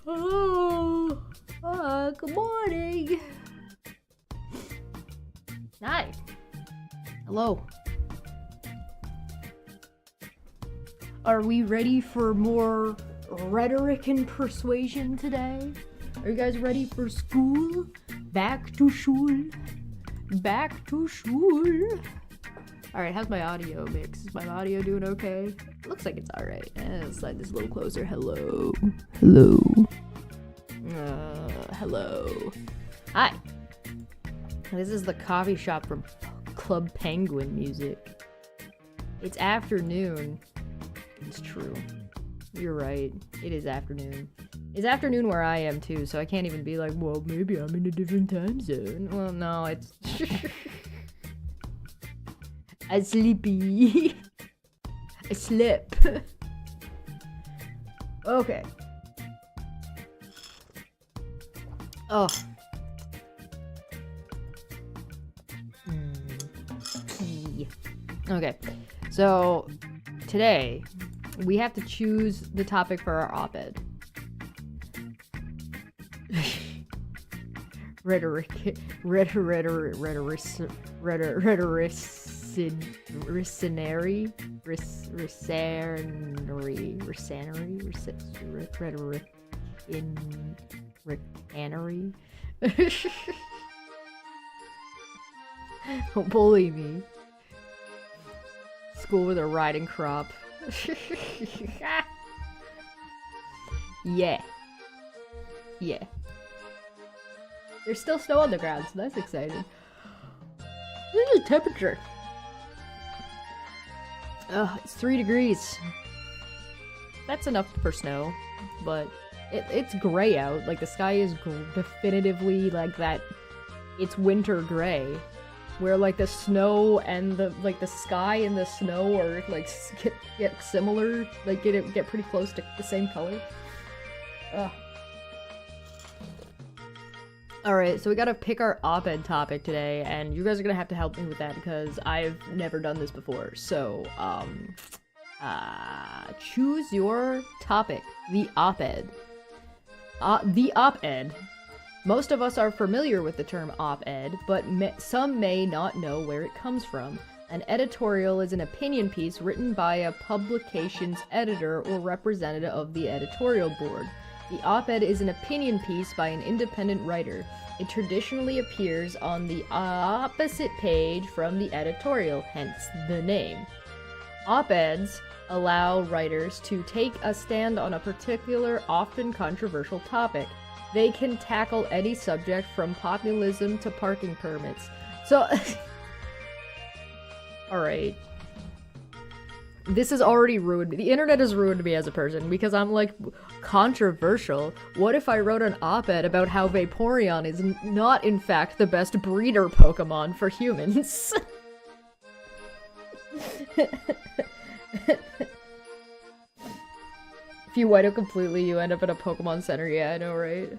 Oh, good morning. Hi. Hello. Are we ready for more rhetoric and persuasion today? Are you guys ready for school? Back to school. Back to school. Alright, how's my audio mix? Is my audio doing okay? Looks like it's alright. Slide this a little closer. Hello. Hello. Hello. Hi. This is the coffee shop from Club Penguin music. It's afternoon. It's true. You're right. It is afternoon. It's afternoon where I am too, so I can't even be like, well, maybe I'm in a different time zone. Well, no, it's... I'm sleepy. I slip. Okay. Oh. Okay. So, today, we have to choose the topic for our op-ed. Rhetoricanary. Don't bully me. School with a riding crop. Yeah. Yeah. There's still snow on the ground, so that's exciting. This is the temperature. Ugh, it's 3 degrees. That's enough for snow, but it's gray out. Like, the sky is definitively like that. It's winter gray. Where, like, the snow and the sky and the snow are, like, get similar. Like, get pretty close to the same color. Ugh. Alright, so we gotta pick our op-ed topic today, and you guys are gonna have to help me with that because I've never done this before. So, choose your topic. The op-ed. The op-ed. Most of us are familiar with the term op-ed, but some may not know where it comes from. An editorial is an opinion piece written by a publication's editor or representative of the editorial board. The op-ed is an opinion piece by an independent writer. It traditionally appears on the opposite page from the editorial, hence the name. Op-eds allow writers to take a stand on a particular, often controversial topic. They can tackle any subject from populism to parking permits. So, alright. This has already ruined me. The internet has ruined me as a person because I'm like, controversial? What if I wrote an op-ed about how Vaporeon is not, in fact, the best breeder Pokemon for humans? If you white out completely, you end up at a Pokemon Center. Yeah, I know, right?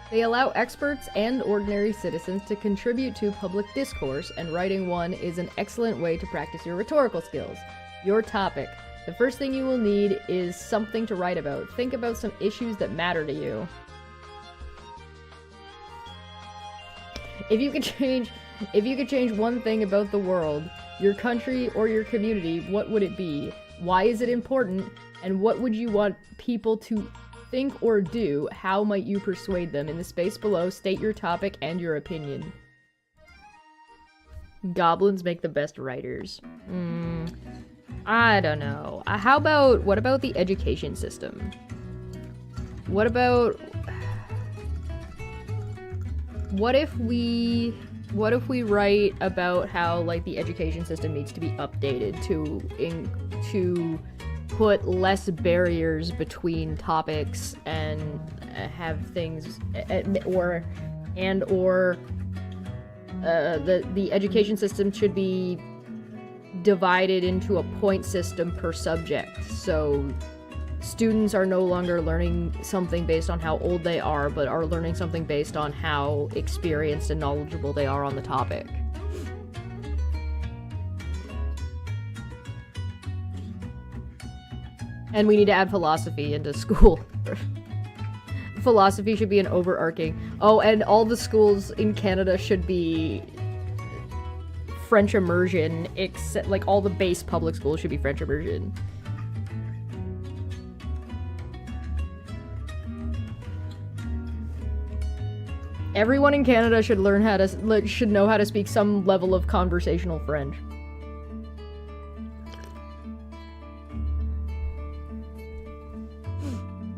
They allow experts and ordinary citizens to contribute to public discourse, and writing one is an excellent way to practice your rhetorical skills. Your topic. The first thing you will need is something to write about. Think about some issues that matter to you. If you could change one thing about the world, your country, or your community, what would it be? Why is it important? And what would you want people to think or do? How might you persuade them? In the space below, state your topic and your opinion. Goblins make the best writers. I don't know. What about the education system? What if we write about how, like, the education system needs to be updated to put less barriers between topics and have things the education system should be divided into a point system per subject, so students are no longer learning something based on how old they are, but are learning something based on how experienced and knowledgeable they are on the topic. And we need to add philosophy into school. Philosophy should be an overarching... Oh, and all the schools in Canada should be French immersion, except, like, all the base public schools should be French immersion. Everyone in Canada should learn how to, should know how to speak some level of conversational French.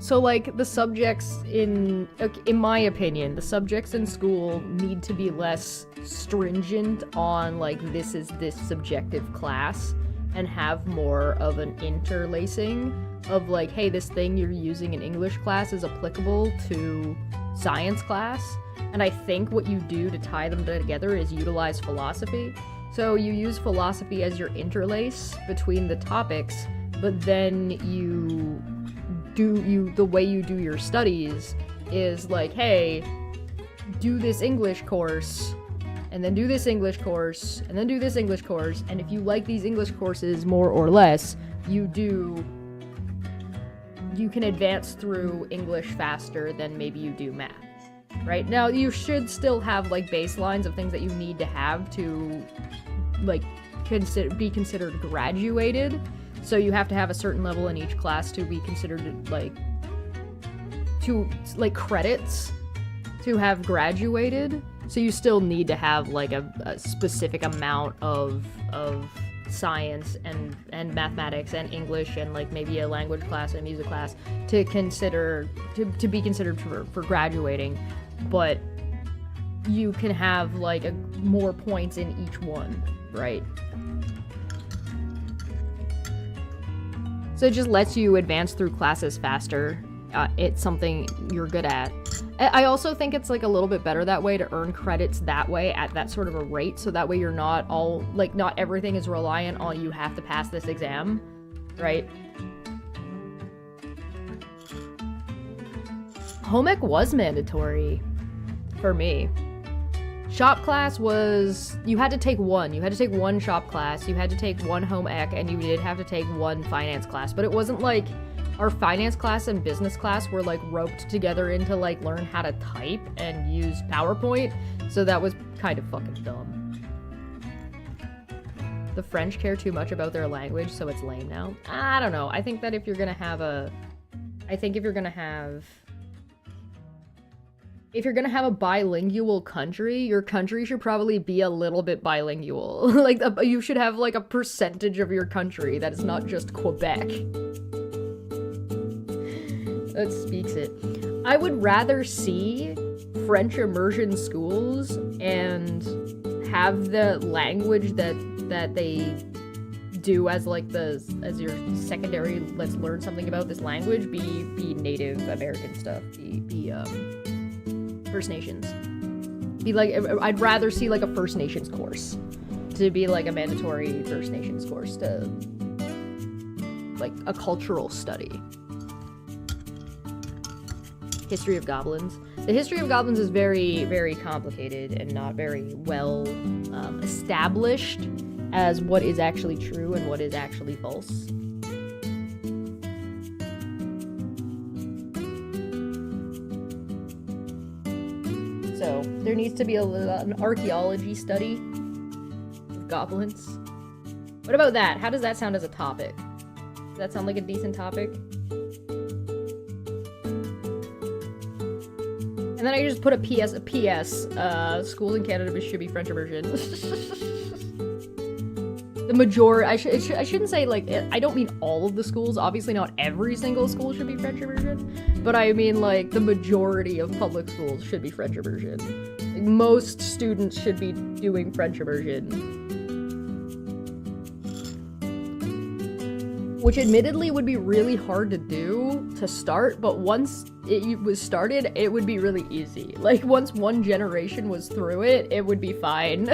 So, like, the subjects in my opinion, the subjects in school need to be less stringent on, like, this is this subjective class, and have more of an interlacing of, like, hey, this thing you're using in English class is applicable to science class. And I think what you do to tie them together is utilize philosophy. So you use philosophy as your interlace between the topics, but then the way you do your studies is like, hey, do this English course, and then do this English course, and then do this English course, and if you like these English courses more or less, you can advance through English faster than maybe you do math. Right? Now, you should still have, like, baselines of things that you need to have to, like, be considered graduated. So you have to have a certain level in each class to be considered, like, credits to have graduated. So you still need to have, like, a specific amount of science and mathematics and English and, like, maybe a language class and a music class to be considered for graduating. But you can have, like, more points in each one, right? So it just lets you advance through classes faster. It's something you're good at. I also think it's, like, a little bit better that way to earn credits that way at that sort of a rate, so that way you're not all, like, not everything is reliant on you have to pass this exam, right? Home ec was mandatory for me. Shop class was, you had to take one. You had to take one shop class, you had to take one home ec, and you did have to take one finance class. But it wasn't like our finance class and business class were, like, roped together into, like, learn how to type and use PowerPoint. So that was kind of fucking dumb. The French care too much about their language, so it's lame now. I don't know. I think that if you're gonna have a bilingual country, your country should probably be a little bit bilingual. Like, you should have, like, a percentage of your country that is not just Quebec. That speaks it. I would rather see French immersion schools and have the language that they do as, like, as your secondary, let's learn something about this language, be Native American stuff, be First Nations. Be like, I'd rather see, like, a First Nations course to be, like, a mandatory First Nations course to, like, a cultural study. History of goblins. The history of goblins is very, very complicated and not very well established as what is actually true and what is actually false. So there needs to be an archaeology study of goblins. What about that? How does that sound as a topic? Does that sound like a decent topic? And then I just put a PS, schools in Canada should be French immersion. The majority, I shouldn't say, like, I don't mean all of the schools, obviously not every single school should be French immersion, but I mean, like, the majority of public schools should be French immersion. Like, most students should be doing French immersion. Which admittedly would be really hard to do to start, but once it was started, it would be really easy. Like, once one generation was through it, it would be fine.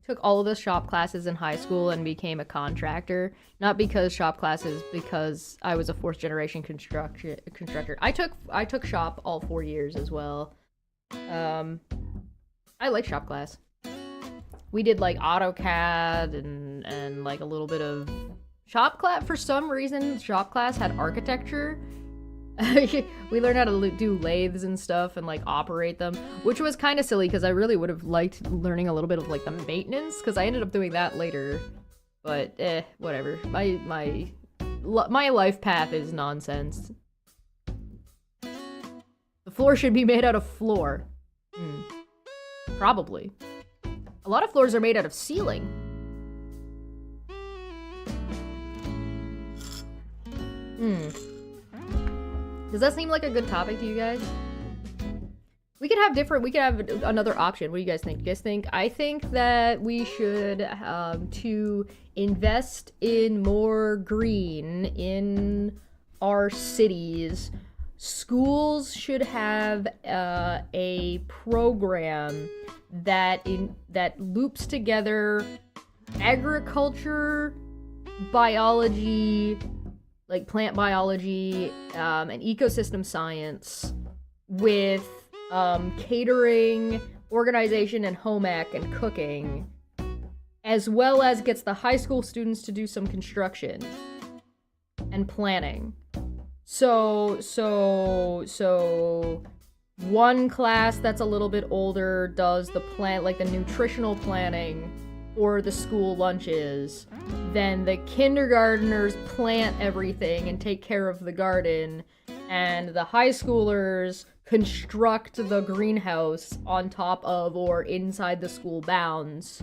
Took all of the shop classes in high school and became a contractor. Not because shop classes, because I was a fourth generation constructor. I took shop all 4 years as well. I like shop class. We did like AutoCAD and like a little bit of shop class. For some reason, shop class had architecture. We learned how to do lathes and stuff and like operate them, which was kind of silly because I really would have liked learning a little bit of like the maintenance because I ended up doing that later. But whatever. My life path is nonsense. The floor should be made out of floor. Probably. A lot of floors are made out of ceiling. Does that seem like a good topic to you guys? We could have another option. What do you guys think? I think that we should, to invest in more green in our cities, schools should have a program that loops together agriculture, biology, like plant biology, and ecosystem science with catering, organization, and home ec and cooking, as well as gets the high school students to do some construction and planning. So one class that's a little bit older does the the nutritional planning or the school lunches. Then the kindergartners plant everything and take care of the garden, and the high schoolers construct the greenhouse on top of or inside the school bounds.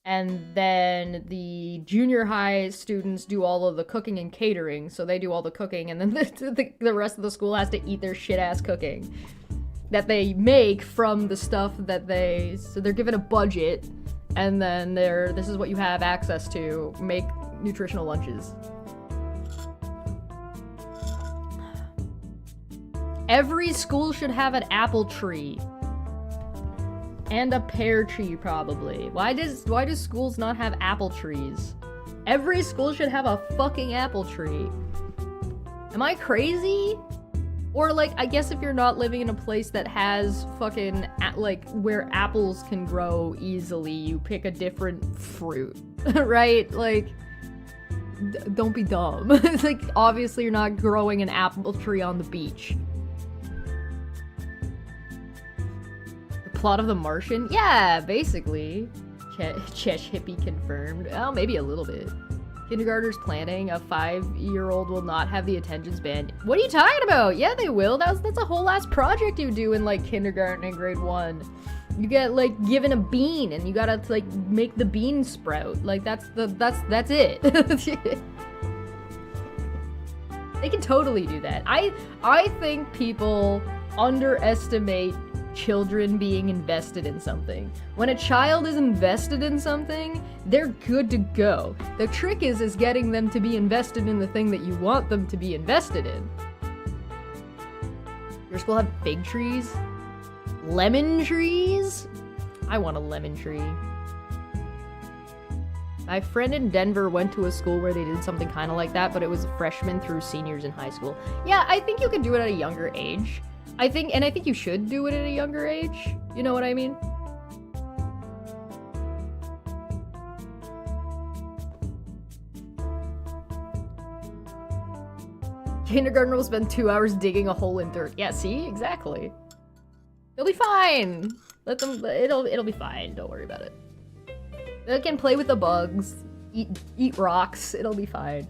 And then the junior high students do all of the cooking and catering, so they do all the cooking, and then the rest of the school has to eat their shit-ass cooking that they make from the stuff that so they're given a budget, and then this is what you have access to, make nutritional lunches. Every school should have an apple tree. And a pear tree, probably. Why do schools not have apple trees? Every school should have a fucking apple tree. Am I crazy? Or, like, I guess if you're not living in a place that has fucking, like, where apples can grow easily, you pick a different fruit, right? Like, don't be dumb. Like, obviously you're not growing an apple tree on the beach. Plot of The Martian? Yeah, basically. Chesh hippie confirmed. Oh, maybe a little bit. Kindergartners planning. A 5-year-old will not have the attention span. What are you talking about? Yeah, they will. That's a whole ass project you do in like kindergarten and grade 1. You get like given a bean and you gotta like make the bean sprout. Like that's it. They can totally do that. I think people underestimate children being invested in something. When a child is invested in something, they're good to go. The trick is getting them to be invested in the thing that you want them to be invested in. Your school have fig trees? Lemon trees? I want a lemon tree. My friend in Denver went to a school where they did something kind of like that, but it was freshmen through seniors in high school. Yeah, I think you can do it at a younger age. I think you should do it at a younger age. You know what I mean? Kindergartner will spend 2 hours digging a hole in dirt. Yeah, see? Exactly. They'll be fine. Let them, it'll be fine. Don't worry about it. They can play with the bugs, eat rocks. It'll be fine.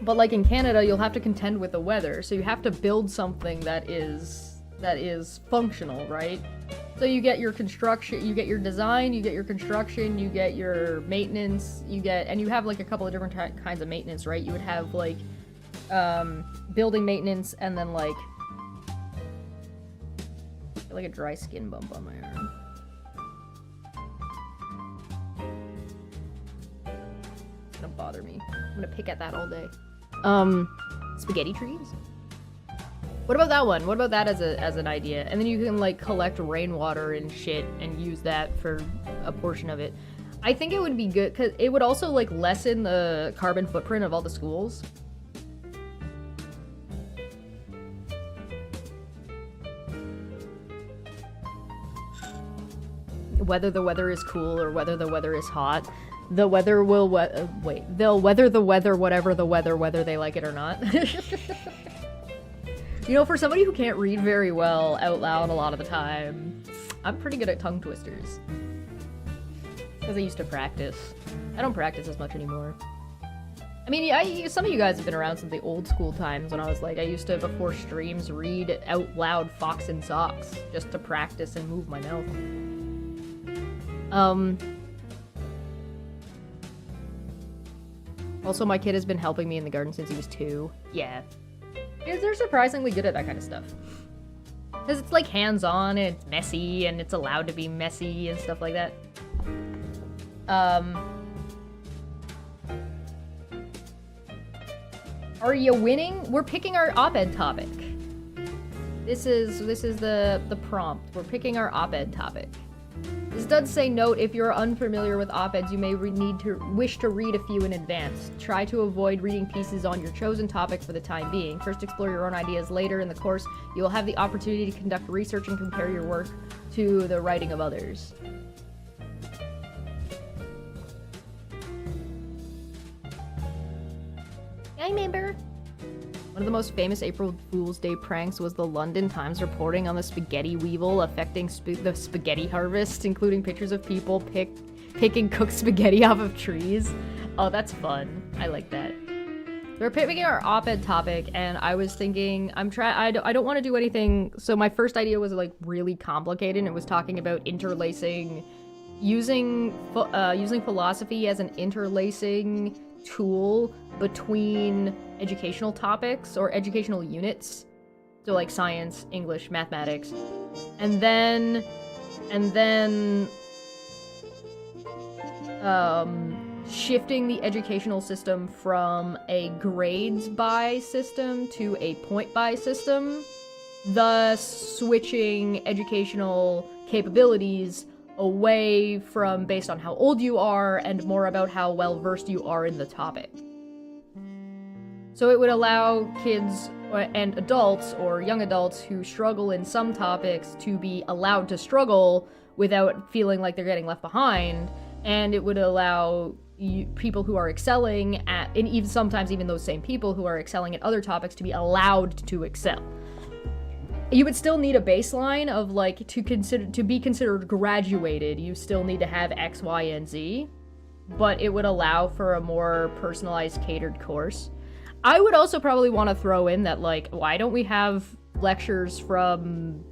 But like in Canada, you'll have to contend with the weather, so you have to build something that is functional, right? So you get your construction, you get your design, you get your construction, you get your maintenance, and you have like a couple of different kinds of maintenance, right? You would have like building maintenance, and then like a dry skin bump on my arm. It's gonna bother me. I'm gonna pick at that all day. Spaghetti trees? What about that one? What about that as an idea? And then you can like collect rainwater and shit and use that for a portion of it. I think it would be good because it would also like lessen the carbon footprint of all the schools. whether the weather is cool or whether the weather is hot. The weather will they'll weather the weather, whatever the weather, whether they like it or not. You know, for somebody who can't read very well out loud a lot of the time, I'm pretty good at tongue twisters. Because I used to practice. I don't practice as much anymore. I mean, some of you guys have been around since the old school times when I was like, I used to, before streams, read out loud Fox and Socks just to practice and move my mouth. Also, my kid has been helping me in the garden since he was 2. Yeah. They're surprisingly good at that kind of stuff. Because it's like hands-on and it's messy and it's allowed to be messy and stuff like that. Are you winning? We're picking our op-ed topic. This is the prompt. We're picking our op-ed topic. This does say, note, if you're unfamiliar with op-eds, you may wish to read a few in advance. Try to avoid reading pieces on your chosen topic for the time being. First, explore your own ideas. Later in the course, you will have the opportunity to conduct research and compare your work to the writing of others. I remember. One of the most famous April Fool's Day pranks was the London Times reporting on the spaghetti weevil affecting the spaghetti harvest, including pictures of people picking cooked spaghetti off of trees. Oh, that's fun. I like that. We're picking our op-ed topic, and I was thinking, I don't want to do anything. So my first idea was like really complicated, and it was talking about interlacing, using philosophy as an interlacing tool between educational topics or educational units, so like science, English, mathematics, and then shifting the educational system from a grades by system to a point by system, thus switching educational capabilities away from based on how old you are and more about how well versed you are in the topic. So it would allow kids and adults or young adults who struggle in some topics to be allowed to struggle without feeling like they're getting left behind, and it would allow people who are excelling at, and even sometimes even those same people who are excelling at other topics, to be allowed to excel. You would still need a baseline of like to be considered graduated. You still need to have X, Y, and Z, but it would allow for a more personalized, catered course. I would also probably want to throw in that, like, why don't we have lectures from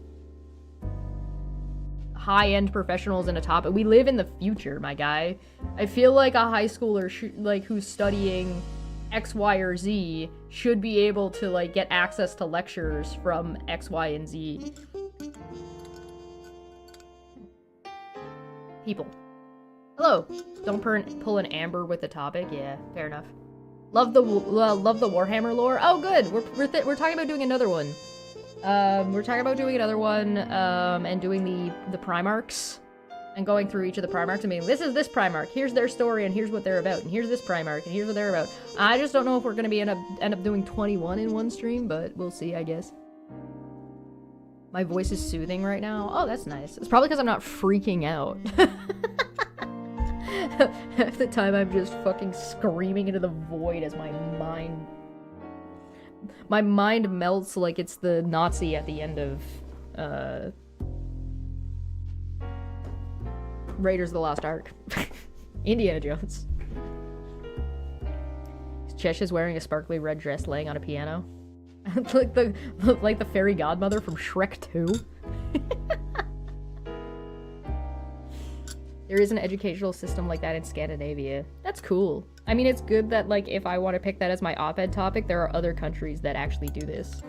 high-end professionals in a topic? We live in the future, my guy. I feel like a high schooler who's studying X, Y, or Z should be able to like get access to lectures from X, Y, and Z people. Hello. Don't pull an Amber with the topic. Yeah, fair enough. Love the Warhammer lore. Oh, good. We're talking about doing another one. We're talking about doing another one and doing the Primarchs. And going through each of the Primarchs and being, this is this Primarch, here's their story, and here's what they're about, and here's this Primarch, and here's what they're about. I just don't know if we're gonna end up doing 21 in one stream, but we'll see, I guess. My voice is soothing right now. Oh, that's nice. It's probably because I'm not freaking out. Half the time I'm just fucking screaming into the void as my mind melts like it's the Nazi at the end of, Raiders of the Lost Ark. Indiana Jones. Chesh is wearing a sparkly red dress laying on a piano. like the fairy godmother from Shrek 2. There is an educational system like that in Scandinavia. That's cool. I mean, it's good that, like, if I want to pick that as my op-ed topic, there are other countries that actually do this.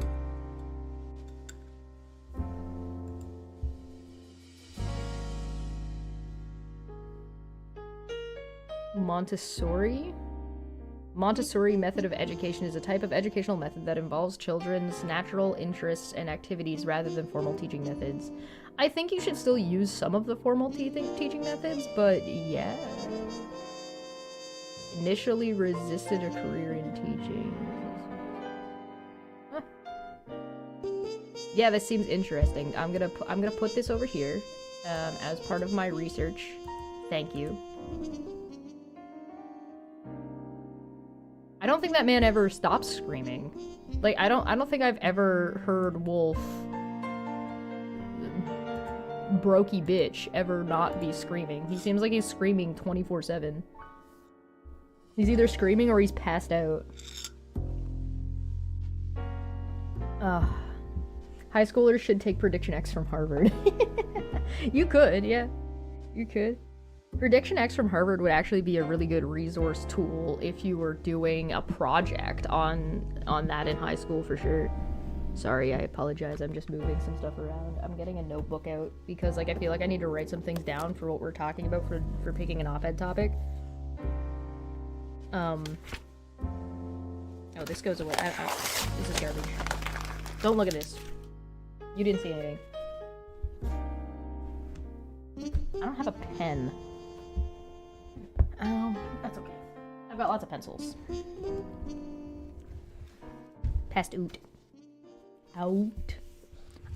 Montessori method of education is a type of educational method that involves children's natural interests and activities rather than formal teaching methods. I think you should still use some of the formal teaching methods, but yeah. Initially resisted a career in teaching. Huh. Yeah, this seems interesting. I'm gonna put this over here. as part of my research. Thank you. I don't think that man ever stopped screaming. Like, I don't think I've ever heard Wolf brokey bitch ever not be screaming. He seems like he's screaming 24/7. He's either screaming or he's passed out. High schoolers should take Prediction X from Harvard. You could, yeah. You could. Prediction X from Harvard would actually be a really good resource tool if you were doing a project on that in high school for sure. Sorry, I apologize. I'm just moving some stuff around. I'm getting a notebook out because like I feel like I need to write some things down for what we're talking about for picking an op-ed topic. Oh, this goes away. This is garbage. Don't look at this. You didn't see anything. I don't have a pen. Oh, that's okay. I've got lots of pencils. Passed out.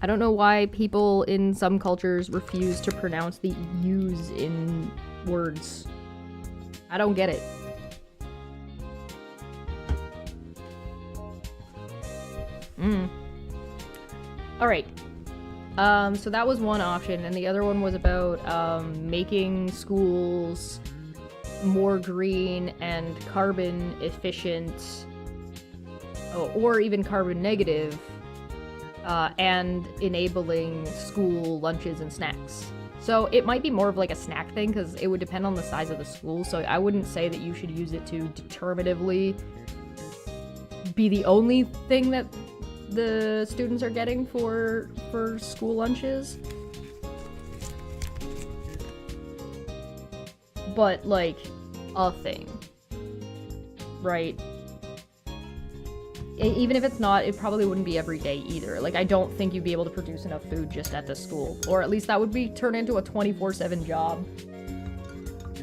I don't know why people in some cultures refuse to pronounce the U's in words. I don't get it. Alright. So that was one option, and the other one was about making schools more green and carbon efficient, or even carbon negative, and enabling school lunches and snacks. So it might be more of like a snack thing, because it would depend on the size of the school, so I wouldn't say that you should use it to determinatively be the only thing that the students are getting for school lunches. But, like, a thing. Right? Even if it's not, it probably wouldn't be every day either. Like, I don't think you'd be able to produce enough food just at the school. Or at least that would be turned into a 24/7 job.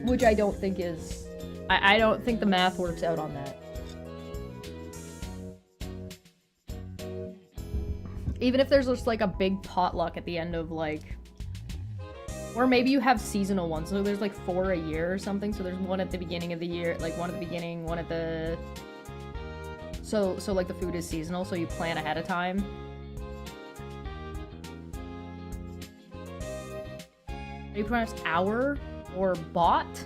Which I don't think is... I don't think the math works out on that. Even if there's just, like, a big potluck at the end of, like... Or maybe you have seasonal ones, so there's, like, 4 a year or something, so there's one at the beginning of the year, like, one at the beginning, one at the... So like, the food is seasonal, so you plan ahead of time. Are you pronounced hour or bought?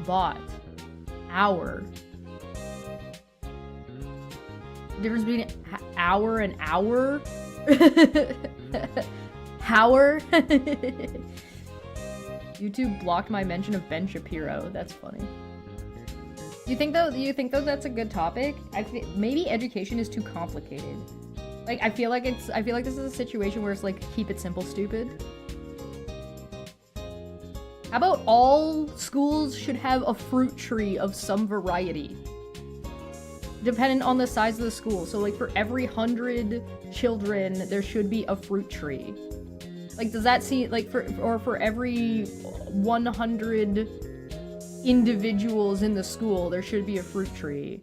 Bought. Hour. The difference between hour and hour? Hour? YouTube blocked my mention of Ben Shapiro. That's funny. You think though that's a good topic? Maybe education is too complicated. Like, I feel like this is a situation where it's like, keep it simple, stupid. How about all schools should have a fruit tree of some variety? Dependent on the size of the school. So, like, for every 100 children, there should be a fruit tree. Like, does that seem, like, for every 100 individuals in the school, there should be a fruit tree.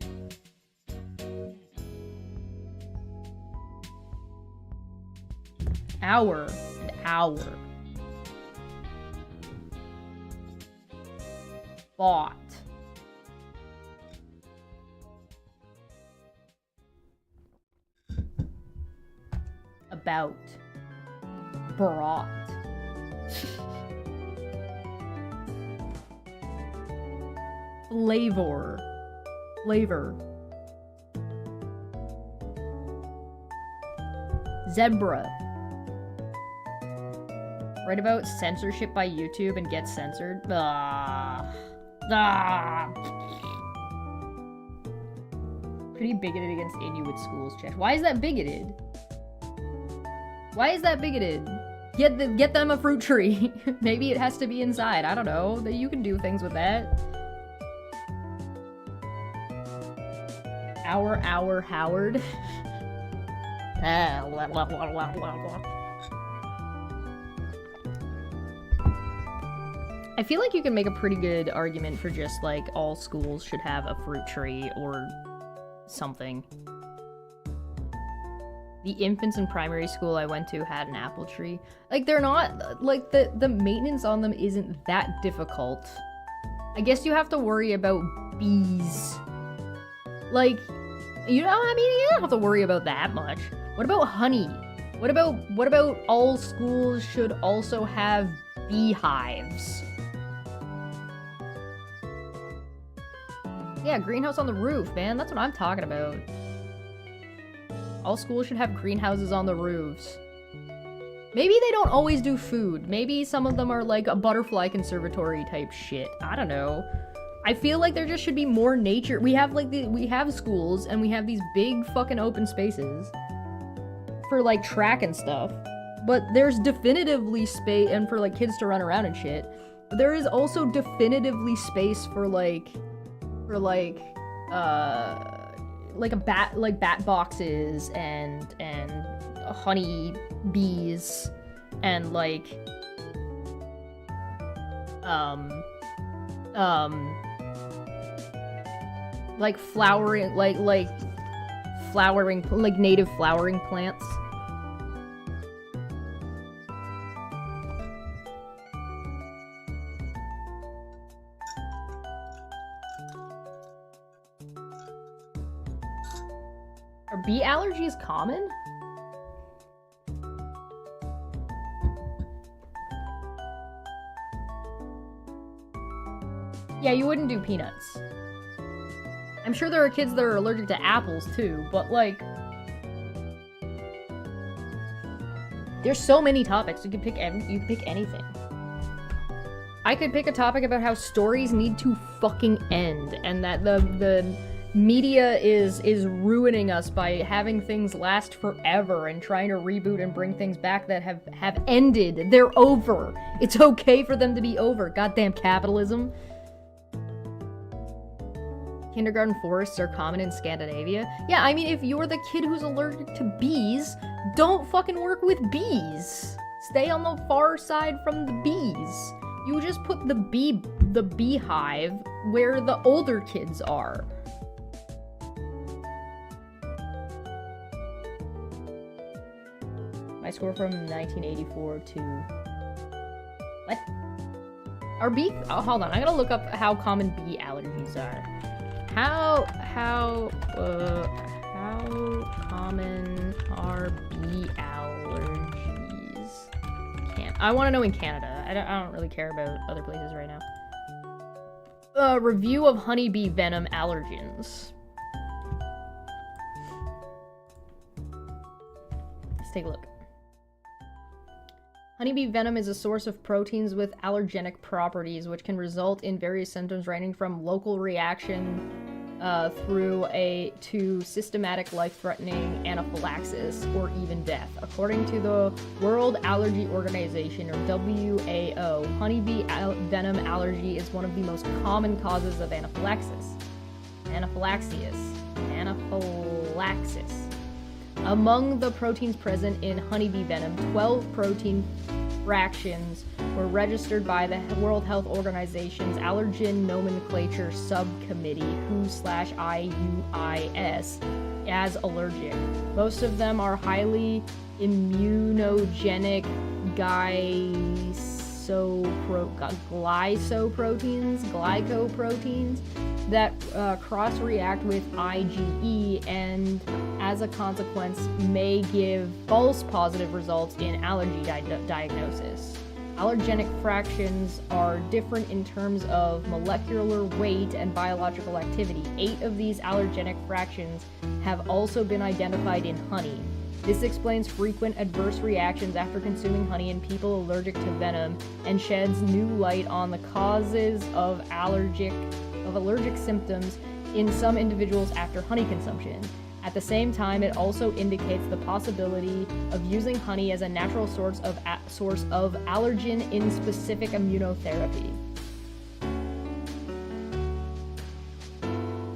Hour and hour. Bought. About. Brought. Flavor. Flavor. Zebra. Write about censorship by YouTube and get censored. Pretty bigoted against Inuit schools, Chet. Why is that bigoted? Why is that bigoted? Get them a fruit tree. Maybe it has to be inside. I don't know. You can do things with that. Hour, Howard. I feel like you can make a pretty good argument for just, like, all schools should have a fruit tree or something. The infants in primary school I went to had an apple tree. Like, they're not, like, the maintenance on them isn't that difficult. I guess you have to worry about bees. Like, you know, I mean, you don't have to worry about that much. What about honey? What about all schools should also have beehives? Yeah, greenhouse on the roof, man. That's what I'm talking about. All schools should have greenhouses on the roofs. Maybe they don't always do food. Maybe some of them are like a butterfly conservatory type shit. I don't know. I feel like there just should be more nature. We have like we have schools and we have these big fucking open spaces for like track and stuff. But there's definitively space and for like kids to run around and shit. But there is also definitively space for like bat boxes and honey bees and like flowering like native flowering plants. Are bee allergies common? Yeah, you wouldn't do peanuts. I'm sure there are kids that are allergic to apples too, but like... There's so many topics, you can pick anything. I could pick a topic about how stories need to fucking end, and that the media is ruining us by having things last forever and trying to reboot and bring things back that have ended. They're over. It's okay for them to be over. Goddamn capitalism. Kindergarten forests are common in Scandinavia. Yeah, I mean, if you're the kid who's allergic to bees, don't fucking work with bees. Stay on the far side from the bees. You just put the beehive where the older kids are. My score from 1984 to... What? Are bee... Oh, hold on. I gotta look up how common bee allergies are. How common are bee allergies? I want to know in Canada. I don't really care about other places right now. Review of honeybee venom allergens. Let's take a look. Honeybee venom is a source of proteins with allergenic properties, which can result in various symptoms ranging from local reaction to systematic life-threatening anaphylaxis or even death. According to the World Allergy Organization, or WAO, honeybee venom allergy is one of the most common causes of anaphylaxis. Among the proteins present in honeybee venom, 12 protein fractions were registered by the World Health Organization's Allergen Nomenclature Subcommittee, WHO/IUIS, as allergic. Most of them are highly immunogenic glycoproteins that cross-react with IgE and, as a consequence, may give false positive results in allergy diagnosis. Allergenic fractions are different in terms of molecular weight and biological activity. 8 of these allergenic fractions have also been identified in honey. This explains frequent adverse reactions after consuming honey in people allergic to venom and sheds new light on the causes of allergic symptoms in some individuals after honey consumption. At the same time, it also indicates the possibility of using honey as a natural source of allergen in specific immunotherapy.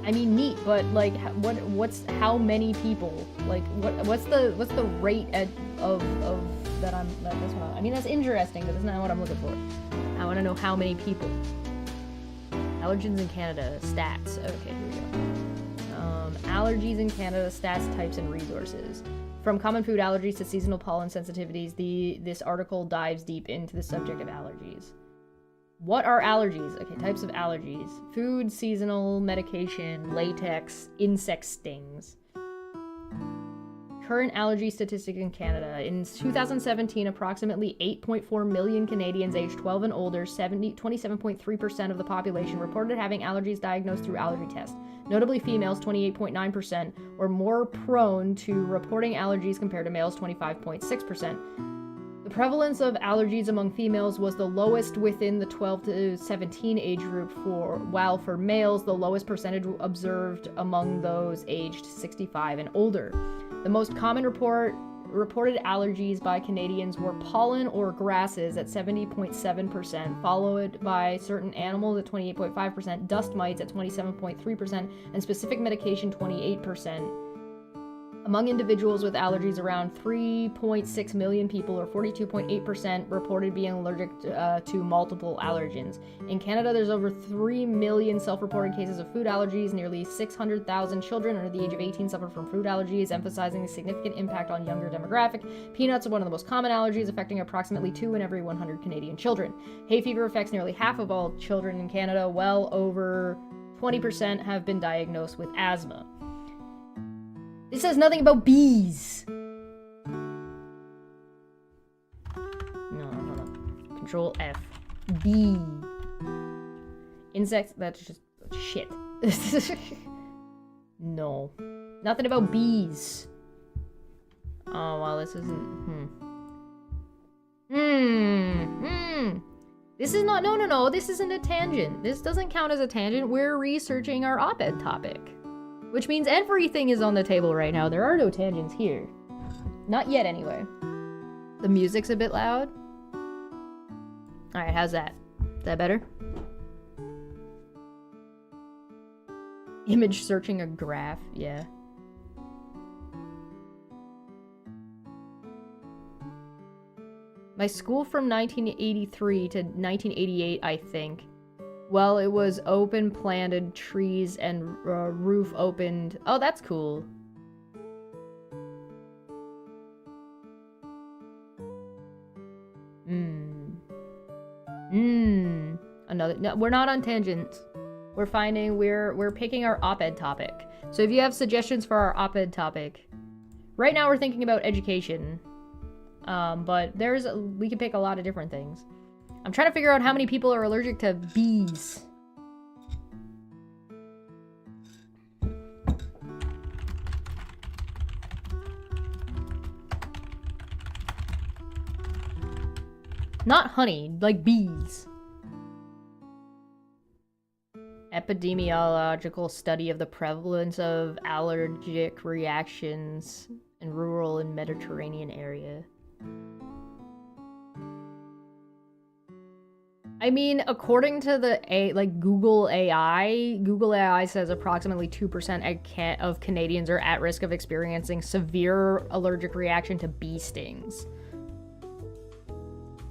I mean, neat, but like, how many people? Like, what's the rate of that that's what I mean, that's interesting, but that's not what I'm looking for. I want to know how many people. Allergens in Canada, stats. Okay, here we go. Allergies in Canada, stats, types, and resources. From common food allergies to seasonal pollen sensitivities, this article dives deep into the subject of allergies. What are allergies? Okay, types of allergies. Food, seasonal, medication, latex, insect stings. Current allergy statistic in Canada. In 2017, approximately 8.4 million Canadians aged 12 and older, 27.3% of the population, reported having allergies diagnosed through allergy tests. Notably, females, 28.9%, were more prone to reporting allergies compared to males, 25.6%. The prevalence of allergies among females was the lowest within the 12 to 17 age group, while for males, the lowest percentage observed among those aged 65 and older. The most common reported allergies by Canadians were pollen or grasses at 70.7%, followed by certain animals at 28.5%, dust mites at 27.3%, and specific medication 28%. Among individuals with allergies, around 3.6 million people, or 42.8%, reported being allergic to multiple allergens. In Canada, there's over 3 million self-reported cases of food allergies. Nearly 600,000 children under the age of 18 suffer from food allergies, emphasizing the significant impact on younger demographic. Peanuts are one of the most common allergies, affecting approximately 2 in every 100 Canadian children. Hay fever affects nearly half of all children in Canada. Well over 20% have been diagnosed with asthma. This says nothing about bees. No. Control F. Bee. Insects, that's just shit. No. Nothing about bees. Oh, well, this isn't... This is not... No. This isn't a tangent. This doesn't count as a tangent. We're researching our op-ed topic. Which means everything is on the table right now. There are no tangents here. Not yet, anyway. The music's a bit loud. Alright, how's that? Is that better? Image searching a graph, yeah. My school from 1983 to 1988, I think. Well, it was open, planted trees, and roof opened. Oh, that's cool. Another. No, we're not on tangents. We're picking our op-ed topic. So if you have suggestions for our op-ed topic, right now we're thinking about education. But we can pick a lot of different things. I'm trying to figure out how many people are allergic to bees. Not honey, like bees. Epidemiological study of the prevalence of allergic reactions in rural and Mediterranean area. I mean, according to Google AI says approximately 2% of Canadians are at risk of experiencing severe allergic reaction to bee stings,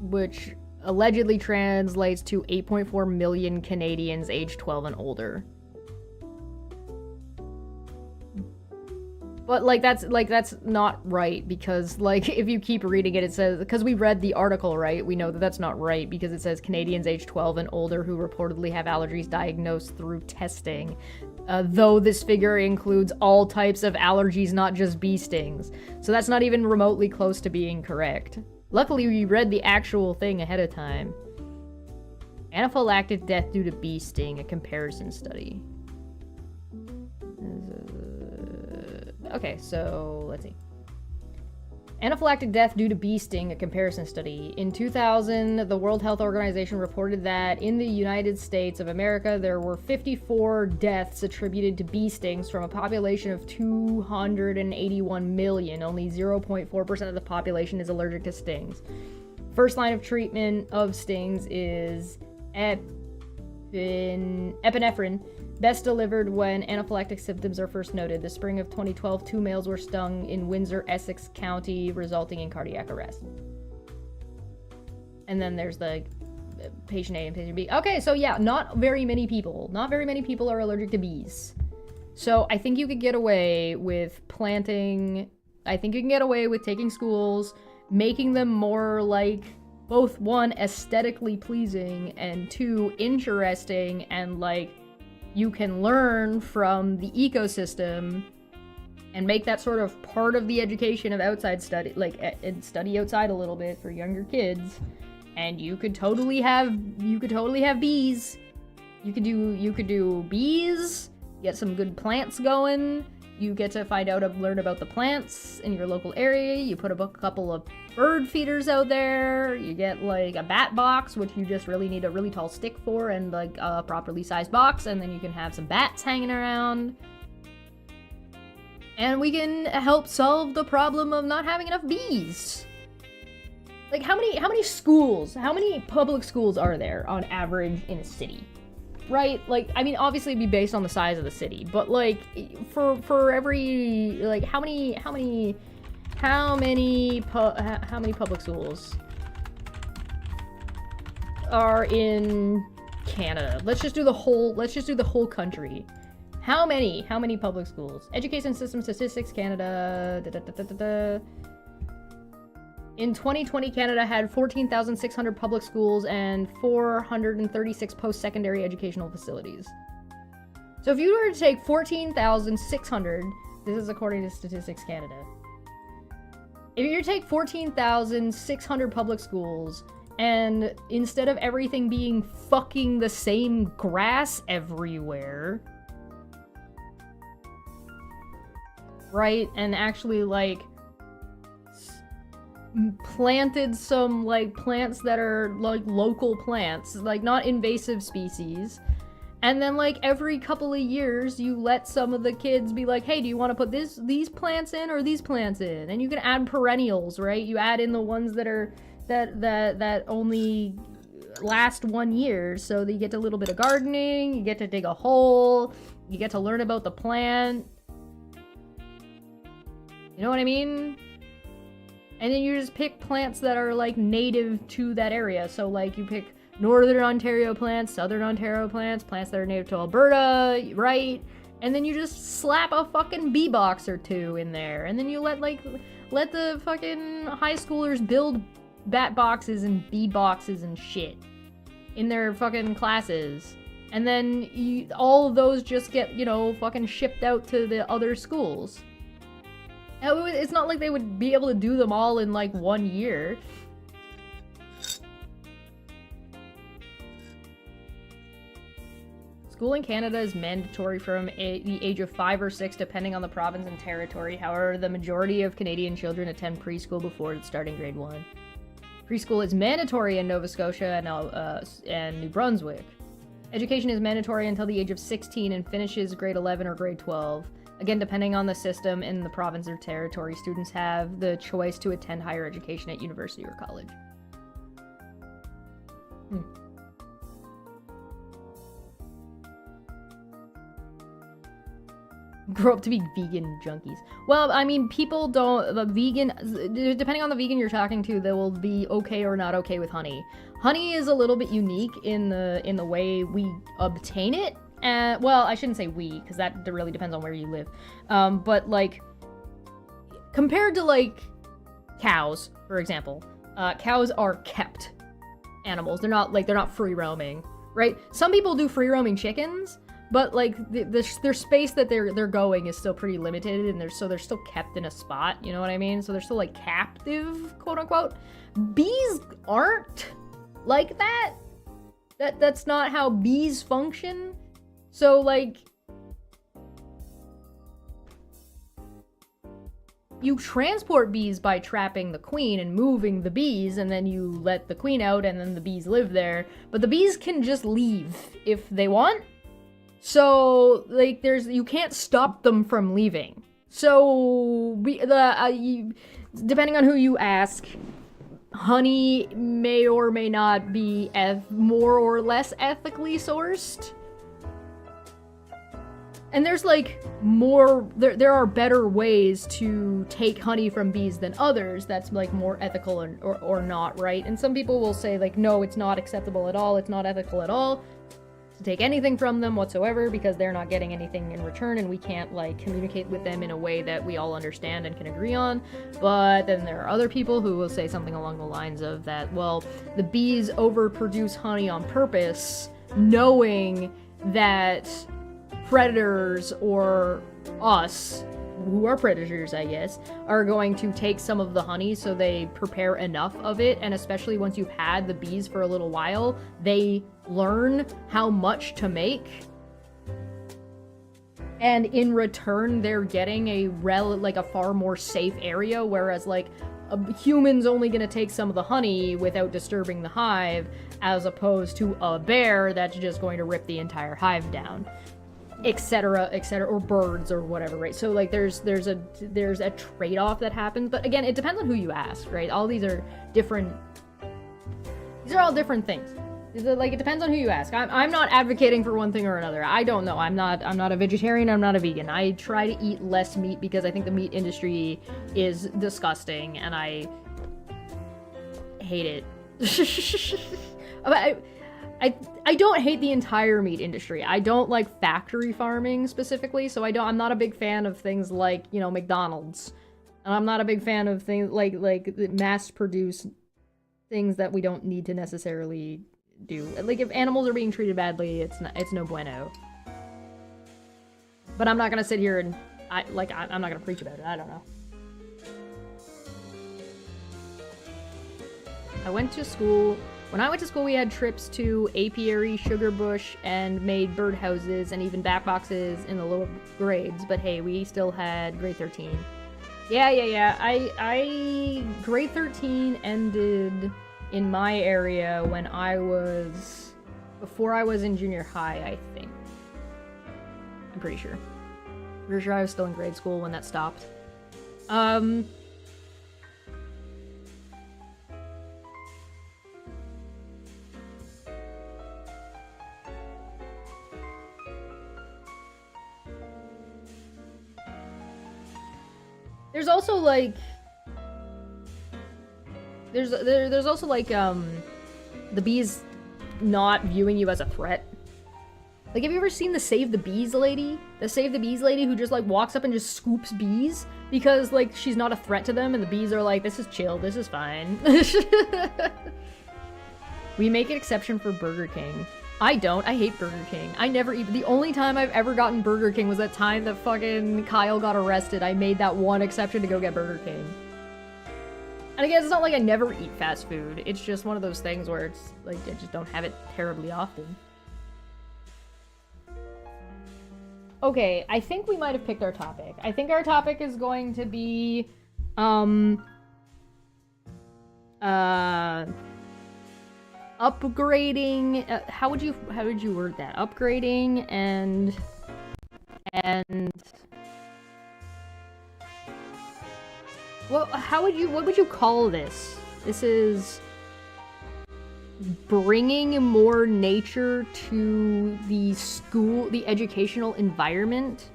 which allegedly translates to 8.4 million Canadians aged 12 and older. But, that's not right, because, if you keep reading it, it says... Because we read the article, right? We know that that's not right, because it says Canadians aged 12 and older who reportedly have allergies diagnosed through testing. Though this figure includes all types of allergies, not just bee stings. So that's not even remotely close to being correct. Luckily, we read the actual thing ahead of time. Anaphylactic death due to bee sting, a comparison study. Okay, so let's see. Anaphylactic death due to bee sting, a comparison study. In 2000, the World Health Organization reported that in the United States of America, there were 54 deaths attributed to bee stings from a population of 281 million. Only 0.4% of the population is allergic to stings. First line of treatment of stings is epinephrine. Best delivered when anaphylactic symptoms are first noted. The spring of 2012, 2 males were stung in Windsor, Essex County, resulting in cardiac arrest. And then there's the patient A and patient B. Okay, so yeah, not very many people. Not very many people are allergic to bees. So I think you could get away with planting, I think you can get away with taking schools, making them more like both one, aesthetically pleasing, and two, interesting, and like you can learn from the ecosystem and make that sort of part of the education of outside study, like and study outside a little bit for younger kids. And you could totally have bees. You could do bees, get some good plants going. You get to learn about the plants in your local area. You put a couple of bird feeders out there. You get like a bat box, which you just really need a really tall stick for, and like a properly sized box, and then you can have some bats hanging around. And we can help solve the problem of not having enough bees. Like how many public schools are there on average in a city? Right? Like, I mean, obviously it'd be based on the size of the city, but like for every, like, how many public schools are in Canada? Let's just do the whole country. How many public schools? Education System Statistics Canada. In 2020, Canada had 14,600 public schools and 436 post-secondary educational facilities. So if you were to take 14,600, this is according to Statistics Canada. If you take 14,600 public schools, and instead of everything being fucking the same grass everywhere, right, and actually, like, planted some like plants that are like local plants, like not invasive species, and then like every couple of years you let some of the kids be like, hey, do you want to put these plants in or these plants in? And you can add perennials, right? You add in the ones that are that only last 1 year, so that you get a little bit of gardening, you get to dig a hole, you get to learn about the plant, you know what I mean? And then you just pick plants that are, like, native to that area. So, like, you pick Northern Ontario plants, Southern Ontario plants, plants that are native to Alberta, right? And then you just slap a fucking bee box or two in there. And then you let the fucking high schoolers build bat boxes and bee boxes and shit in their fucking classes. And then all of those just get, you know, fucking shipped out to the other schools. It's not like they would be able to do them all in, like, 1 year. School in Canada is mandatory from the age of 5 or 6, depending on the province and territory. However, the majority of Canadian children attend preschool before starting grade 1. Preschool is mandatory in Nova Scotia and New Brunswick. Education is mandatory until the age of 16 and finishes grade 11 or grade 12. Again, depending on the system in the province or territory, students have the choice to attend higher education at university or college. Grow up to be vegan junkies. Well, I mean, people don't... depending on the vegan you're talking to, they will be okay or not okay with honey. Honey is a little bit unique in the way we obtain it. Well, I shouldn't say we, because that really depends on where you live. But, like, compared to, like, cows, for example, cows are kept animals. They're not free roaming, right? Some people do free roaming chickens, but, like, their space that they're going is still pretty limited, and they're still kept in a spot, you know what I mean? So they're still, like, captive, quote unquote. Bees aren't like that. That's not how bees function. So, like, you transport bees by trapping the queen and moving the bees, and then you let the queen out, and then the bees live there. But the bees can just leave if they want. So, like, you can't stop them from leaving. So, depending on who you ask, honey may or may not be more or less ethically sourced. And there's, like, there are better ways to take honey from bees than others that's, like, more ethical or not, right? And some people will say, like, no, it's not acceptable at all, it's not ethical at all. to take anything from them whatsoever because they're not getting anything in return and we can't like communicate with them in a way that we all understand and can agree on. But then there are other people who will say something along the lines of that, well, the bees overproduce honey on purpose, knowing that predators or us, who are predators, I guess, are going to take some of the honey, so they prepare enough of it, and especially once you've had the bees for a little while, they learn how much to make, and in return, they're getting a far more safe area, whereas, like, a human's only gonna take some of the honey without disturbing the hive, as opposed to a bear that's just going to rip the entire hive down. Etc., or birds or whatever, right? So like there's a trade-off that happens, but again, it depends on who you ask, right? All these are different. These are all different things. Like, it depends on who you ask. I'm not advocating for one thing or another. I don't know. I'm not a vegetarian. I'm not a vegan. I try to eat less meat because I think the meat industry is disgusting and I hate it. I don't hate the entire meat industry. I don't like factory farming specifically, so I'm not a big fan of things like, you know, McDonald's. And I'm not a big fan of things like mass-produced things that we don't need to necessarily do. Like, if animals are being treated badly, it's no bueno. But I'm not gonna sit here and I'm not gonna preach about it. I don't know. When I went to school, we had trips to apiary, sugar bush, and made birdhouses, and even bat boxes in the lower grades. But hey, we still had grade 13. Yeah. I grade 13 ended in my area when before I was in junior high, I think. I'm pretty sure. Pretty sure I was still in grade school when that stopped. There's also like there's also like the bees not viewing you as a threat. Like, have you ever seen the Save the Bees lady? The Save the Bees lady who just like walks up and just scoops bees because like she's not a threat to them and the bees are like, this is chill, this is fine. We make an exception for Burger King. I don't. I hate Burger King. I never eat. The only time I've ever gotten Burger King was that time that fucking Kyle got arrested. I made that one exception to go get Burger King. And again, it's not like I never eat fast food. It's just one of those things where it's like I just don't have it terribly often. Okay, I think we might have picked our topic. I think our topic is going to be upgrading, how would you word that? Upgrading and well, what would you call this? This is bringing more nature to the educational environment.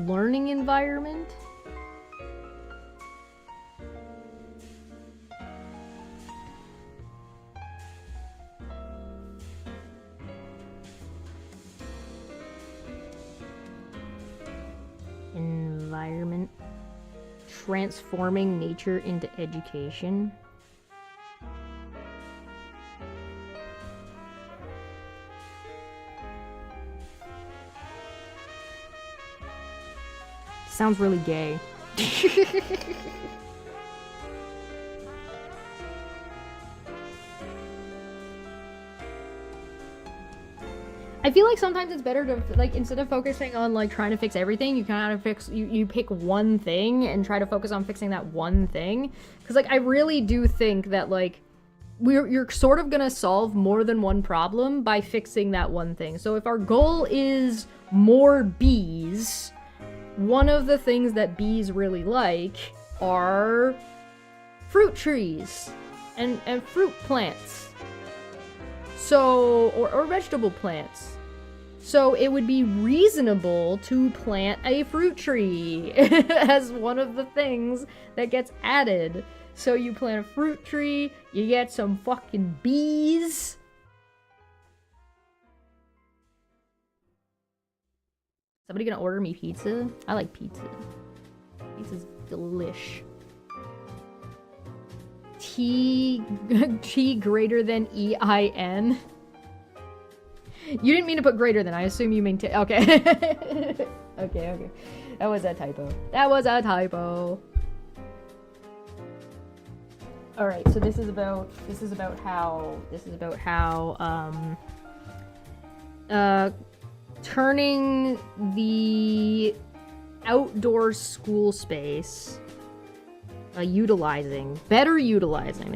Learning environment? Environment. Transforming nature into education. Sounds really gay. I feel like sometimes it's better to, like, instead of focusing on, like, trying to fix everything, you kind of you pick one thing and try to focus on fixing that one thing. Because, like, I really do think that, like, you're sort of gonna solve more than one problem by fixing that one thing. So if our goal is more bees, one of the things that bees really like are fruit trees and fruit plants. So, or vegetable plants. So it would be reasonable to plant a fruit tree as one of the things that gets added. So you plant a fruit tree, you get some fucking bees. Somebody gonna order me pizza? I like pizza. Pizza's delish. T greater than EIN. You didn't mean to put greater than. I assume you mean okay. Okay. That was a typo. All right. So this is about how turning the outdoor school space better utilizing. Better utilizing.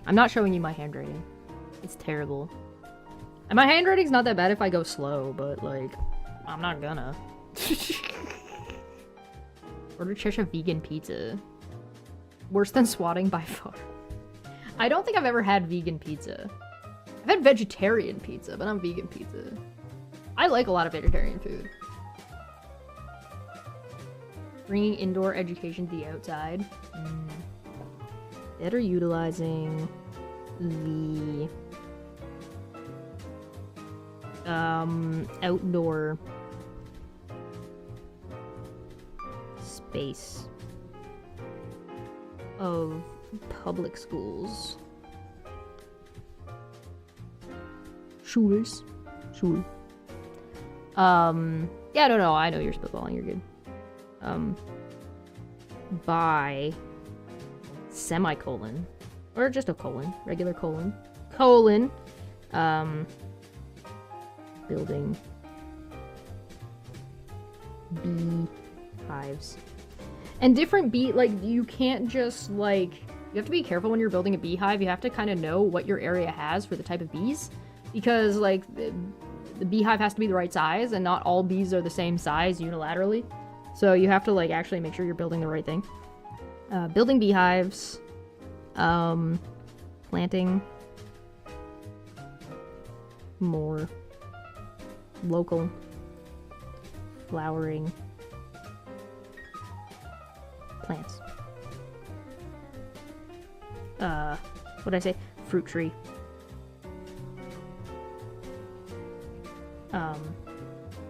I'm not showing you my handwriting. It's terrible. And my handwriting's not that bad if I go slow, but like, I'm not gonna. Order Cheshire vegan pizza. Worse than swatting by far. I don't think I've ever had vegan pizza. I've had vegetarian pizza, but not vegan pizza. I like a lot of vegetarian food. Bringing indoor education to the outside. Better utilizing the outdoor space of public schools. Schules. Schule. Yeah, no, I know you're spitballing, you're good. By semicolon. Or just a colon. Regular colon. Building beehives. And different you can't just, you have to be careful when you're building a beehive. You have to kind of know what your area has for the type of bees. Because, the beehive has to be the right size, and not all bees are the same size unilaterally. So you have to, actually make sure you're building the right thing. Building beehives. Planting more local flowering plants. What did I say? Fruit tree.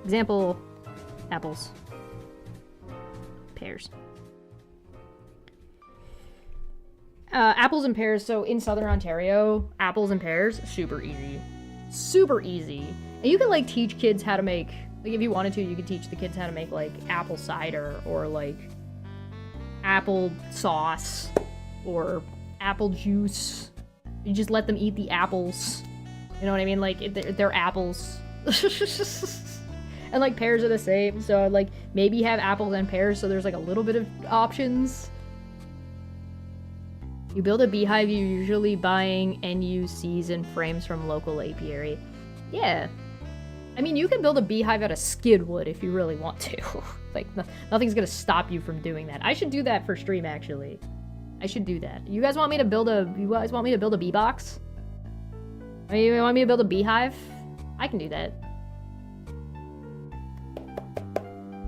Example, apples, pears. Apples and pears, so in Southern Ontario, apples and pears, super easy. Super easy. And you can, teach kids how to make, if you wanted to, you could teach the kids how to make, apple cider, or, apple sauce, or apple juice. You just let them eat the apples. You know what I mean? They're apples. And, pears are the same, so, maybe have apples and pears, so there's, a little bit of options. You build a beehive, you're usually buying NUCs and frames from local apiary. Yeah. I mean, you can build a beehive out of skidwood if you really want to. Nothing's gonna stop you from doing that. I should do that for stream, actually. I should do that. You guys want me to build a bee box? I mean, you want me to build a beehive? I can do that.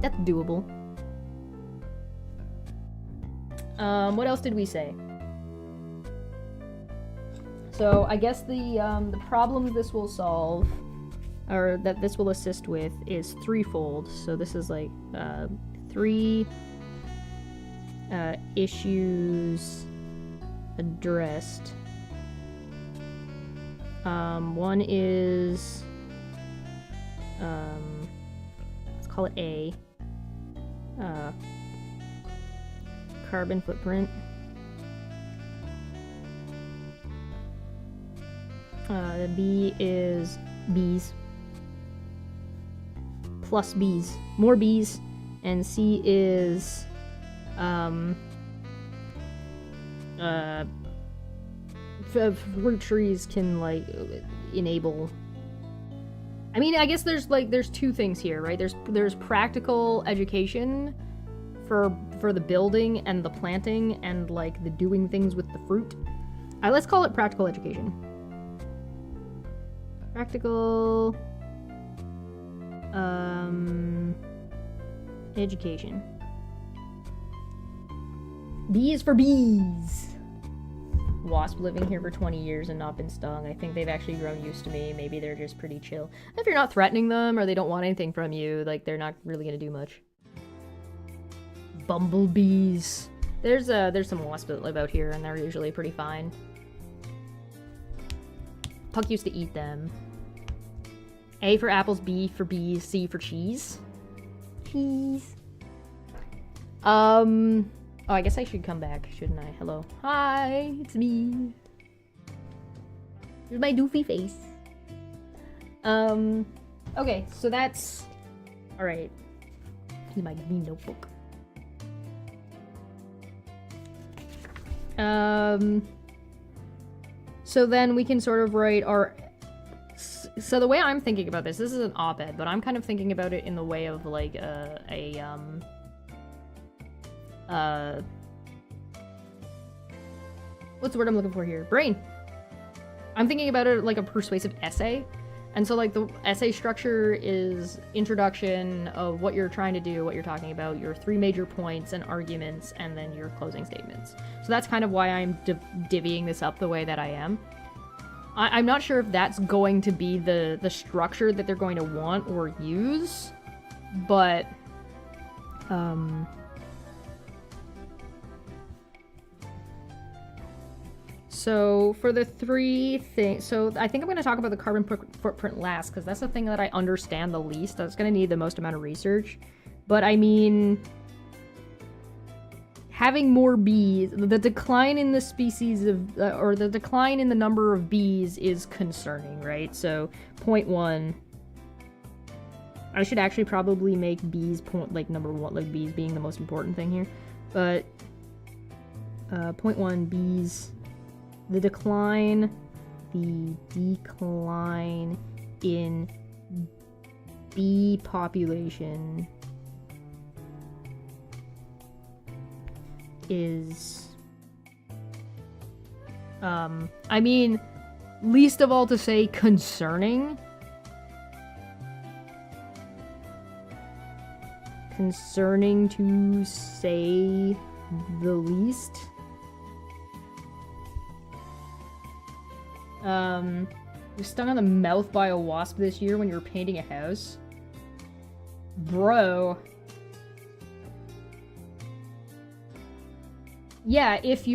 That's doable. What else did we say? So I guess the problems this will solve, or that this will assist with, is threefold. So this is 3 issues addressed. One is, let's call it A. Carbon footprint. B is bees. Plus bees. More bees. And C is, fruit trees can, enable I mean, I guess there's two things here, right? There's practical education for the building and the planting and like the doing things with the fruit. Let's call it practical education. Practical education. Bees for bees. Wasp living here for 20 years and not been stung. I think they've actually grown used to me. Maybe they're just pretty chill. If you're not threatening them or they don't want anything from you, like they're not really gonna do much. Bumblebees. There's some wasps that live out here and they're usually pretty fine. Puck used to eat them. A for apples, B for bees, C for cheese. Cheese. Oh, I guess I should come back, shouldn't I? Hello. Hi, it's me. Here's my doofy face. Okay, so that's... Alright. Here's my green notebook. So then we can sort of write our... So the way I'm thinking about this is an op-ed, but I'm kind of thinking about it in the way of like what's the word I'm looking for here? Brain. I'm thinking about it like a persuasive essay. And so like the essay structure is introduction of what you're trying to do, what you're talking about, your 3 major points and arguments, and then your closing statements. So that's kind of why I'm divvying this up the way that I am. I'm not sure if that's going to be the structure that they're going to want or use, but so for the 3 things, so I think I'm going to talk about the carbon footprint last, because that's the thing that I understand the least. That's going to need the most amount of research. But I mean, having more bees, the decline in the species of, or the decline in the number of bees is concerning, right? So, point 1, I should actually probably make bees number 1, like bees being the most important thing here. But, point 1, bees, the decline in bee population is, I mean, least of all to say concerning. Concerning to say the least. You're stung on the mouth by a wasp this year when you were painting a house? Bro. Yeah, if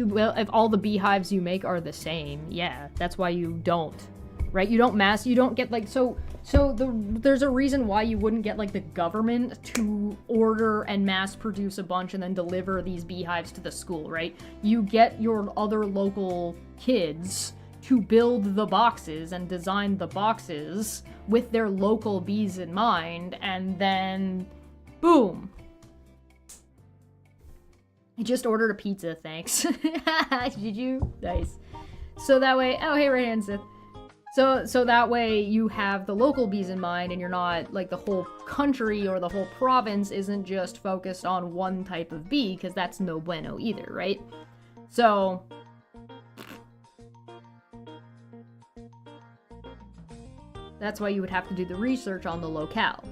all the beehives you make are the same, yeah, that's why you don't, right? You don't get like, there's a reason why you wouldn't get like the government to order and mass produce a bunch and then deliver these beehives to the school, right? You get your other local kids to build the boxes and design the boxes with their local bees in mind, and then boom. I just ordered a pizza, thanks. Did you? Nice. So that way, oh hey, right hand Sith. So that way you have the local bees in mind, and you're not, like, the whole country or the whole province isn't just focused on one type of bee, because that's no bueno either, right? So that's why you would have to do the research on the locale.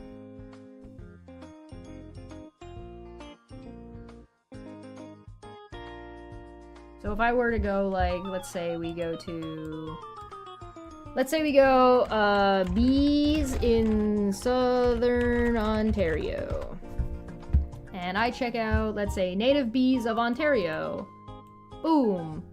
So if I were to go, like, let's say we go bees in southern Ontario. And I check out, let's say, native bees of Ontario. Boom.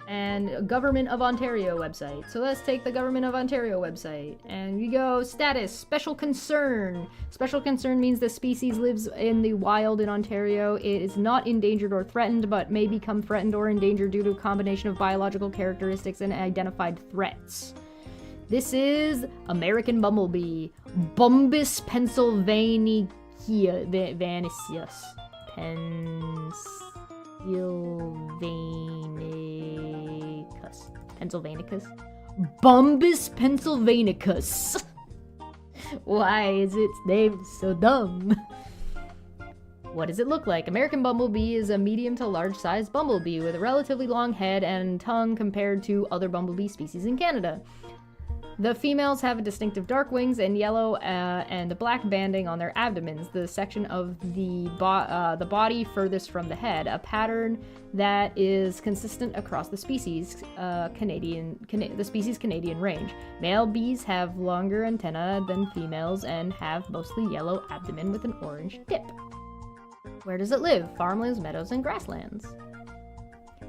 And Government of Ontario website. So let's take the Government of Ontario website. And we go, status, special concern. Special concern means the species lives in the wild in Ontario. It is not endangered or threatened, but may become threatened or endangered due to a combination of biological characteristics and identified threats. This is American bumblebee. Bombus pennsylvanicus. Pennsylvanicus. Bombus pennsylvanicus. Why is its name so dumb? What does it look like? American bumblebee is a medium to large sized bumblebee with a relatively long head and tongue compared to other bumblebee species in Canada. The females have distinctive dark wings and yellow and black banding on their abdomens, the section of the body furthest from the head, a pattern that is consistent across the species Canadian range. Male bees have longer antennae than females and have mostly yellow abdomen with an orange tip. Where does it live? Farmlands, meadows, and grasslands.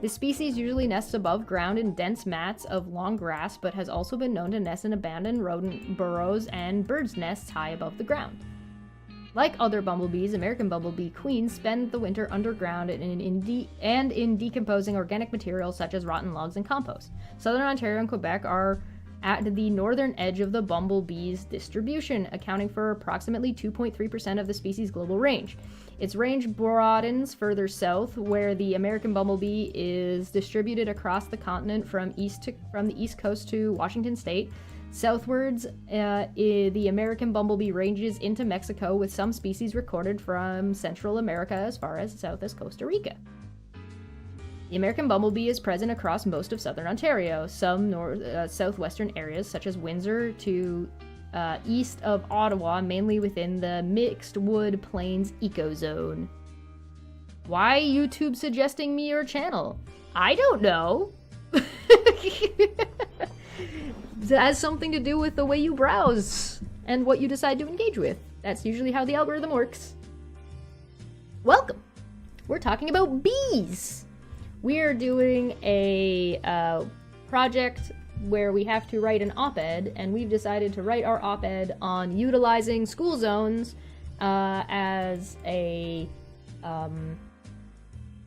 This species usually nests above ground in dense mats of long grass, but has also been known to nest in abandoned rodent burrows and birds' nests high above the ground. Like other bumblebees, American bumblebee queens spend the winter underground and in decomposing organic materials such as rotten logs and compost. Southern Ontario and Quebec are at the northern edge of the bumblebee's distribution, accounting for approximately 2.3% of the species' global range. Its range broadens further south, where the American bumblebee is distributed across the continent from the east coast to Washington state. Southwards, the American bumblebee ranges into Mexico, with some species recorded from Central America as far as south as Costa Rica. The American bumblebee is present across most of southern Ontario, some southwestern areas such as Windsor to east of Ottawa, mainly within the Mixed Wood Plains ecozone. Why YouTube suggesting me your channel? I don't know. It has something to do with the way you browse and what you decide to engage with. That's usually how the algorithm works. Welcome! We're talking about bees! We are doing a project where we have to write an op-ed, and we've decided to write our op-ed on utilizing school zones as a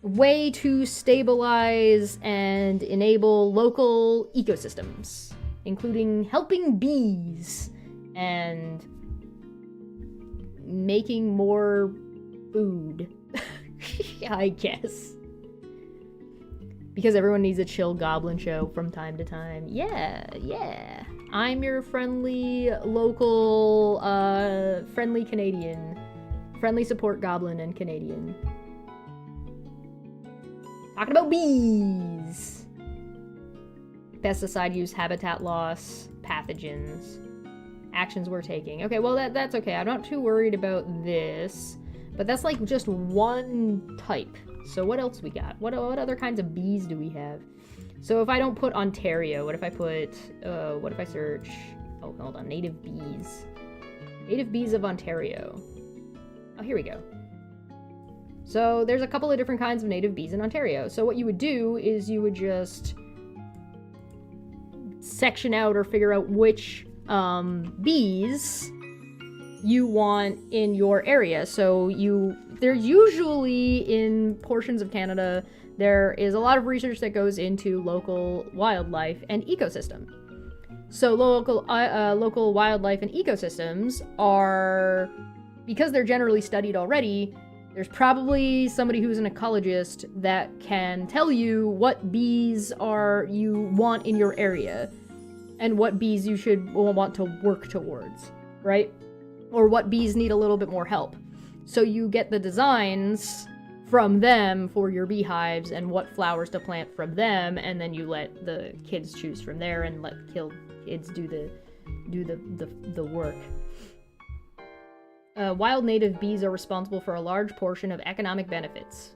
way to stabilize and enable local ecosystems, including helping bees and making more food, I guess. Because everyone needs a chill Goblin show from time to time. Yeah. I'm your friendly, local, friendly Canadian. Friendly support Goblin and Canadian. Talking about bees! Pesticide use, habitat loss, pathogens. Actions we're taking. Okay, well that's okay. I'm not too worried about this. But that's like just one type. So what else we got? What other kinds of bees do we have? So if I don't put Ontario, what if I put, what if I search, oh, hold on, native bees. Native bees of Ontario. Oh, here we go. So there's a couple of different kinds of native bees in Ontario. So what you would do is you would just section out or figure out which bees you want in your area. So they're usually in portions of Canada. There is a lot of research that goes into local wildlife and ecosystem. So local wildlife and ecosystems are, because they're generally studied already, there's probably somebody who's an ecologist that can tell you what bees you want in your area and what bees you should want to work towards, right? Or what bees need a little bit more help. So you get the designs from them for your beehives and what flowers to plant from them, and then you let the kids choose from there and let kids do the work. Wild native bees are responsible for a large portion of economic benefits.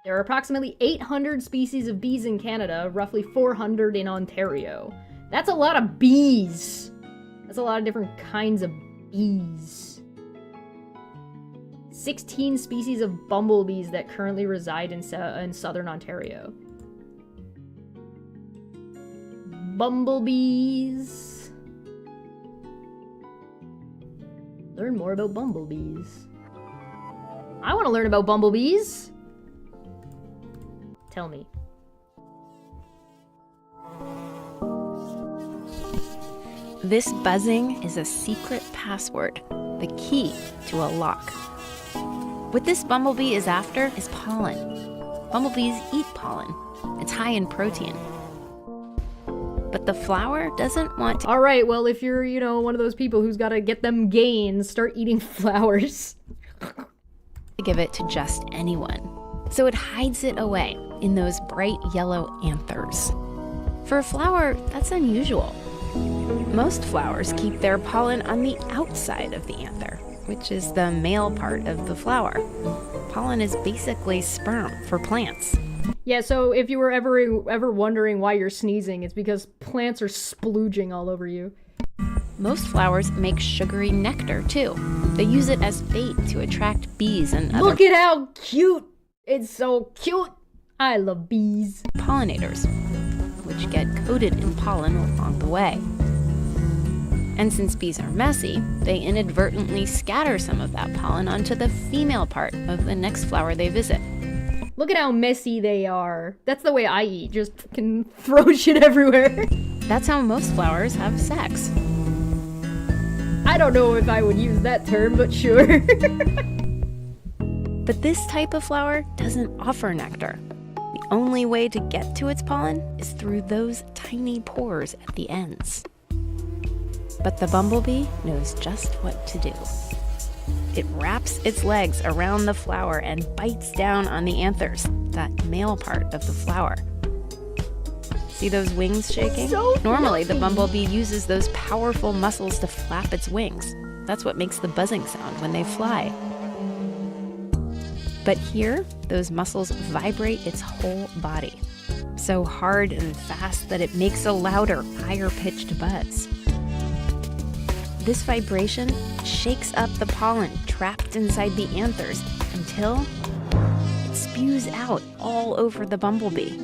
There are approximately 800 species of bees in Canada, roughly 400 in Ontario. That's a lot of bees! That's a lot of different kinds of bees. 16 species of bumblebees that currently reside in southern Ontario. Bumblebees. Learn more about bumblebees. I want to learn about bumblebees. Tell me. This buzzing is a secret password, the key to a lock. What this bumblebee is after is pollen. Bumblebees eat pollen. It's high in protein. But the flower doesn't want to All right, well, if you're, you know, one of those people who's got to get them gains, start eating flowers. give it to just anyone. So it hides it away in those bright yellow anthers. For a flower, that's unusual. Most flowers keep their pollen on the outside of the anther, which is the male part of the flower. Pollen is basically sperm for plants. Yeah, so if you were ever wondering why you're sneezing, it's because plants are splooging all over you. Most flowers make sugary nectar, too. They use it as bait to attract bees and other Look at how cute! It's so cute! I love bees. pollinators, which get coated in pollen along the way. And since bees are messy, they inadvertently scatter some of that pollen onto the female part of the next flower they visit. Look at how messy they are. That's the way I eat, just can throw shit everywhere. That's how most flowers have sex. I don't know if I would use that term, but sure. But this type of flower doesn't offer nectar. The only way to get to its pollen is through those tiny pores at the ends. But the bumblebee knows just what to do. It wraps its legs around the flower and bites down on the anthers, that male part of the flower. See those wings shaking? So Normally, the fluffy. bumblebee uses those powerful muscles to flap its wings. That's what makes the buzzing sound when they fly. But here, those muscles vibrate its whole body, so hard and fast that it makes a louder, higher-pitched buzz. This vibration shakes up the pollen trapped inside the anthers until it spews out all over the bumblebee.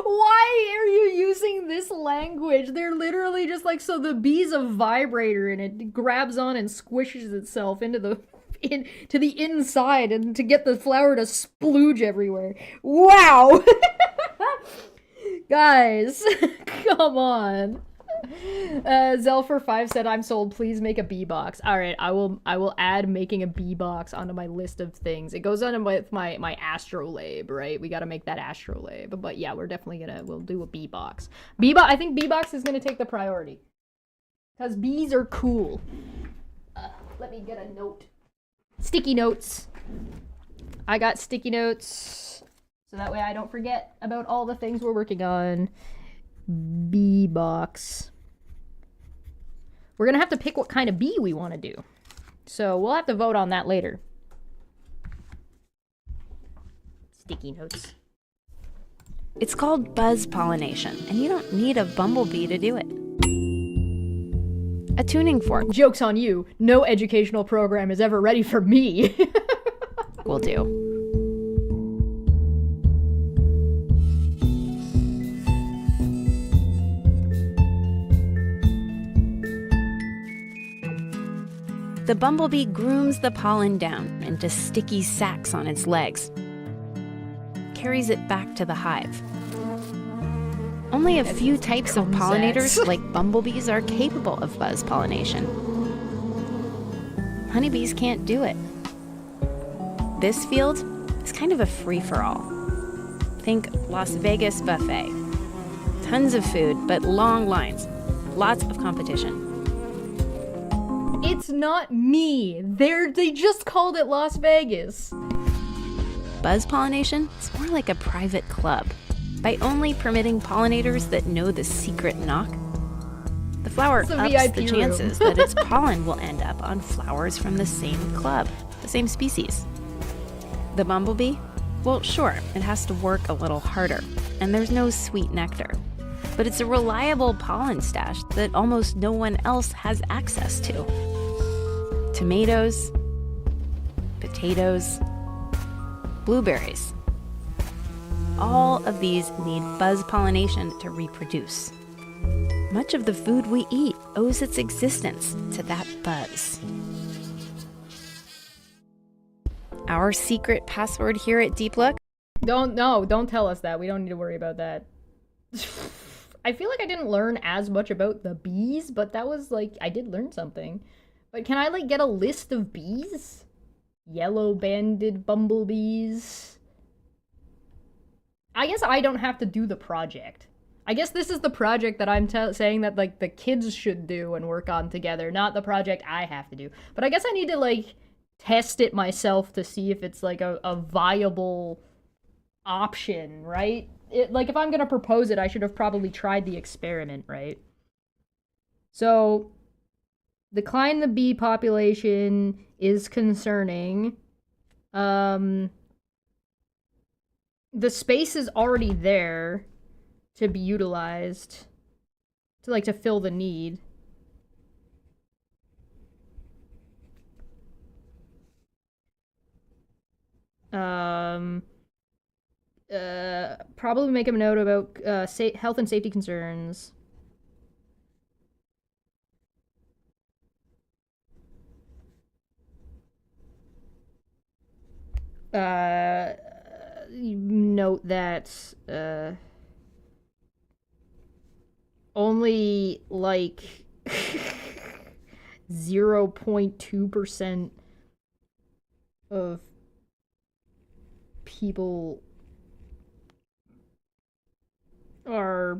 Why are you using this language? They're literally just like, so the bee's a vibrator and it grabs on and squishes itself into the to the inside and to get the flower to splooge everywhere. Wow! Guys, come on. Zelfer5 said, "I'm sold. Please make a bee box." All right, I will add making a bee box onto my list of things. It goes on with my astrolabe, right? We got to make that astrolabe. But yeah, we'll do a bee box. I think bee box is gonna take the priority because bees are cool. Let me get a note. Sticky notes. I got sticky notes. So that way I don't forget about all the things we're working on. Bee box. We're gonna have to pick what kind of bee we want to do. So we'll have to vote on that later. Sticky notes. It's called buzz pollination, and you don't need a bumblebee to do it. A tuning fork Joke's on you. No educational program is ever ready for me. will do. The bumblebee grooms the pollen down into sticky sacs on its legs, carries it back to the hive. Only a few types of pollinators, like bumblebees, are capable of buzz pollination. Honeybees can't do it. This field is kind of a free-for-all. Think Las Vegas buffet. Tons of food, but long lines. Lots of competition. It's not me. They just called it Las Vegas. Buzz pollination is more like a private club. By only permitting pollinators that know the secret knock, the flower It's a ups VIP the room. chances that its pollen will end up on flowers from the same club, the same species. The bumblebee? Well, sure, it has to work a little harder, and there's no sweet nectar. But it's a reliable pollen stash that almost no one else has access to. Tomatoes, potatoes, blueberries. All of these need buzz pollination to reproduce. Much of the food we eat owes its existence to that buzz. Our secret password here at Deep Look? Don't tell us that. We don't need to worry about that. I feel like I didn't learn as much about the bees, but that was like, I did learn something. But can I like get a list of bees? Yellow banded bumblebees. I guess I don't have to do the project. I guess this is the project that I'm saying that, like, the kids should do and work on together, not the project I have to do. But I guess I need to, like, test it myself to see if it's, like, a viable option, right? Like, if I'm gonna propose it, I should have probably tried the experiment, right? So, decline in the bee population is concerning. The space is already there to be utilized to fill the need. Probably make a note about health and safety concerns. Note that only like 0.2% of people are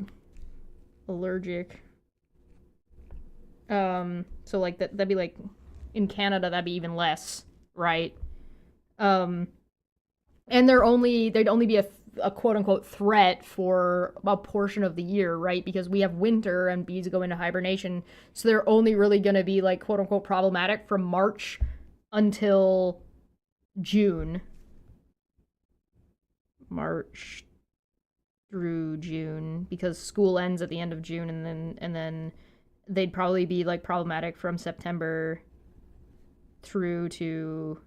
allergic. So like that'd be like in Canada that'd be even less, right? And they'd only be a quote unquote threat for a portion of the year, right? Because we have winter and bees go into hibernation, so they're only really going to be like quote unquote problematic from March until June. March through June, because school ends at the end of June, and then they'd probably be like problematic from September through to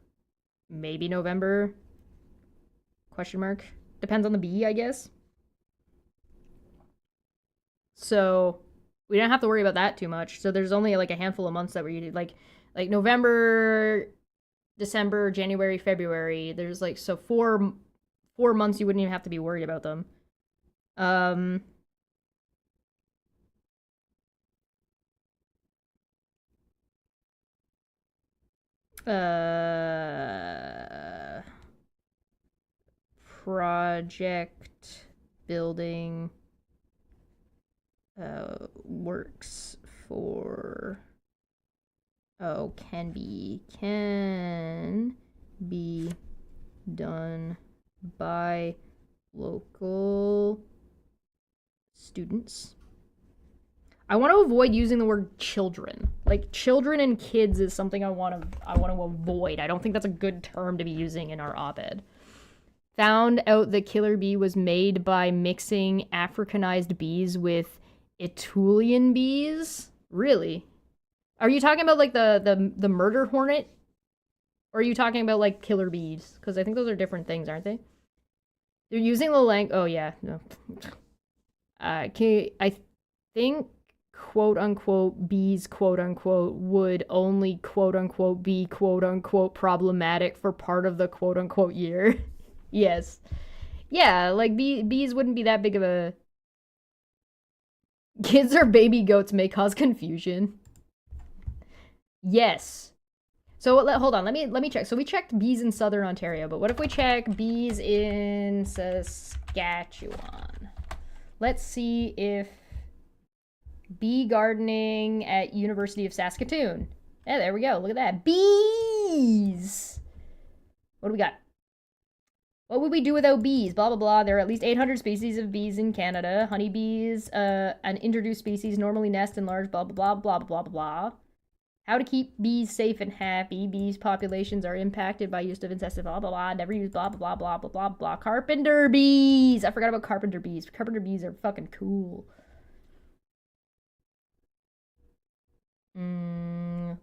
maybe November? Question mark. Depends on the bee, I guess. So we don't have to worry about that too much. So there's only like a handful of months that we did like November, December, January, February. There's like so four months you wouldn't even have to be worried about them. Project building works for can be done by local students. I want to avoid using the word children. Like children and kids is something I want to avoid. I don't think that's a good term to be using in our op-ed. Found out the killer bee was made by mixing Africanized bees with Etulian bees? Really? Are you talking about like the murder hornet? Or are you talking about like killer bees? Because I think those are different things, aren't they? They're using the oh yeah, no. I think quote unquote bees quote unquote would only quote unquote be quote unquote problematic for part of the quote unquote year. Yes. Yeah, like bees wouldn't be that big of a... Kids or baby goats may cause confusion. Yes. So hold on, let me check. So we checked bees in southern Ontario, but what if we check bees in Saskatchewan? Let's see if bee gardening at University of Saskatoon. Yeah, there we go. Look at that. Bees! What do we got? What would we do without bees? Blah, blah, blah. There are at least 800 species of bees in Canada. Honeybees, an introduced species, normally nest in large, blah, blah, blah, blah, blah, blah, blah. How to keep bees safe and happy. Bees populations are impacted by use of insecticides, blah, blah, blah. Never use blah, blah, blah, blah, blah, blah, blah. Carpenter bees! I forgot about carpenter bees. Carpenter bees are fucking cool.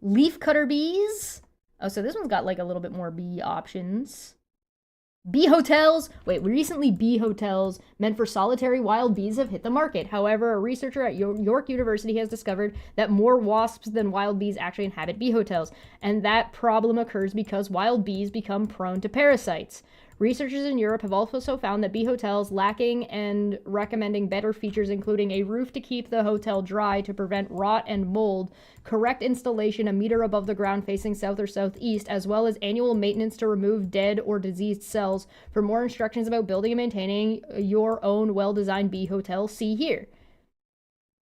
Leaf cutter bees? Oh, so this one's got like a little bit more bee options. Bee hotels. Wait, recently bee hotels meant for solitary wild bees have hit the market. However, a researcher at York University has discovered that more wasps than wild bees actually inhabit bee hotels, and that problem occurs because wild bees become prone to parasites. Researchers in Europe have also found that bee hotels lacking and recommending better features, including a roof to keep the hotel dry to prevent rot and mold, correct installation a meter above the ground facing south or southeast, as well as annual maintenance to remove dead or diseased cells. For more instructions about building and maintaining your own well-designed bee hotel, see here.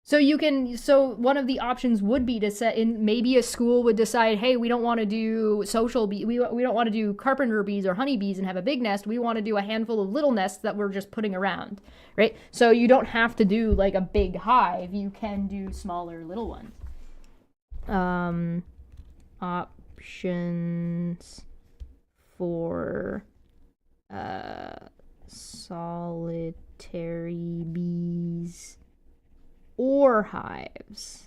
So one of the options would be to set in, maybe a school would decide, hey, we don't want to do social bee, we don't want to do carpenter bees or honeybees and have a big nest. We want to do a handful of little nests that we're just putting around, right? So you don't have to do like a big hive. You can do smaller little ones. Options for solitary bees or hives.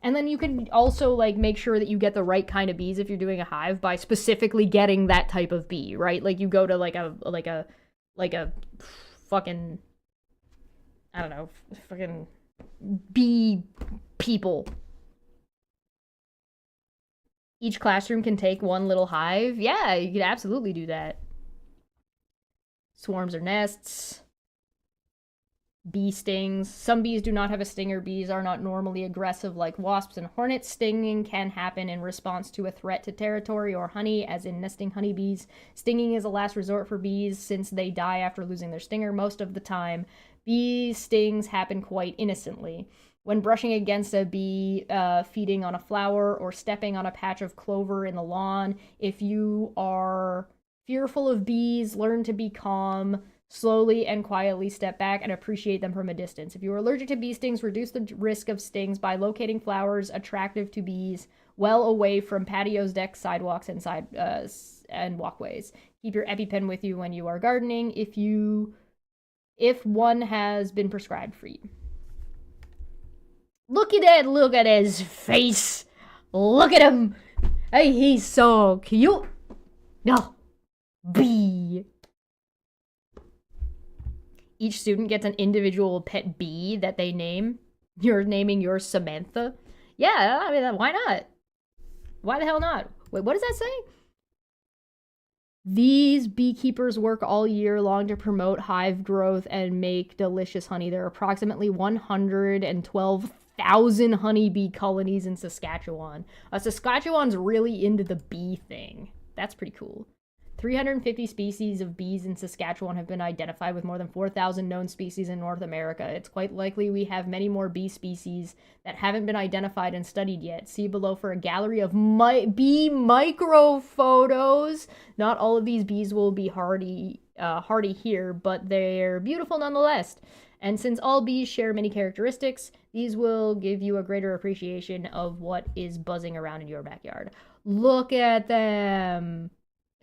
And then you can also like make sure that you get the right kind of bees if you're doing a hive by specifically getting that type of bee, right? Like you go to like a fucking, I don't know, fucking bee people. Each classroom can take one little hive. Yeah, you could absolutely do that. Swarms or nests. Bee stings. Some bees do not have a stinger. Bees are not normally aggressive like wasps and hornets. Stinging can happen in response to a threat to territory or honey, as in nesting honeybees. Stinging is a last resort for bees since they die after losing their stinger most of the time. Bee stings happen quite innocently. When brushing against a bee feeding on a flower or stepping on a patch of clover in the lawn, if you are fearful of bees, learn to be calm. Slowly and quietly step back and appreciate them from a distance. If you are allergic to bee stings, reduce the risk of stings by locating flowers attractive to bees well away from patios, decks, sidewalks, and walkways. Keep your EpiPen with you when you are gardening if one has been prescribed for you. Look at his face. Look at him. Hey, he's so cute. No. Bee. Each student gets an individual pet bee that they name. You're naming yours Samantha? Yeah, I mean, why not? Why the hell not? Wait, what does that say? These beekeepers work all year long to promote hive growth and make delicious honey. There are approximately 112,000 honeybee colonies in Saskatchewan. Saskatchewan's really into the bee thing. That's pretty cool. 350 species of bees in Saskatchewan have been identified, with more than 4,000 known species in North America. It's quite likely we have many more bee species that haven't been identified and studied yet. See below for a gallery of bee micro photos. Not all of these bees will be hardy here, but they're beautiful nonetheless. And since all bees share many characteristics, these will give you a greater appreciation of what is buzzing around in your backyard. Look at them.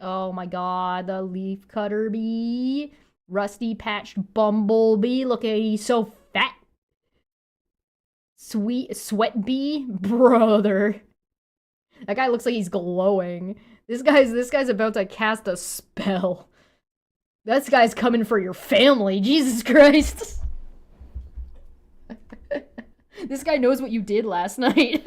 Oh my god, the leafcutter bee. Rusty patched bumblebee. Look at, he's so fat. Sweat bee. Brother. That guy looks like he's glowing. This guy's about to cast a spell. This guy's coming for your family. Jesus Christ. This guy knows what you did last night.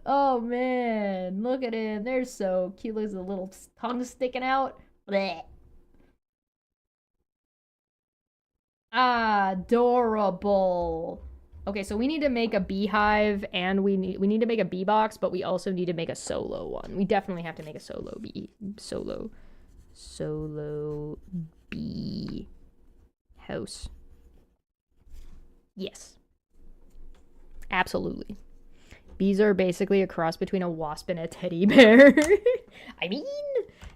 Oh man, look at him. They're so cute. There's a little tongue sticking out. Blech. Adorable. Okay, so we need to make a beehive and we need to make a bee box, but we also need to make a solo one. We definitely have to make a solo bee house. Yes. Absolutely. Bees are basically a cross between a wasp and a teddy bear. I mean,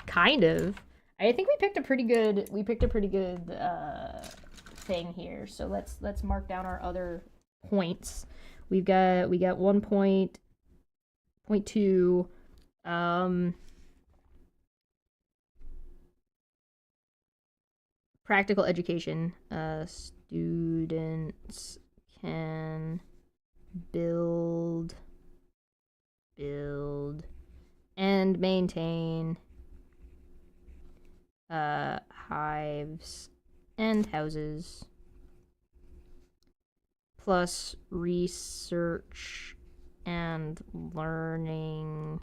kind of. I think we picked a pretty good thing here. So let's mark down our other points. We got 1.2 practical education. Students can build and maintain hives and houses, plus research and learning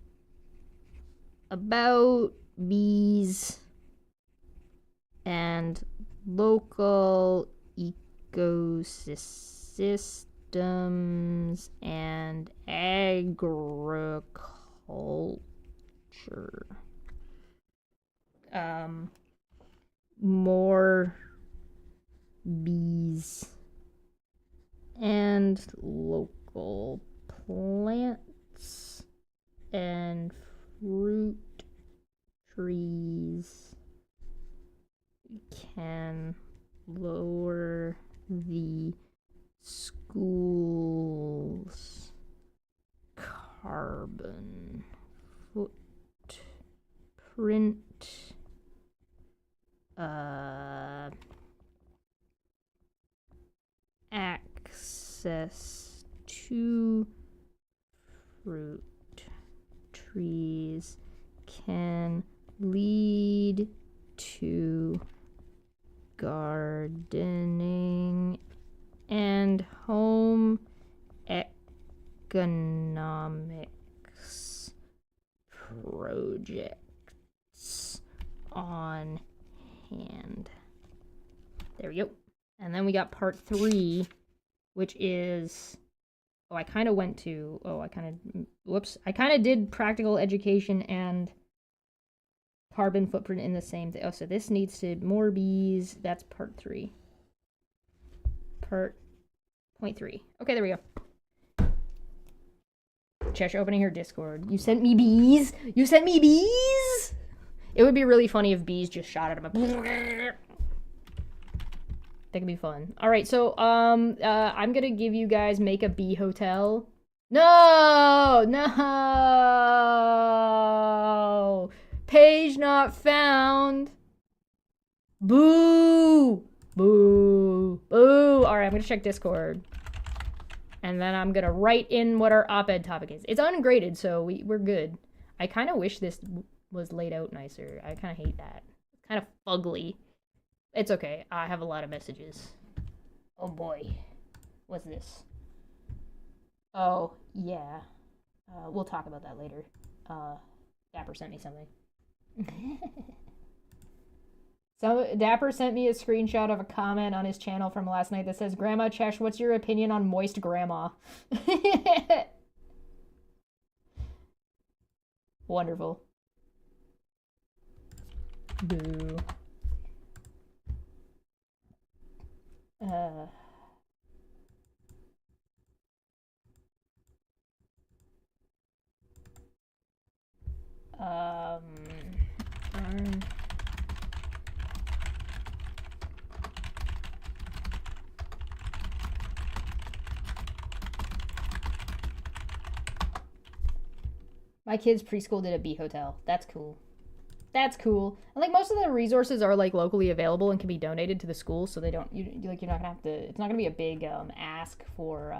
about bees and local ecosystems and agriculture. More bees and local plants and fruit trees can lower the school's carbon footprint. Access to fruit trees can lead to gardening and home economics projects on hand. There we go. And then we got part 3, which is, I kind of did practical education and carbon footprint in the same thing. Oh, so this needs to more bees. That's part 3. Part point 3. Okay, there we go. Chesh opening her Discord. You sent me bees? You sent me bees? It would be really funny if bees just shot at him. That could be fun. All right, so I'm gonna give you guys make a bee hotel. No, no. Page not found. Boo, boo, boo. All right, I'm gonna check Discord, and then I'm gonna write in what our op-ed topic is. It's ungraded, so we're good. I kind of wish this was laid out nicer. I kind of hate that. It's kind of fugly. It's okay. I have a lot of messages. Oh boy. What's this? Oh, yeah. We'll talk about that later. Dapper sent me something. So Dapper sent me a screenshot of a comment on his channel from last night that says, Grandma Chesh, what's your opinion on moist grandma? Wonderful. Boo. My kid's preschool did a bee hotel. That's cool. That's cool. And like most of the resources are like locally available and can be donated to the school, so they don't you're not gonna have to. It's not gonna be a big ask for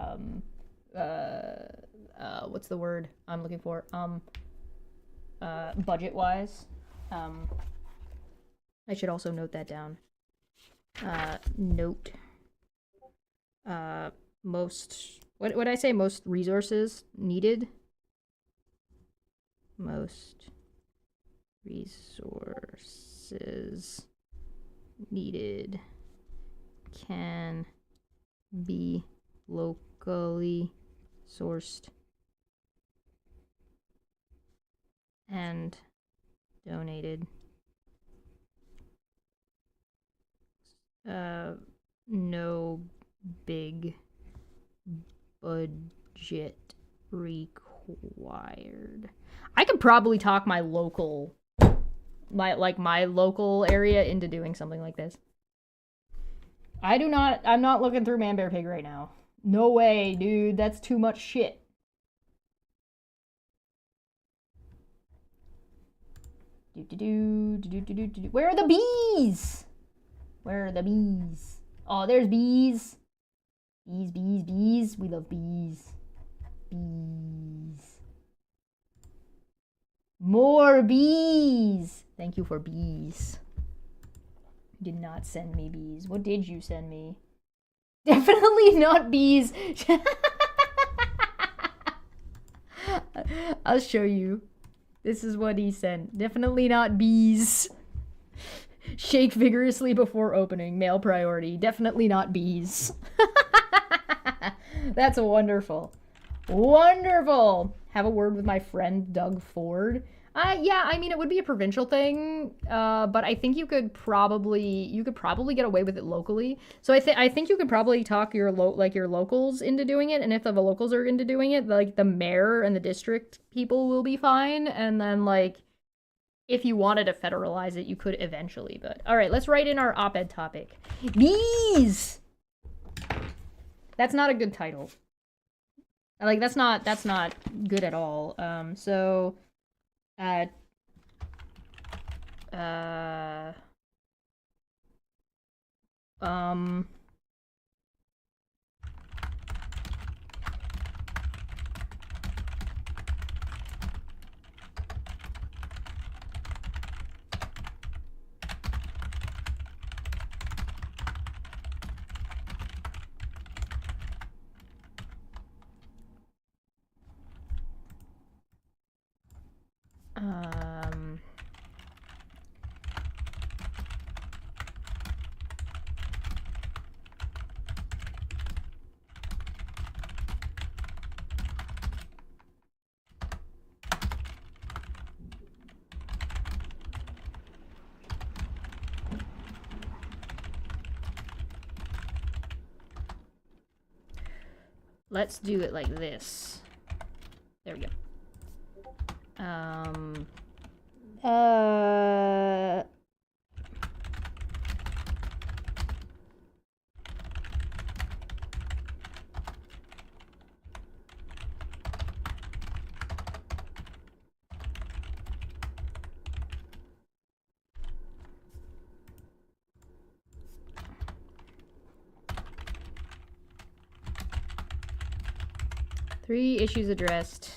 what's the word I'm looking for? Budget wise. I should also note that down. Note. Most. What would I say? Most resources needed. Most resources needed can be locally sourced and donated. No big budget required. I could probably talk my local area into doing something like this. I'm not looking through Man Bear Pig right now. No way, dude. That's too much shit. Where are the bees? Where are the bees? Oh, there's bees. Bees, bees, bees. We love bees. Bees. More bees. Thank you for bees. You did not send me bees. What did you send me? Definitely not bees. I'll show you. This is what he sent. Definitely not bees. Shake vigorously before opening. Male priority. Definitely not bees. That's wonderful. Wonderful. Have a word with my friend Doug Ford. Yeah, I mean, it would be a provincial thing, but I think you could probably get away with it locally. So I think you could probably talk your locals into doing it, and if the locals are into doing it, like the mayor and the district people will be fine, and then like if you wanted to federalize it, you could eventually. But all right, let's write in our op-ed topic. Bees. That's not a good title. Like that's not good at all. So let's do it like this. There we go. 3 issues addressed.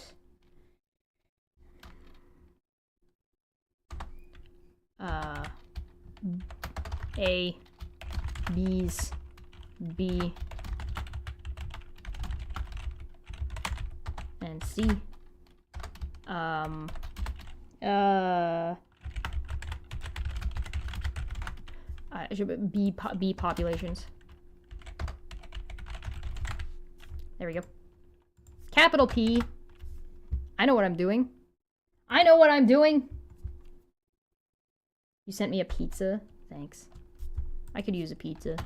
A, B's, B, and C. It should be B populations. There we go. Capital P. I know what I'm doing. I know what I'm doing. You sent me a pizza. Thanks. I could use a pizza.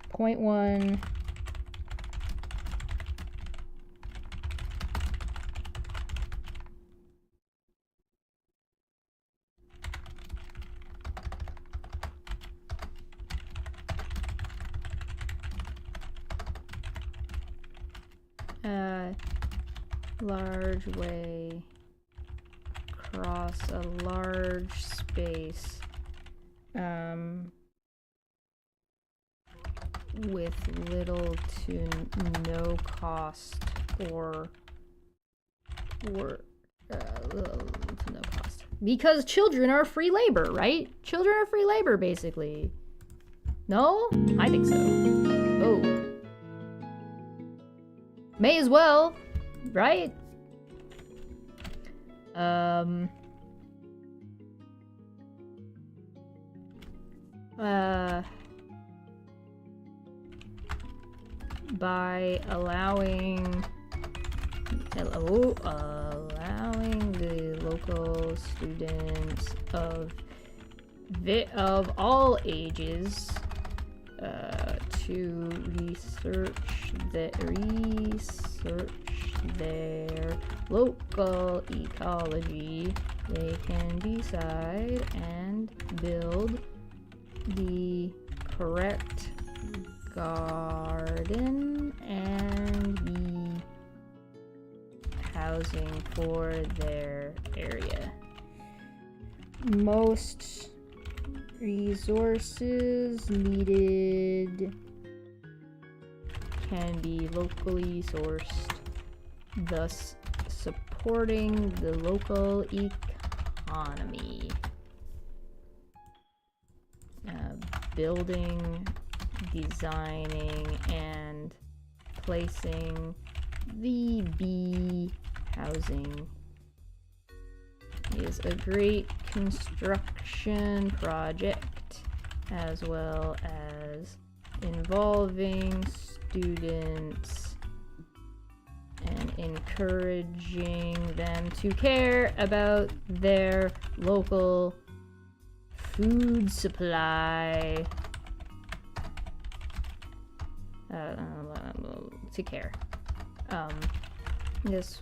Point 1. Large way across a large space with little to no cost or little to no cost, because children are free labor, right? Children are free labor, basically. No? I think so. Oh. May as well, right? By allowing the local students of all ages to research their local ecology, they can decide and build the correct garden and bee housing for their area. Most resources needed can be locally sourced, thus supporting the local economy. Building, designing, and placing the bee housing is a great construction project, as well as involving students and encouraging them to care about their local food supply. To care. This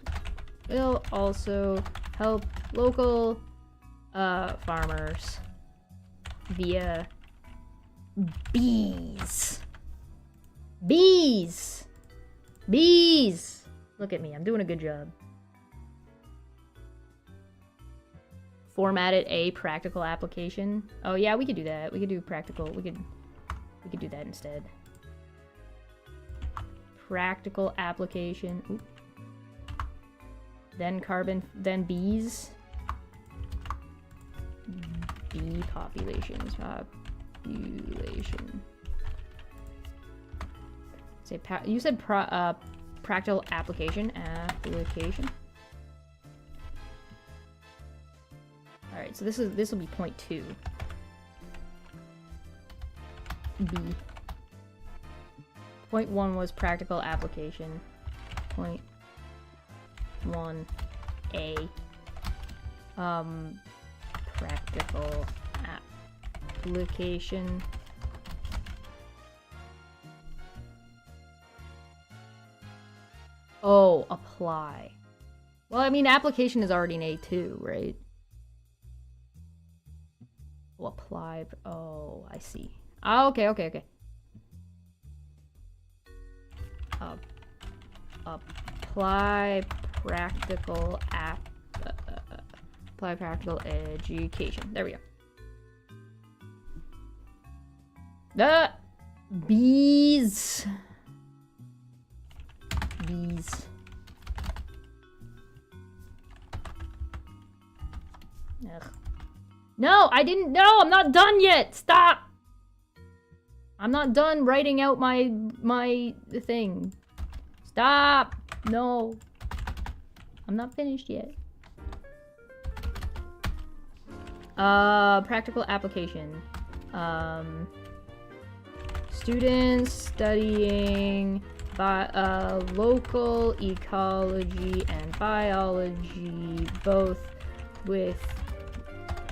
will also help local farmers via bees. Bees! Bees! Look at me, I'm doing a good job. Formatted a practical application. Oh yeah, we could do that. We could do practical. We could do that instead. Practical application. Oop. Then carbon, then bees. Bee populations. Population. Say you said practical application. Application. All right, so this will be point 2. B. Point 1 was practical application. Point 1A. Practical application. Oh, apply. Well, I mean, application is already an A2, right? Oh, apply. Oh, I see. Oh, okay. Apply practical apply practical education. There we go. The bees. Bees. Ugh. No, I didn't. No, I'm not done yet. Stop. I'm not done writing out my thing. Stop. No. I'm not finished yet. Practical application. Students studying local ecology and biology, both with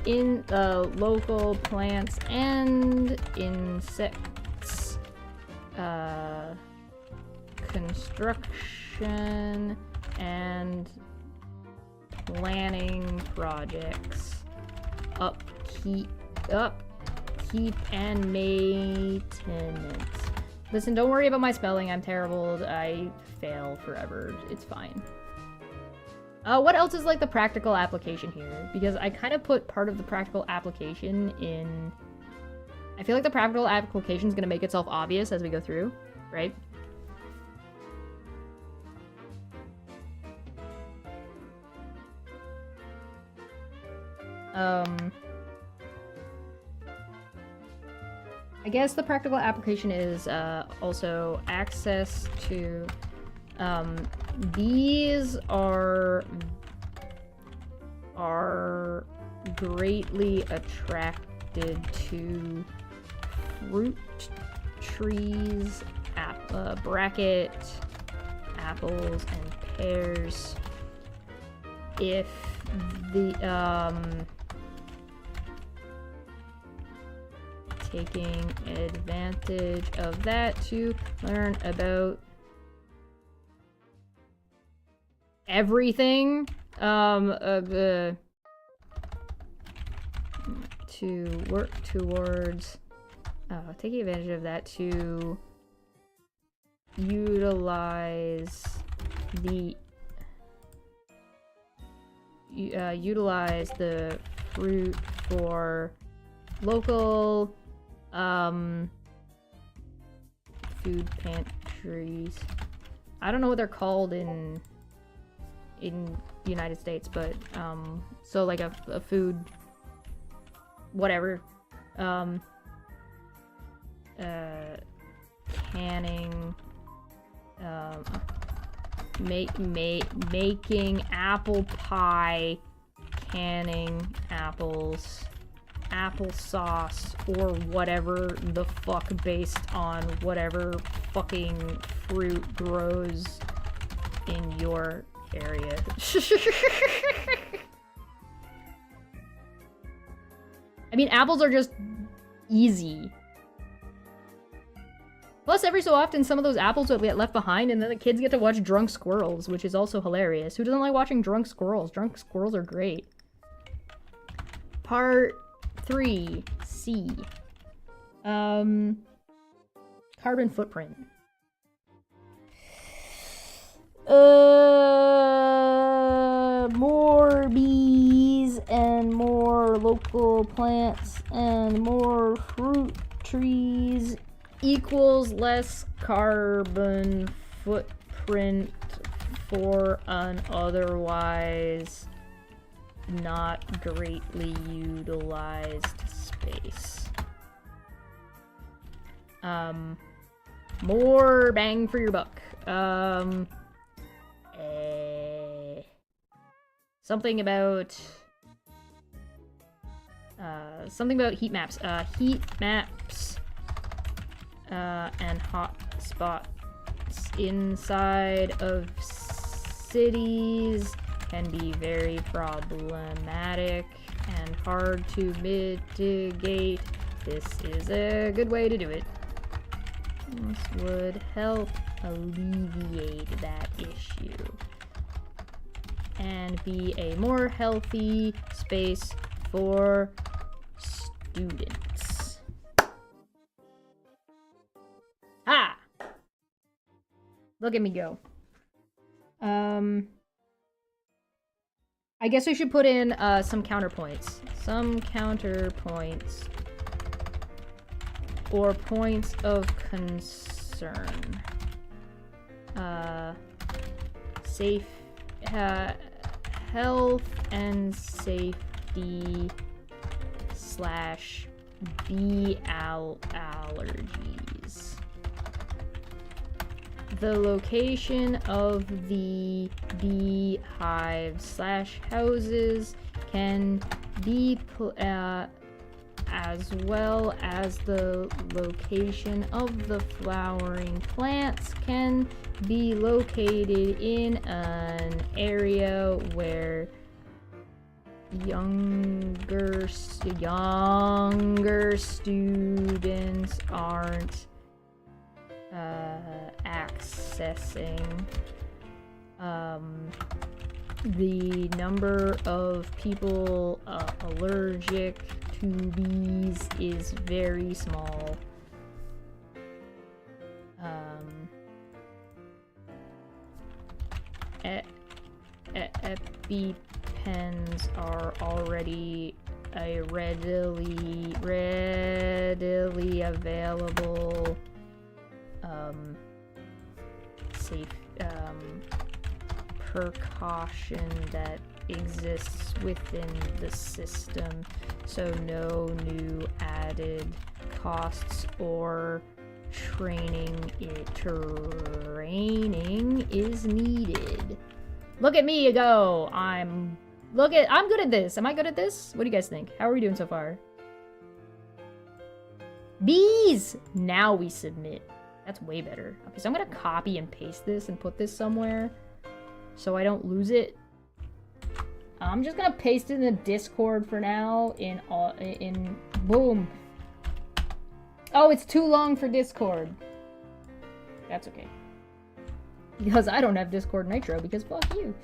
local plants and insects. Construction and planning projects. Upkeep and maintenance. Listen, don't worry about my spelling. I'm terrible. I fail forever. It's fine. What else is like the practical application here? Because I kind of put part of the practical application in... I feel like the practical application is going to make itself obvious as we go through, right? I guess the practical application is also access to these are greatly attracted to fruit trees, bracket apples and pears. If the taking advantage of that to learn about everything, to work towards taking advantage of that to utilize the fruit for local food pantries. I don't know what they're called in the United States, but so like a food whatever, canning, making apple pie, canning apples, applesauce, or whatever the fuck based on whatever fucking fruit grows in your area. I mean, apples are just easy. Plus, every so often, some of those apples will get left behind, and then the kids get to watch drunk squirrels, which is also hilarious. Who doesn't like watching drunk squirrels? Drunk squirrels are great. Part 3, C. Carbon footprint. More bees and more local plants and more fruit trees equals less carbon footprint for an otherwise not greatly utilized space. More bang for your buck. Something about heat maps. Heat maps and hot spots inside of cities can be very problematic and hard to mitigate. This is a good way to do it. This would help alleviate that issue and be a more healthy space for students. Ah! Look at me go. I guess I should put in some counterpoints. Some counterpoints. Or points of concern. Safe, health and safety / bee allergies. The location of the beehive / houses can be as well as the location of the flowering plants can be located in an area where younger students aren't accessing. The number of people allergic to bees is very small. EpiPens are already a readily available safe precaution that exists within the system, so no new added costs or training is needed. Look at me go. I'm good at this. Am I good at this? What do you guys think? How are we doing so far? Bees! Now we submit. That's way better. Okay, so I'm gonna copy and paste this and put this somewhere so I don't lose it. I'm just gonna paste it in the Discord for now in boom. Oh, it's too long for Discord. That's okay. Because I don't have Discord Nitro, because fuck you.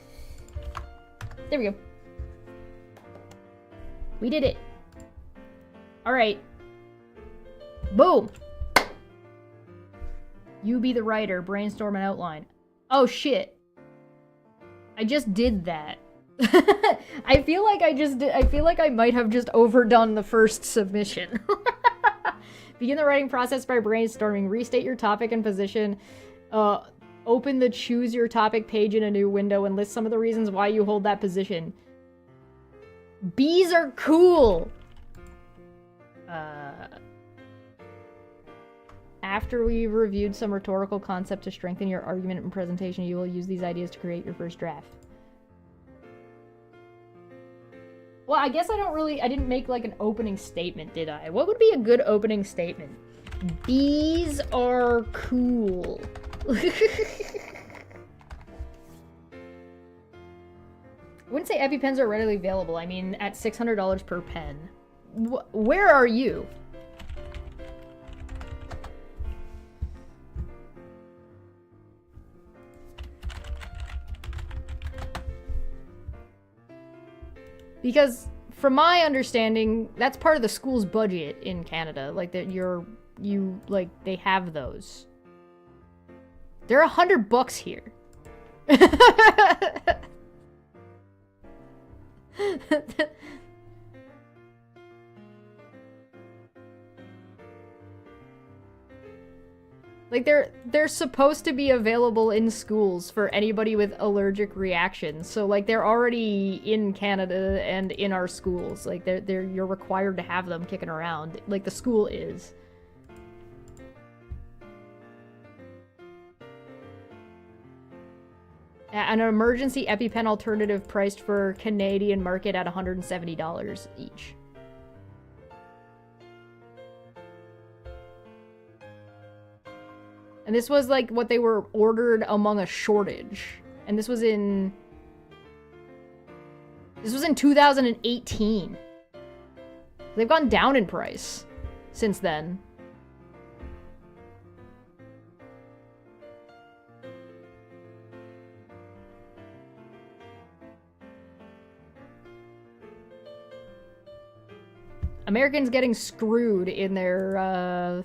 There we go. We did it. Alright. Boom! You be the writer, brainstorm an outline. Oh shit. I just did that. I feel like I might have just overdone the first submission. Begin the writing process by brainstorming. Restate your topic and position. Open the choose your topic page in a new window and list some of the reasons why you hold that position. Bees are cool! after we've reviewed some rhetorical concept to strengthen your argument and presentation, you will use these ideas to create your first draft. Well, I guess I didn't make like an opening statement, did I? What would be a good opening statement? Bees are cool. I wouldn't say EpiPens are readily available. I mean, at $600 per pen. Where are you? Because from my understanding, that's part of the school's budget in Canada. Like that they have those. They're $100 here. Like they're supposed to be available in schools for anybody with allergic reactions. So like they're already in Canada and in our schools. Like you're required to have them kicking around. Like the school is. An emergency EpiPen alternative priced for Canadian market at $170 each. And this was like what they were ordered among a shortage. And this was in 2018. They've gone down in price since then. Americans getting screwed in their,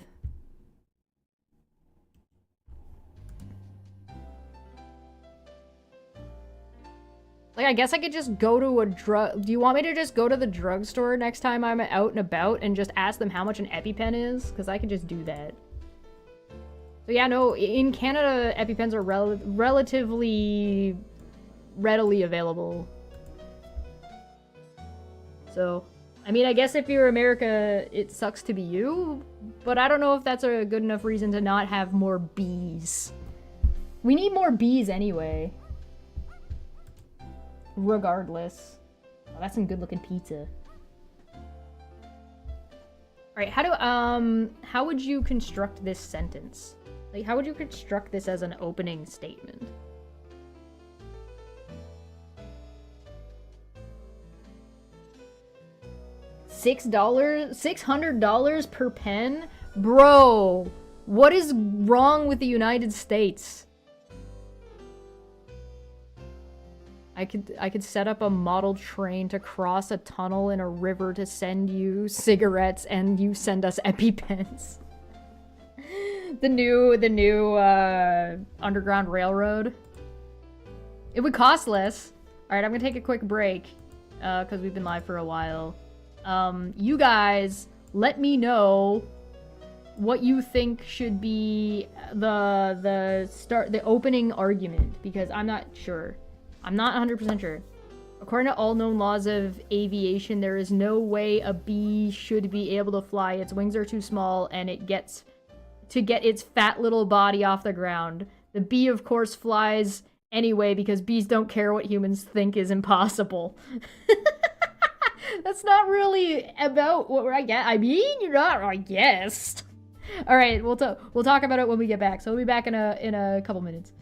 Like, I guess I could just go to a drug... Do you want me to just go to the drugstore next time I'm out and about and just ask them how much an EpiPen is? Because I could just do that. So yeah, no, in Canada, EpiPens are relatively readily available. So, I mean, I guess if you're America, it sucks to be you. But I don't know if that's a good enough reason to not have more bees. We need more bees anyway. Regardless. Oh, that's some good-looking pizza. Alright, how would you construct this sentence? Like, how would you construct this as an opening statement? $600 per pen? Bro, what is wrong with the United States? I could set up a model train to cross a tunnel in a river to send you cigarettes, and you send us EpiPens. the new Underground Railroad. It would cost less. All right, I'm gonna take a quick break because we've been live for a while. You guys, let me know what you think should be the opening argument, because I'm not sure. I'm not 100% sure. According to all known laws of aviation, there is no way a bee should be able to fly. Its wings are too small, and it gets to get its fat little body off the ground. The bee, of course, flies anyway because bees don't care what humans think is impossible. That's not really about what we're... I mean, you're not, I guess. All right, we'll talk about it when we get back. So we'll be back in a couple minutes.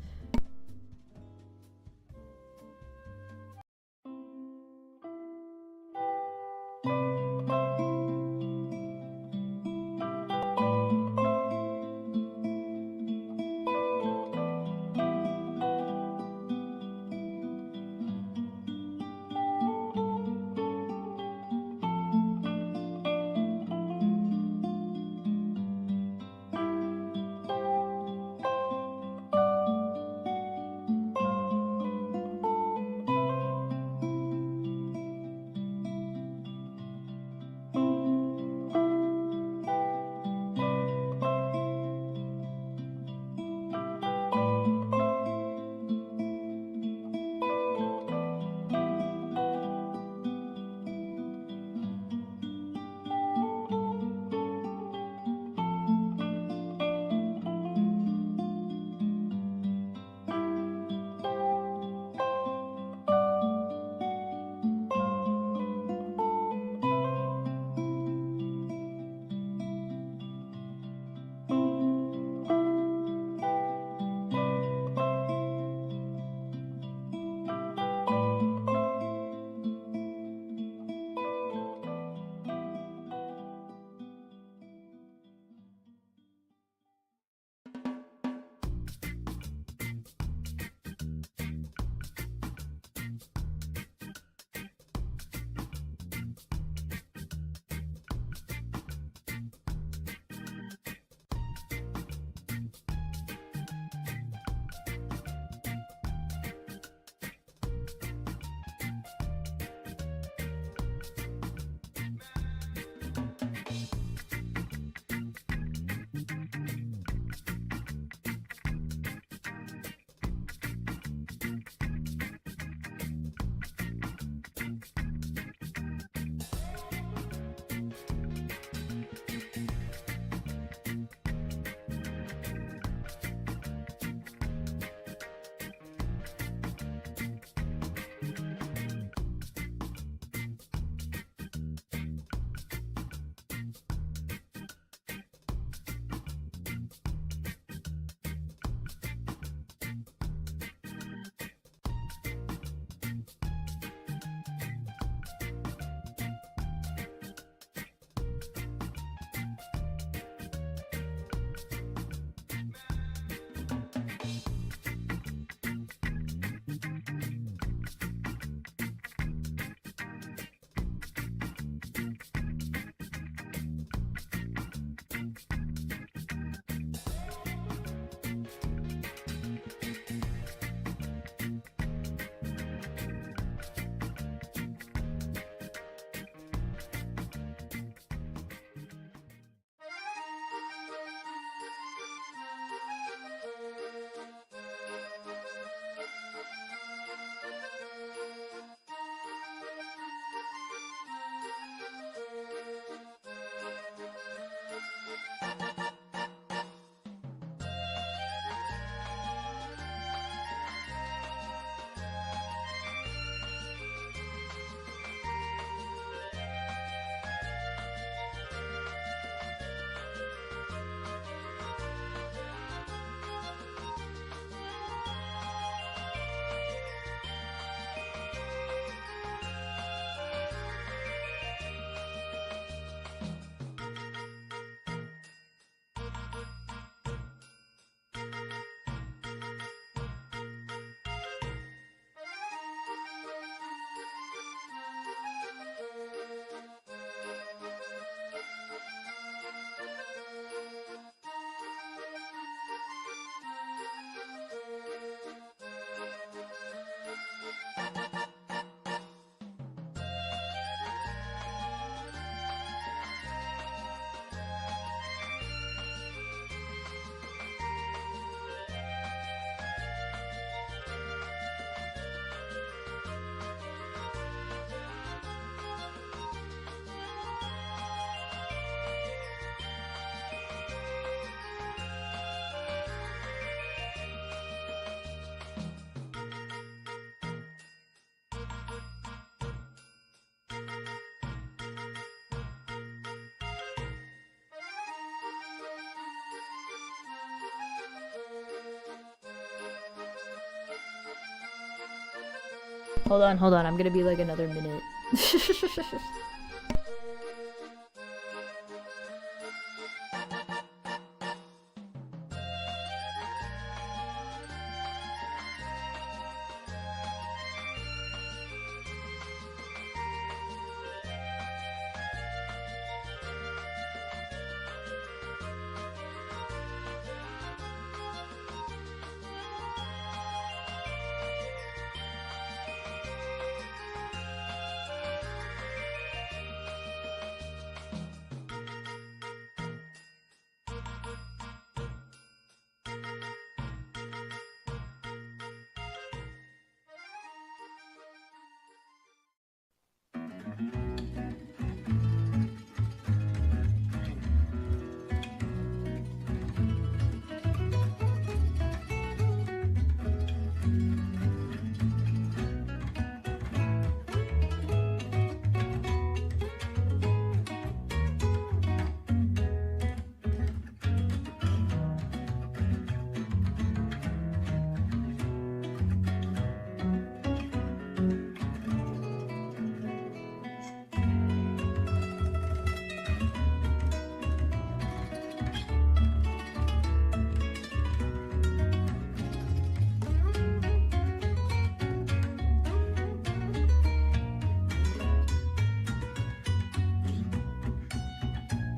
Hold on. I'm gonna be like another minute.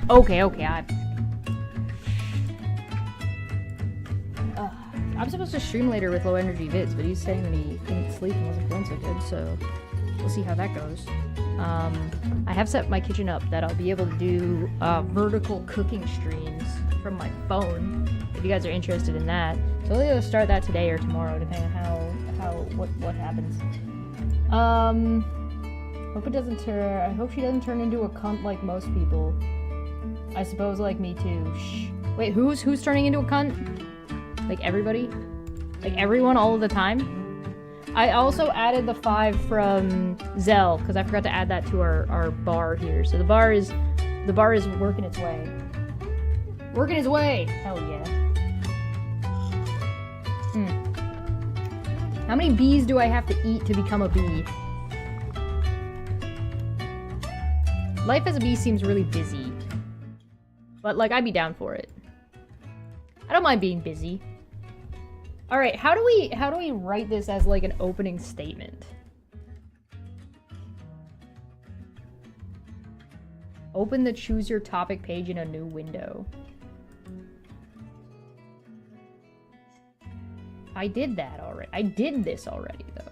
Okay, I'm supposed to stream later with low energy vids, but he's saying that he couldn't sleep and wasn't feeling so good, so we'll see how that goes. I have set my kitchen up that I'll be able to do vertical cooking streams from my phone, if you guys are interested in that. So we'll either start that today or tomorrow, depending on what happens. Hope it doesn't turn. I hope she doesn't turn into a cunt like most people. I suppose, like me too. Shh. Wait, who's turning into a cunt? Like everybody? Like everyone all of the time? I also added the 5 from Zell, because I forgot to add that to our bar here. So the bar is working its way. Working its way! Hell yeah. How many bees do I have to eat to become a bee? Life as a bee seems really busy. But, like, I'd be down for it. I don't mind being busy. Alright, how do we write this as, like, an opening statement? Open the Choose Your Topic page in a new window. I did that already. I did this already, though.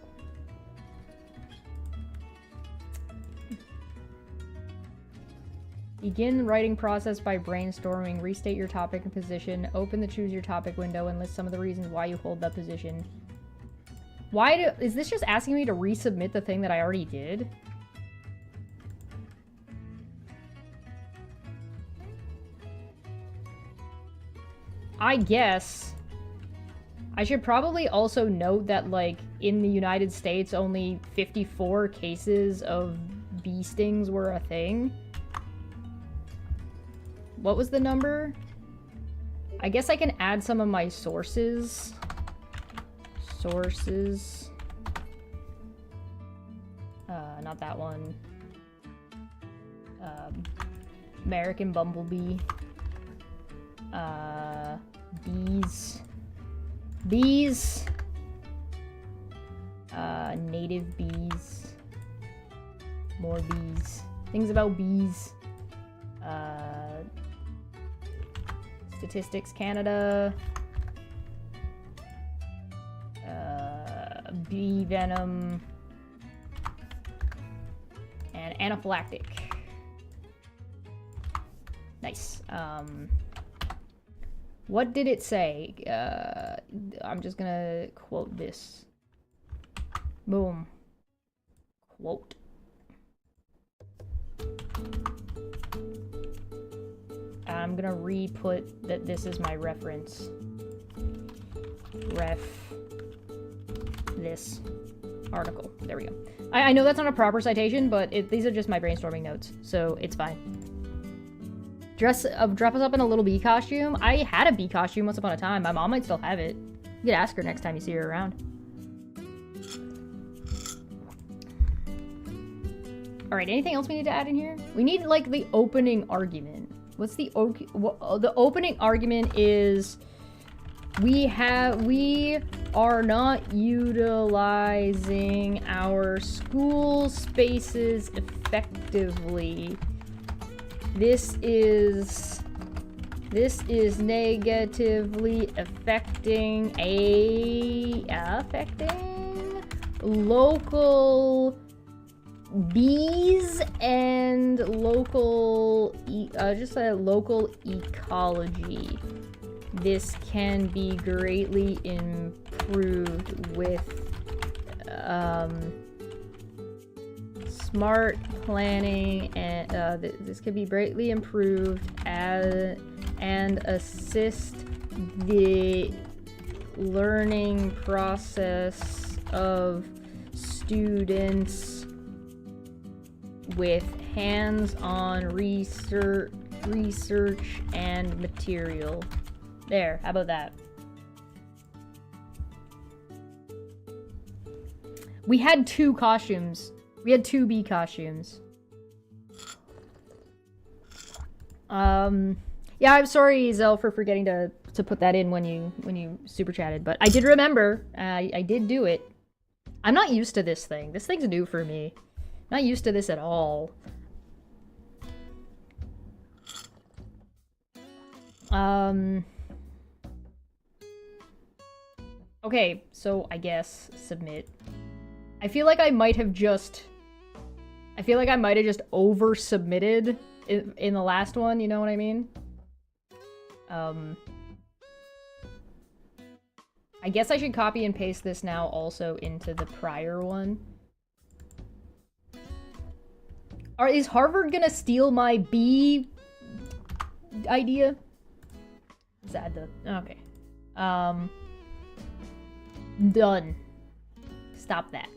Begin writing process by brainstorming. Restate your topic and position. Open the Choose Your Topic window and list some of the reasons why you hold that position. Is this just asking me to resubmit the thing that I already did? I guess. I should probably also note that, like, in the United States, only 54 cases of bee stings were a thing. What was the number? I guess I can add some of my sources. Sources. Not that one. American Bumblebee. Bees. Bees. Native bees. More bees. Things about bees. Statistics Canada. Bee venom. And anaphylactic. Nice. What did it say? I'm just gonna quote this. Boom. Quote. I'm gonna re-put that this is my reference. Ref. This article. There we go. I know that's not a proper citation, but these are just my brainstorming notes, so it's fine. Dress us up in a little bee costume. I had a bee costume once upon a time. My mom might still have it. You could ask her next time you see her around. Alright, anything else we need to add in here? We need, like, the opening argument. What's the opening argument is... We are not utilizing our school spaces effectively. This is negatively affecting local bees and local local ecology. This can be greatly improved with smart planning, and this can be greatly improved and assist the learning process of students with hands-on research and material. There, how about that? We had 2 costumes. We had 2 bee costumes. Yeah, I'm sorry, Zell, for forgetting to put that in when you super chatted, but I did remember. I did do it. I'm not used to this thing. This thing's new for me. Not used to this at all. Okay, so I guess submit. I feel like I might have just over submitted in the last one, you know what I mean? I guess I should copy and paste this now also into the prior one. Is Harvard gonna steal my B idea? Sad though. Okay. Done. Stop that.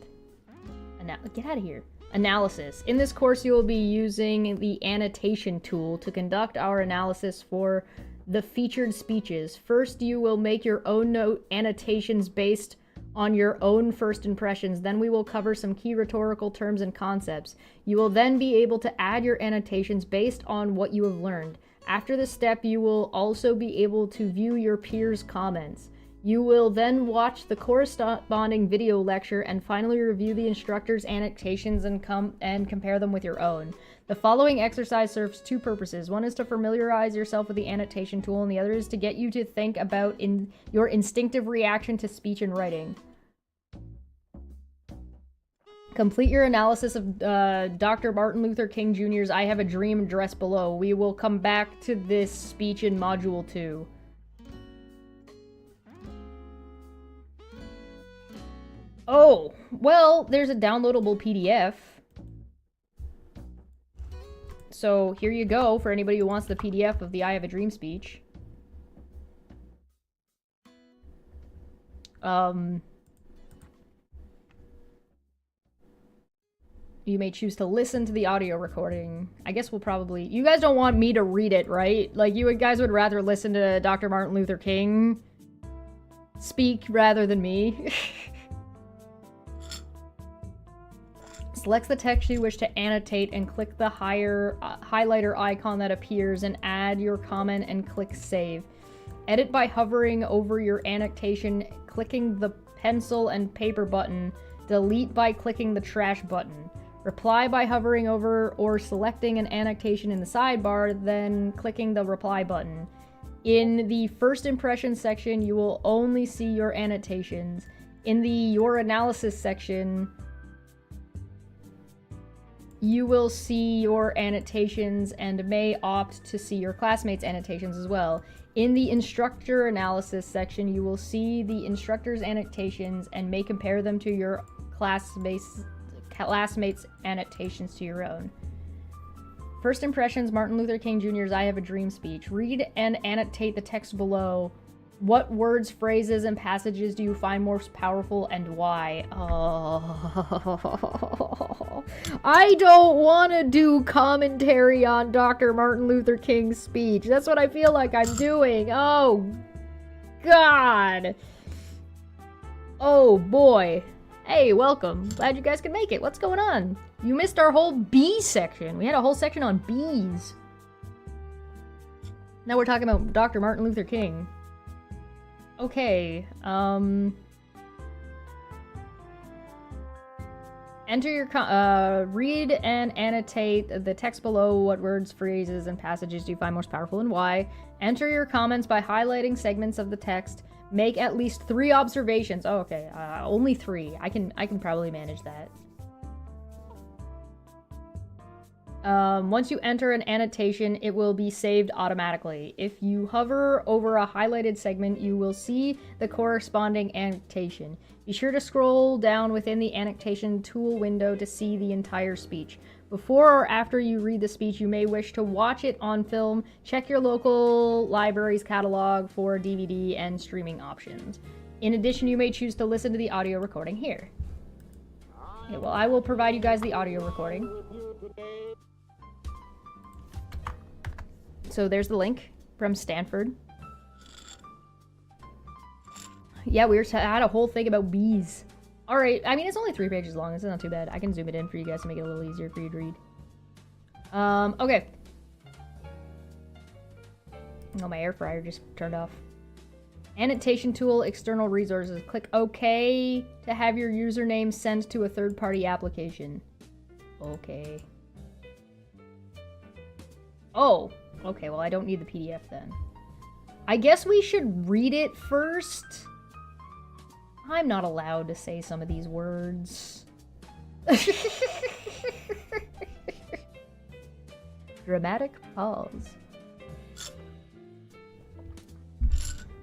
Get out of here. Analysis. In this course, you will be using the annotation tool to conduct our analysis for the featured speeches. First, you will make your own note annotations based on your own first impressions. Then we will cover some key rhetorical terms and concepts. You will then be able to add your annotations based on what you have learned. After this step, you will also be able to view your peers' comments. You will then watch the corresponding video lecture and finally review the instructor's annotations and compare them with your own. The following exercise serves 2 purposes. One is to familiarize yourself with the annotation tool, and the other is to get you to think about your instinctive reaction to speech and writing. Complete your analysis of Dr. Martin Luther King Jr.'s I Have a Dream address below. We will come back to this speech in Module 2. Oh, well, there's a downloadable PDF. So here you go for anybody who wants the PDF of the I Have a Dream speech. You may choose to listen to the audio recording. I guess we'll probably... You guys don't want me to read it, right? Like, you guys would rather listen to Dr. Martin Luther King speak rather than me. Select the text you wish to annotate and click the highlighter icon that appears and add your comment and click save. Edit by hovering over your annotation, clicking the pencil and paper button. Delete by clicking the trash button. Reply by hovering over or selecting an annotation in the sidebar, then clicking the reply button. In the first impression section, you will only see your annotations. In the your analysis section, you will see your annotations and may opt to see your classmates' annotations as well. In the instructor analysis section, you will see the instructor's annotations and may compare them to your classmates' annotations to your own. First impressions, Martin Luther King Jr.'s I Have a Dream speech. Read and annotate the text below. What words, phrases, and passages do you find most powerful and why? Oh, I don't want to do commentary on Dr. Martin Luther King's speech. That's what I feel like I'm doing. Oh, God. Oh, boy. Hey, welcome. Glad you guys could make it. What's going on? You missed our whole bee section. We had a whole section on bees. Now we're talking about Dr. Martin Luther King. Okay, enter your read and annotate the text below. What words, phrases, and passages do you find most powerful and why? Enter your comments by highlighting segments of the text. Make at least 3 observations. Oh, okay. Only 3. I can probably manage that. Once you enter an annotation, it will be saved automatically. If you hover over a highlighted segment, you will see the corresponding annotation. Be sure to scroll down within the annotation tool window to see the entire speech. Before or after you read the speech, you may wish to watch it on film. Check your local library's catalog for DVD and streaming options. In addition, you may choose to listen to the audio recording here. Okay, well, I will provide you guys the audio recording. So there's the link from Stanford. Yeah, we had a whole thing about bees. All right, I mean, it's only 3 pages long. This is not too bad. I can zoom it in for you guys to make it a little easier for you to read. Okay. Oh, my air fryer just turned off. Annotation tool, external resources. Click OK to have your username sent to a third-party application. Okay. Oh, okay, well, I don't need the PDF then. I guess we should read it first. I'm not allowed to say some of these words. Dramatic pause.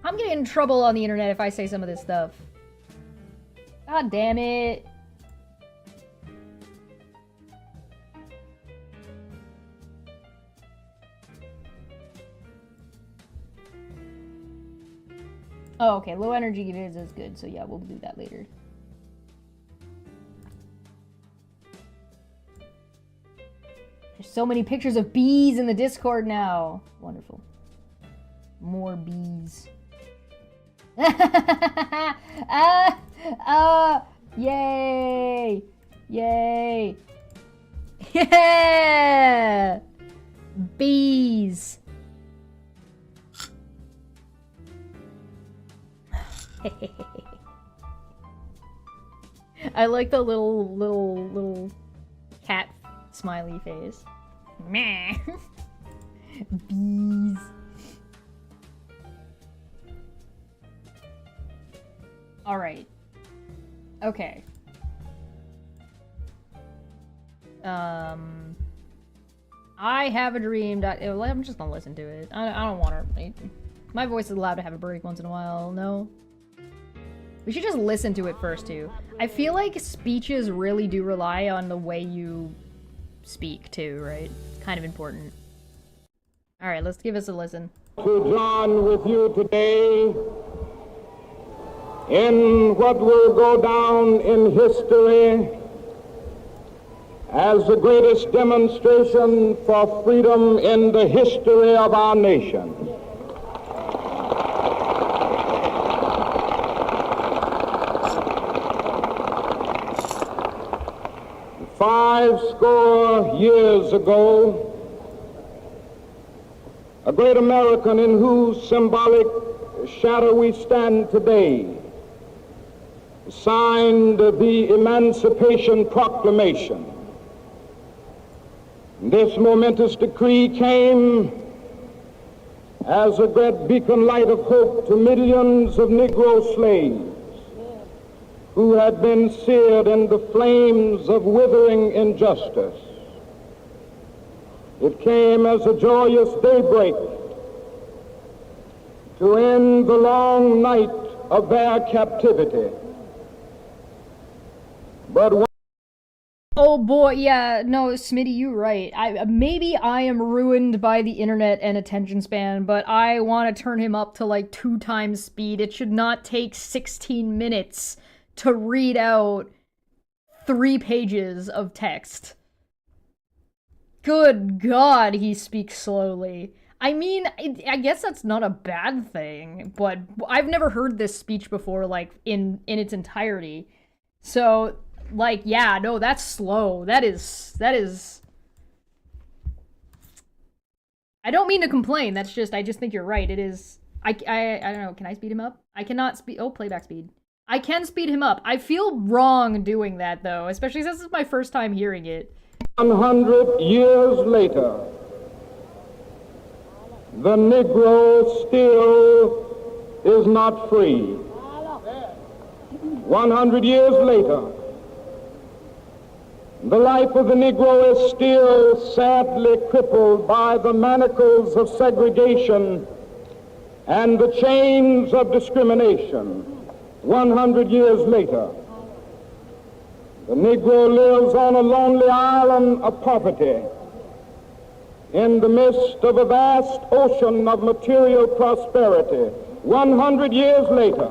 I'm gonna get in trouble on the internet if I say some of this stuff. God damn it. Oh, okay. Low energy vids is good, so yeah, we'll do that later. There's so many pictures of bees in the Discord now. Wonderful. More bees. Yay! Yay! Yeah! Bees! I like the little cat smiley face. Meh. Bees. All right. Okay. I have a dream. I'm just gonna listen to it. I don't want to. My voice is allowed to have a break once in a while. No. We should just listen to it first, too. I feel like speeches really do rely on the way you speak, too, right? It's kind of important. Alright, let's give us a listen. To join with you today in what will go down in history as the greatest demonstration for freedom in the history of our nation. 50 years ago, a great American in whose symbolic shadow we stand today signed the Emancipation Proclamation. This momentous decree came as a great beacon light of hope to millions of Negro slaves who had been seared in the flames of withering injustice. It came as a joyous daybreak to end the long night of their captivity. But oh boy, yeah, no, Smitty, you're right. Maybe I am ruined by the internet and attention span, but I want to turn him up to like 2 times speed. It should not take 16 minutes to read out 3 pages of text. Good God, he speaks slowly. I mean, I guess that's not a bad thing, but I've never heard this speech before, like, in its entirety. So, like, yeah, no, that's slow. That is... I don't mean to complain, I just think you're right. It is... I don't know, can I speed him up? I cannot speed... Oh, playback speed. I can speed him up. I feel wrong doing that, though, especially since this is my first time hearing it. 100 years later, the Negro still is not free. 100 years later, the life of the Negro is still sadly crippled by the manacles of segregation and the chains of discrimination. 100 years later, the Negro lives on a lonely island of poverty in the midst of a vast ocean of material prosperity. 100 years later,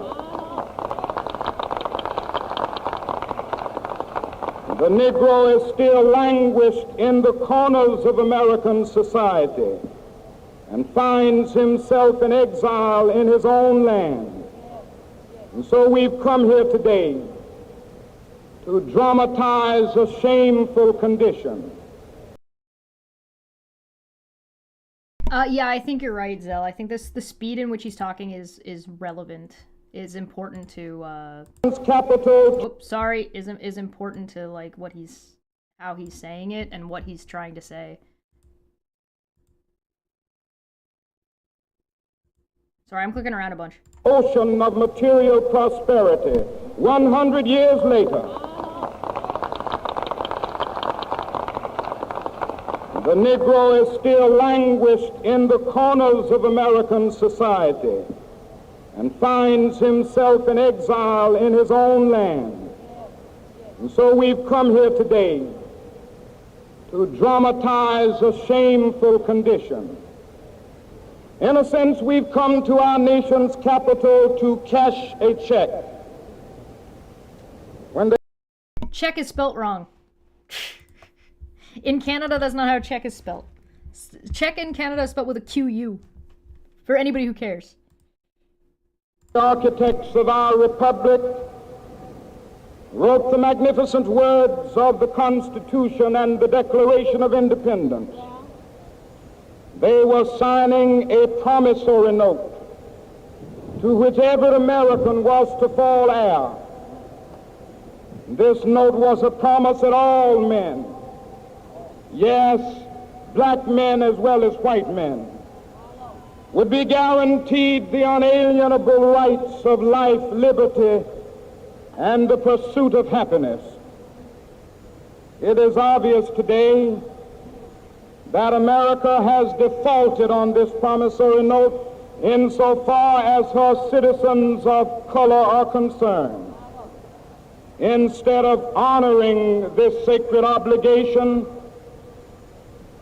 the Negro is still languished in the corners of American society and finds himself in exile in his own land. And so we've come here today to dramatize a shameful condition. Yeah, I think you're right, Zell. I think the speed in which he's talking is relevant, is important to, Capital. Oops, sorry, is important to, like, how he's saying it and what he's trying to say. Sorry, I'm clicking around a bunch. Ocean of material prosperity. 100 years later, the Negro is still languished in the corners of American society and finds himself in exile in his own land. And so we've come here today to dramatize a shameful condition. In a sense, we've come to our nation's capital to cash a check. Check is spelt wrong. In Canada, that's not how check is spelt. Check in Canada is spelt with a QU. For anybody who cares. The architects of our republic wrote the magnificent words of the Constitution and the Declaration of Independence. They were signing a promissory note to which every American was to fall heir. This note was a promise that all men, yes, black men as well as white men, would be guaranteed the unalienable rights of life, liberty, and the pursuit of happiness. It is obvious today that America has defaulted on this promissory note insofar as her citizens of color are concerned. Instead of honoring this sacred obligation,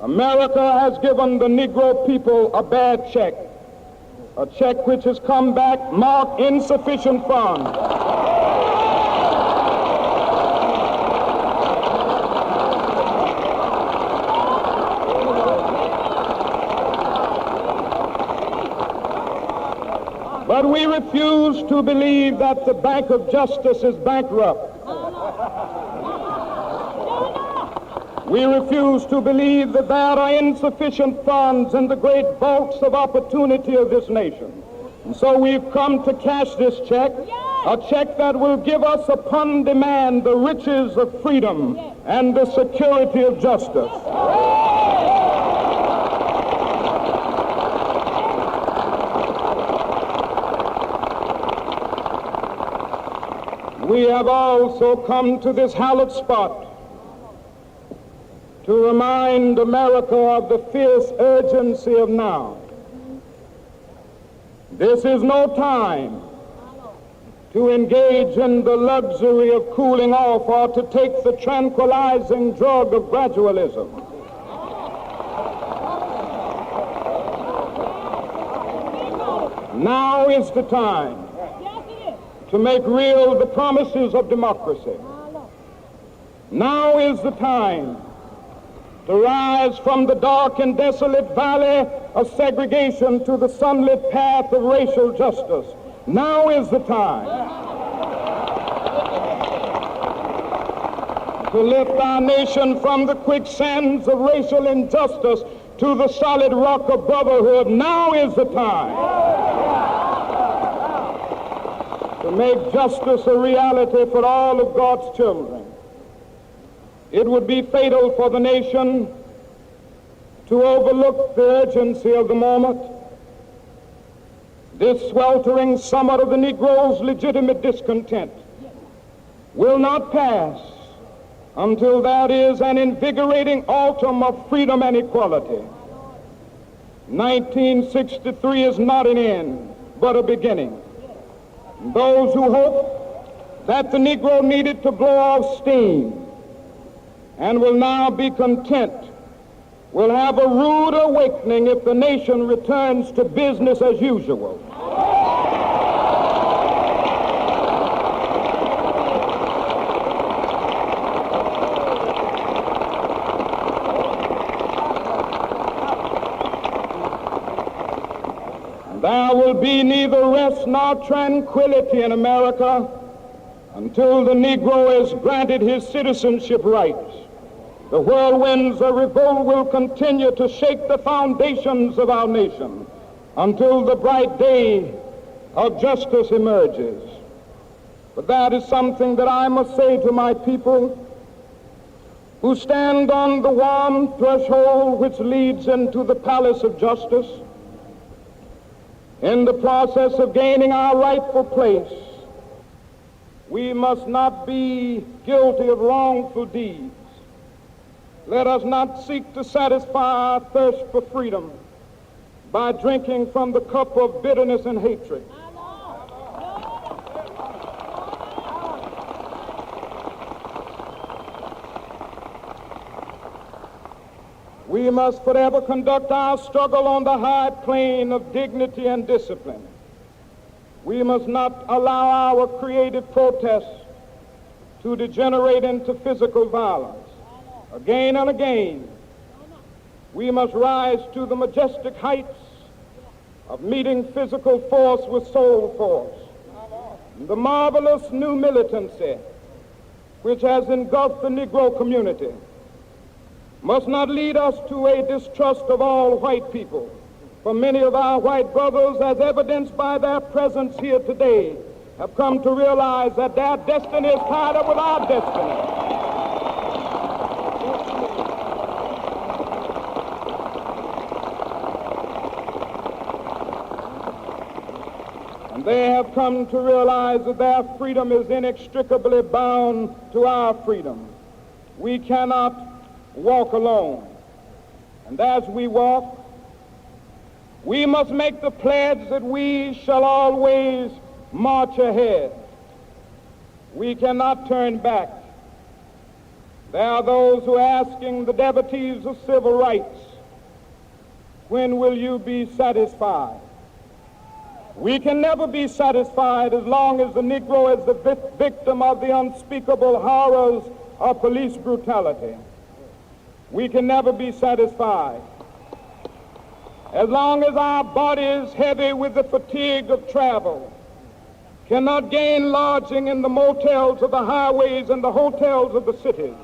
America has given the Negro people a bad check, a check which has come back marked insufficient funds. But we refuse to believe that the Bank of Justice is bankrupt. We refuse to believe that there are insufficient funds in the great vaults of opportunity of this nation. And so we've come to cash this check, a check that will give us upon demand the riches of freedom and the security of justice. We have also come to this hallowed spot to remind America of the fierce urgency of now. This is no time to engage in the luxury of cooling off or to take the tranquilizing drug of gradualism. Now is the time to make real the promises of democracy. Now is the time to rise from the dark and desolate valley of segregation to the sunlit path of racial justice. Now is the time. to lift our nation from the quicksands of racial injustice to the solid rock of brotherhood. Now is the time to make justice a reality for all of God's children. It would be fatal for the nation to overlook the urgency of the moment. This sweltering summit of the Negro's legitimate discontent will not pass until there is an invigorating autumn of freedom and equality. 1963 is not an end, but a beginning. Those who hope that the Negro needed to blow off steam and will now be content will have a rude awakening if the nation returns to business as usual. There will be neither rest nor tranquility in America until the Negro is granted his citizenship rights. The whirlwinds of revolt will continue to shake the foundations of our nation until the bright day of justice emerges. But that is something that I must say to my people who stand on the warm threshold which leads into the palace of justice. In the process of gaining our rightful place, we must not be guilty of wrongful deeds. Let us not seek to satisfy our thirst for freedom by drinking from the cup of bitterness and hatred. We must forever conduct our struggle on the high plane of dignity and discipline. We must not allow our creative protests to degenerate into physical violence. Again and again, we must rise to the majestic heights of meeting physical force with soul force. The marvelous new militancy which has engulfed the Negro community must not lead us to a distrust of all white people. For many of our white brothers, as evidenced by their presence here today, have come to realize that their destiny is tied up with our destiny. And they have come to realize that their freedom is inextricably bound to our freedom. We cannot walk alone. And as we walk, we must make the pledge that we shall always march ahead. We cannot turn back. There are those who are asking the devotees of civil rights, when will you be satisfied? We can never be satisfied as long as the Negro is the victim of the unspeakable horrors of police brutality. We can never be satisfied as long as our bodies, heavy with the fatigue of travel, cannot gain lodging in the motels of the highways and the hotels of the cities.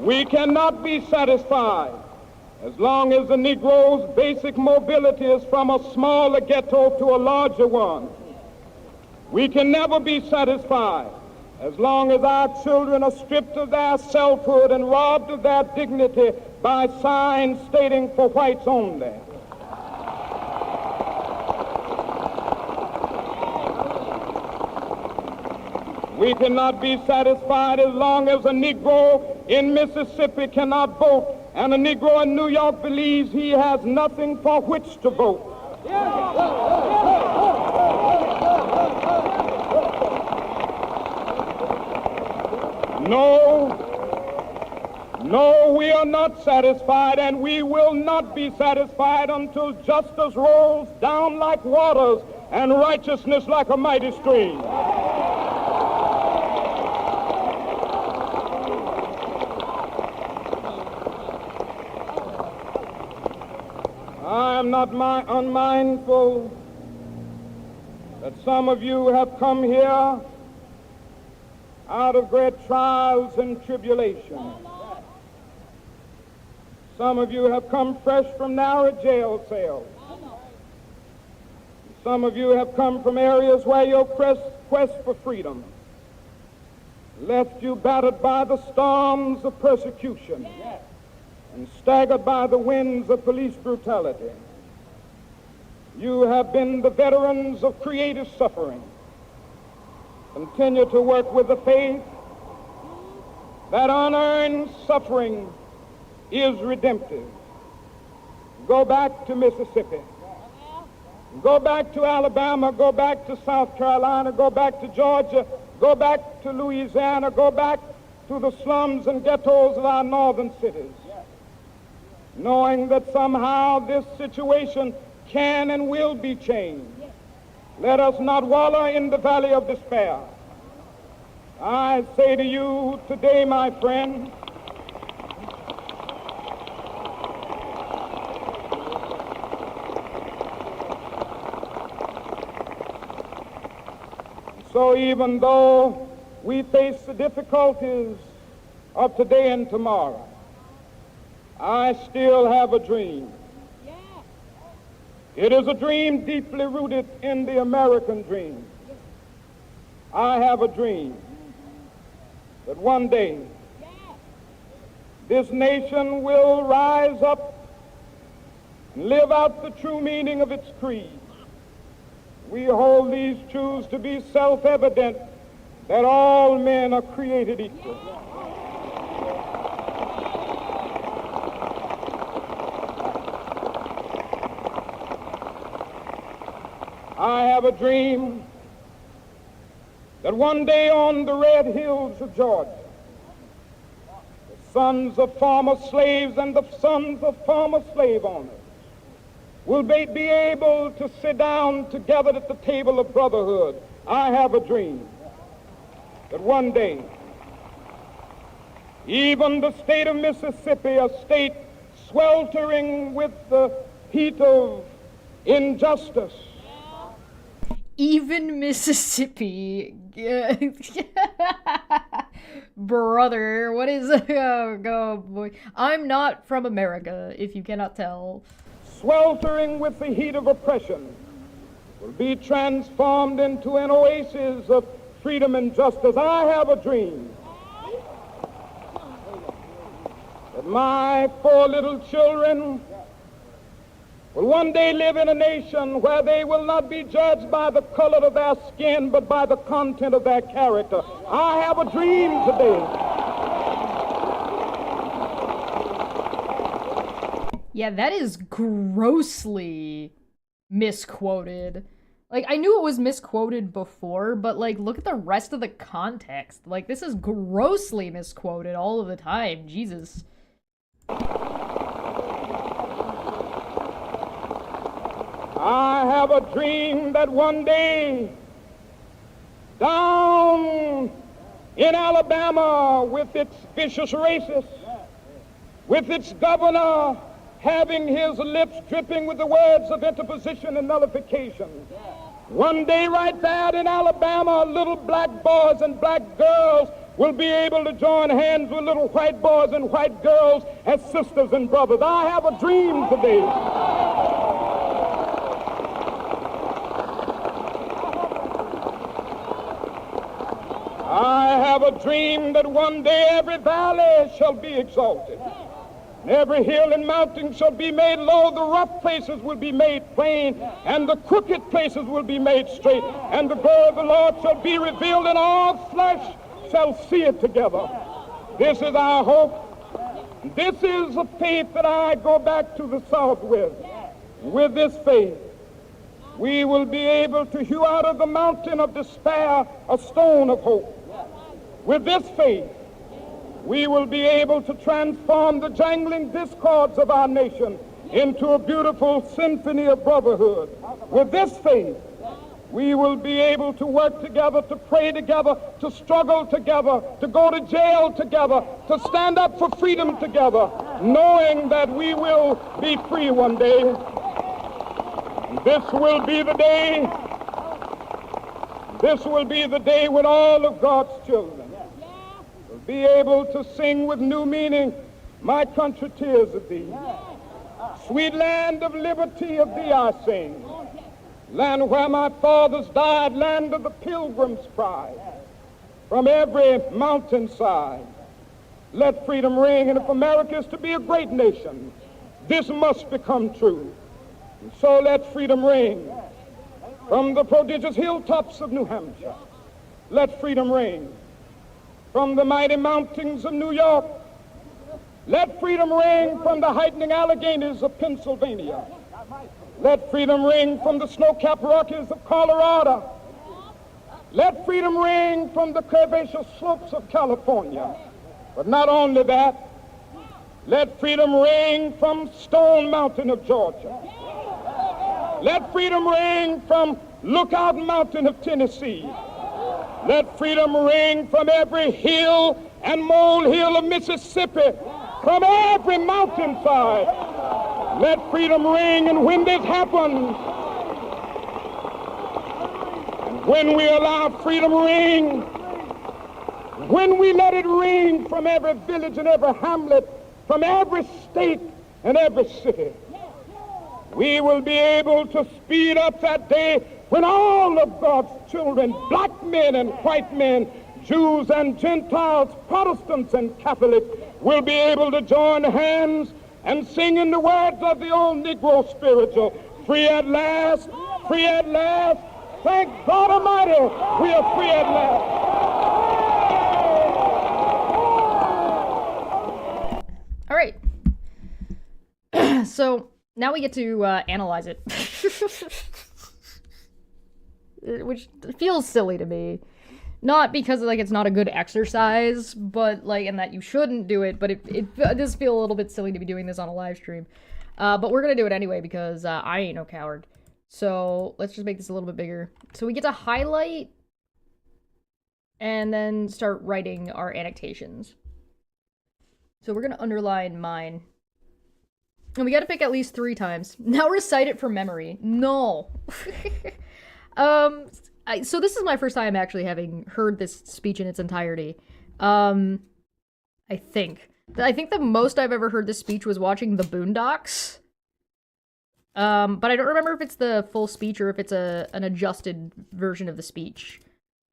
We cannot be satisfied as long as the Negro's basic mobility is from a smaller ghetto to a larger one. We can never be satisfied as long as our children are stripped of their selfhood and robbed of their dignity by signs stating for whites only. We cannot be satisfied as long as a Negro in Mississippi cannot vote and a Negro in New York believes he has nothing for which to vote. No, we are not satisfied, and we will not be satisfied until justice rolls down like waters and righteousness like a mighty stream. I am not unmindful that some of you have come here out of great trials and tribulation. Some of you have come fresh from narrow jail cells. Some of you have come from areas where your quest for freedom left you battered by the storms of persecution and staggered by the winds of police brutality. You have been the veterans of creative suffering. Continue to work with the faith that unearned suffering is redemptive. Go back to Mississippi. Go back to Alabama. Go back to South Carolina. Go back to Georgia. Go back to Louisiana. Go back to the slums and ghettos of our northern cities, knowing that somehow this situation can and will be changed. Let us not wallow in the valley of despair. I say to you today, my friend, so even though we face the difficulties of today and tomorrow, I still have a dream. It is a dream deeply rooted in the American dream. I have a dream that one day this nation will rise up and live out the true meaning of its creed. We hold these truths to be self-evident, that all men are created equal. I have a dream that one day on the red hills of Georgia, the sons of former slaves and the sons of former slave owners will be able to sit down together at the table of brotherhood. I have a dream that one day even the state of Mississippi, a state sweltering with the heat of injustice, even Mississippi. Brother, what is oh boy. I'm not from America, if you cannot tell. sweltering with the heat of oppression, will be transformed into an oasis of freedom and justice. I have a dream that my 4 little children will one day live in a nation where they will not be judged by the color of their skin, but by the content of their character. I have a dream today. Yeah, that is grossly misquoted. Like, I knew it was misquoted before, but, like, look at the rest of the context. Like, this is grossly misquoted all of the time. Jesus. I have a dream that one day, down in Alabama, with its vicious racists, with its governor having his lips dripping with the words of interposition and nullification, one day right there in Alabama, little black boys and black girls will be able to join hands with little white boys and white girls as sisters and brothers. I have a dream today. I have a dream that one day every valley shall be exalted, and every hill and mountain shall be made low, the rough places will be made plain, and the crooked places will be made straight, and the glory of the Lord shall be revealed, and all flesh shall see it together. This is our hope. This is the faith that I go back to the South with. With this faith, we will be able to hew out of the mountain of despair a stone of hope. With this faith, we will be able to transform the jangling discords of our nation into a beautiful symphony of brotherhood. With this faith, we will be able to work together, to pray together, to struggle together, to go to jail together, to stand up for freedom together, knowing that we will be free one day. This will be the day This will be the day when all of God's children will be able to sing with new meaning, my country, tears of thee. Sweet land of liberty, of thee I sing. Land where my fathers died, land of the pilgrim's pride. From every mountainside, let freedom ring. And if America is to be a great nation, this must become true. And so let freedom ring. From the prodigious hilltops of New Hampshire, let freedom ring. From the mighty mountains of New York, let freedom ring. From the heightening Alleghanies of Pennsylvania, let freedom ring. From the snow-capped Rockies of Colorado, let freedom ring. From the curvaceous slopes of California. But not only that, let freedom ring from Stone Mountain of Georgia. Let freedom ring from Lookout Mountain of Tennessee. Let freedom ring from every hill and molehill of Mississippi, from every mountainside. Let freedom ring. And when this happens, and when we allow freedom ring, when we let it ring from every village and every hamlet, from every state and every city, we will be able to speed up that day when all of God's children, black men and white men, Jews and Gentiles, Protestants and Catholics, will be able to join hands and sing in the words of the old Negro spiritual, free at last, free at last. Thank God Almighty, we are free at last. All right. So now we get to analyze it. Which feels silly to me. Not because, like, it's not a good exercise, but, like, and that you shouldn't do it, but it does feel a little bit silly to be doing this on a live stream. But we're gonna do it anyway because I ain't no coward. So let's just make this a little bit bigger. So we get to highlight and then start writing our annotations. So we're gonna underline mine. And we gotta pick at least 3 times. Now recite it from memory. No. So this is my first time actually having heard this speech in its entirety. I think the most I've ever heard this speech was watching the Boondocks. But I don't remember if it's the full speech or if it's an adjusted version of the speech.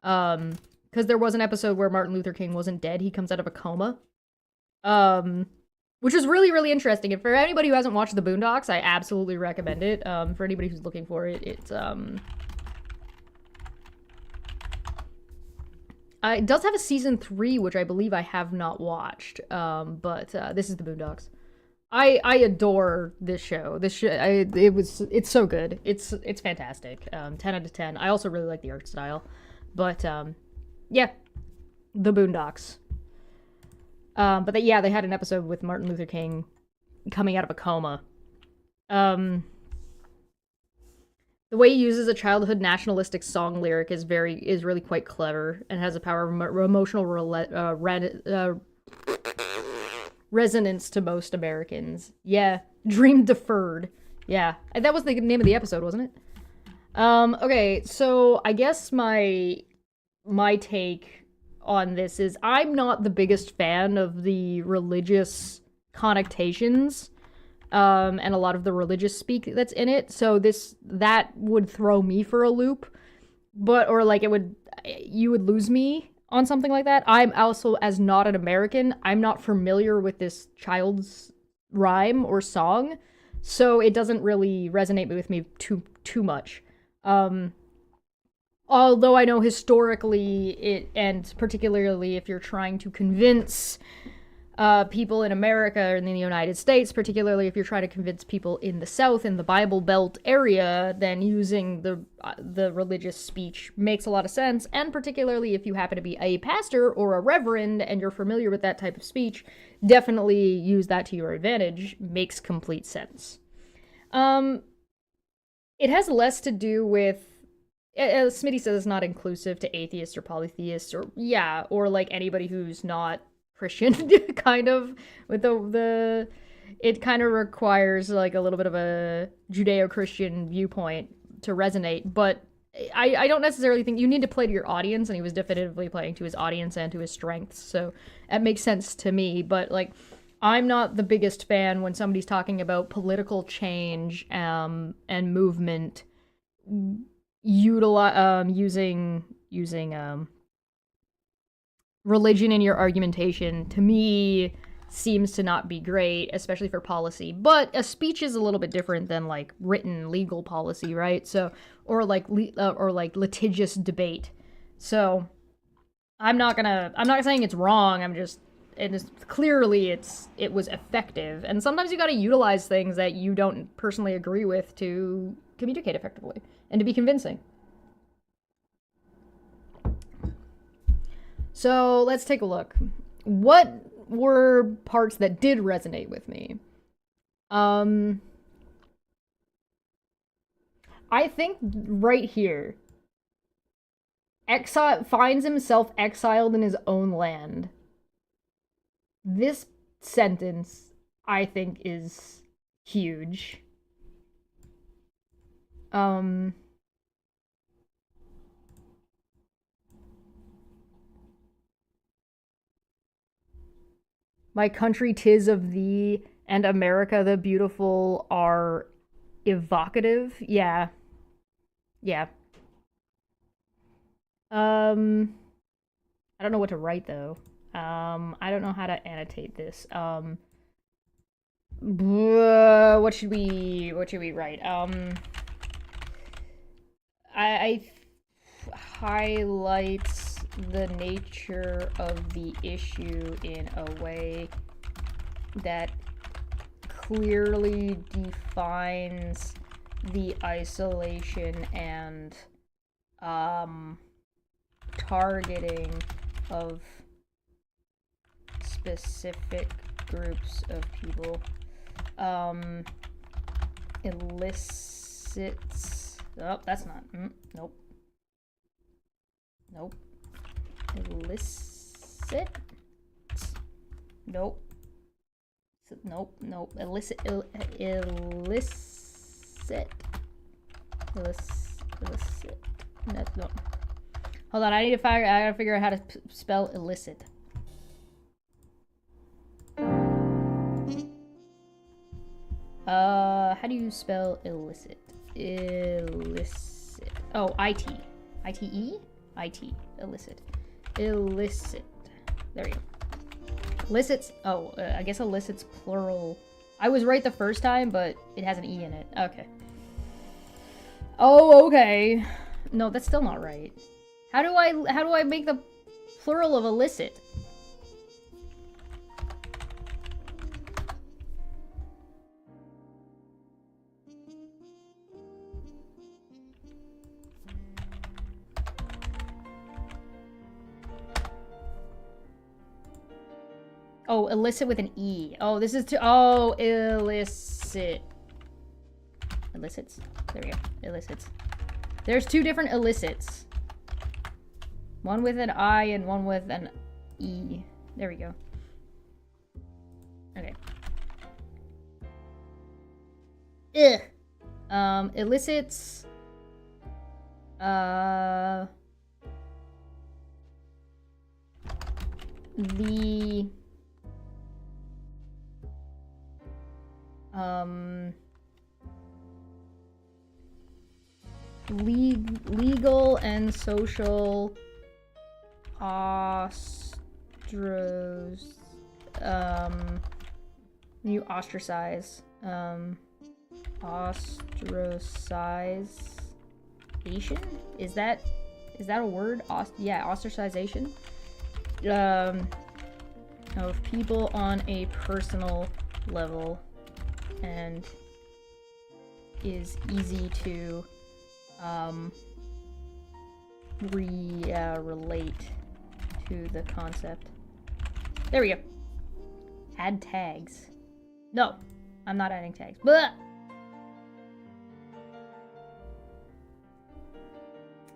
Because there was an episode where Martin Luther King wasn't dead. He comes out of a coma. Which is really, really interesting. And for anybody who hasn't watched the Boondocks, I absolutely recommend it. For anybody who's looking for it, it's, it does have a season 3, which I believe I have not watched. But this is the Boondocks. I adore this show. It's so good. It's fantastic. 10 out of 10. I also really like the art style. But, yeah. The Boondocks. But they had an episode with Martin Luther King coming out of a coma. The way he uses a childhood nationalistic song lyric is really quite clever and has a power of emotional resonance to most Americans. Yeah, dream deferred. Yeah, and that was the name of the episode, wasn't it? Okay, so I guess my take on this is I'm not the biggest fan of the religious connotations and a lot of the religious speak that's in it, so that would throw me for a loop, or like you would lose me on something like that. I'm also, as not an American, I'm not familiar with this child's rhyme or song, so it doesn't really resonate with me too much. Although I know historically, and particularly if you're trying to convince people in America or in the United States, particularly if you're trying to convince people in the South, in the Bible Belt area, then using the religious speech makes a lot of sense, and particularly if you happen to be a pastor or a reverend and you're familiar with that type of speech, definitely use that to your advantage. Makes complete sense. It has less to do with, Smitty says it's not inclusive to atheists or polytheists or like anybody who's not Christian, kind of, with it kind of requires like a little bit of a Judeo-Christian viewpoint to resonate, but I don't necessarily think you need to play to your audience, and he was definitively playing to his audience and to his strengths, so that makes sense to me. But like, I'm not the biggest fan when somebody's talking about political change and movement, using religion in your argumentation. To me, seems to not be great, especially for policy. But a speech is a little bit different than like written legal policy, right? So, or like litigious debate. So, I'm not saying it's wrong. Clearly it was effective. And sometimes you got to utilize things that you don't personally agree with to communicate effectively and to be convincing. So, let's take a look. What were parts that did resonate with me? I think right here, finds himself exiled in his own land. This sentence, I think, is huge. My country, 'tis of thee, and America the beautiful are evocative. Yeah. Yeah. I don't know what to write, though. I don't know how to annotate this. What should we write? I highlights the nature of the issue in a way that clearly defines the isolation and targeting of specific groups of people. Elicits. Oh, that's not. Nope. Nope. Elicit. Nope. Nope. Nope. Illicit. Illicit. No. Hold on. I gotta figure out how to spell illicit. How do you spell illicit? Illicit. Oh, IT. I-T-E? I-T. Illicit. Illicit. There you go. Illicits. Oh, I guess illicit's plural. I was right the first time, but it has an E in it. Okay. Oh, okay. No, that's still not right. How do I make the plural of illicit? Oh, illicit with an E. Oh, this is oh, illicit. Illicits? There we go. Illicits. There's two different illicits. One with an I and one with an E. There we go. Okay. Ugh. Illicits. The legal and social you ostracize ostracization? Is that a word? Yeah, ostracization of people on a personal level, and is easy to relate to the concept. There we go. Add tags. No, I'm not adding tags. Blah!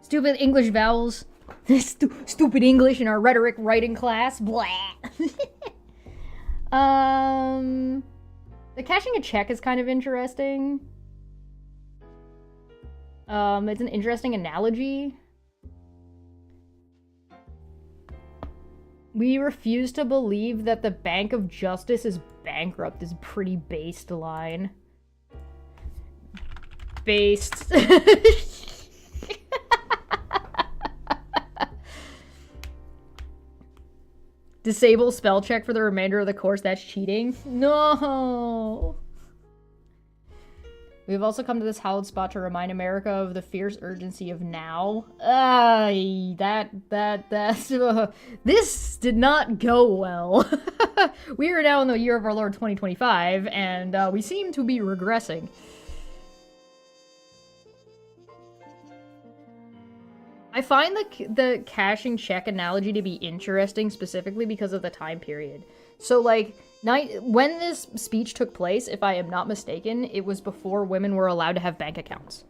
Stupid English vowels. Stupid English in our rhetoric writing class. Blah. The cashing a check is kind of interesting. It's an interesting analogy. We refuse to believe that the Bank of Justice is bankrupt is a pretty based line. Based. Disable spell check for the remainder of the course. That's cheating. No. We've also come to this hallowed spot to remind America of the fierce urgency of now. This did not go well. We are now in the year of our Lord 2025, and we seem to be regressing. I find the cashing check analogy to be interesting specifically because of the time period. So, like, when this speech took place, if I am not mistaken, it was before women were allowed to have bank accounts.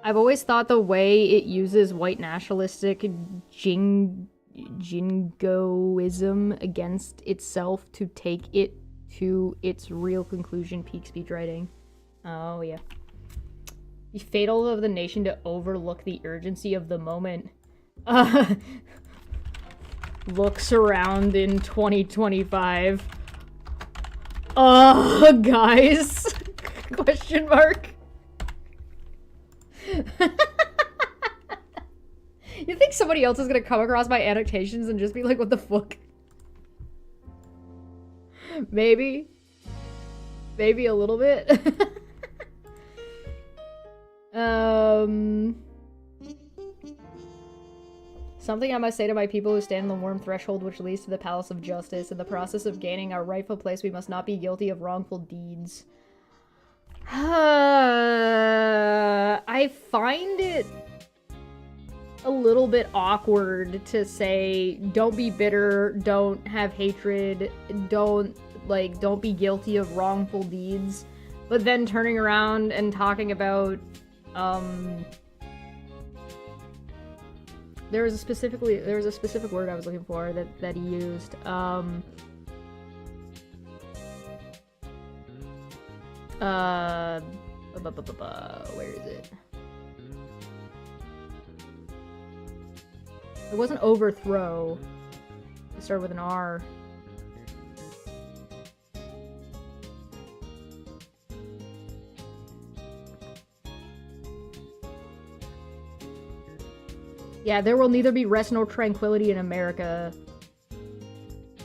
I've always thought the way it uses white nationalistic jingoism against itself to take it to its real conclusion peak speech writing. Oh, yeah. Be fatal of the nation to overlook the urgency of the moment. Looks around in 2025. Guys? Question mark. You think somebody else is gonna come across my annotations and just be like, what the fuck? Maybe. Maybe a little bit. Something I must say to my people who stand on the warm threshold which leads to the palace of justice. In the process of gaining our rightful place, we must not be guilty of wrongful deeds. I find it a little bit awkward to say, don't be bitter, don't have hatred, don't be guilty of wrongful deeds, but then turning around and talking about, there was a specific word I was looking for that he used, where is it? It wasn't overthrow. It started with an R. Yeah, there will neither be rest nor tranquility in America.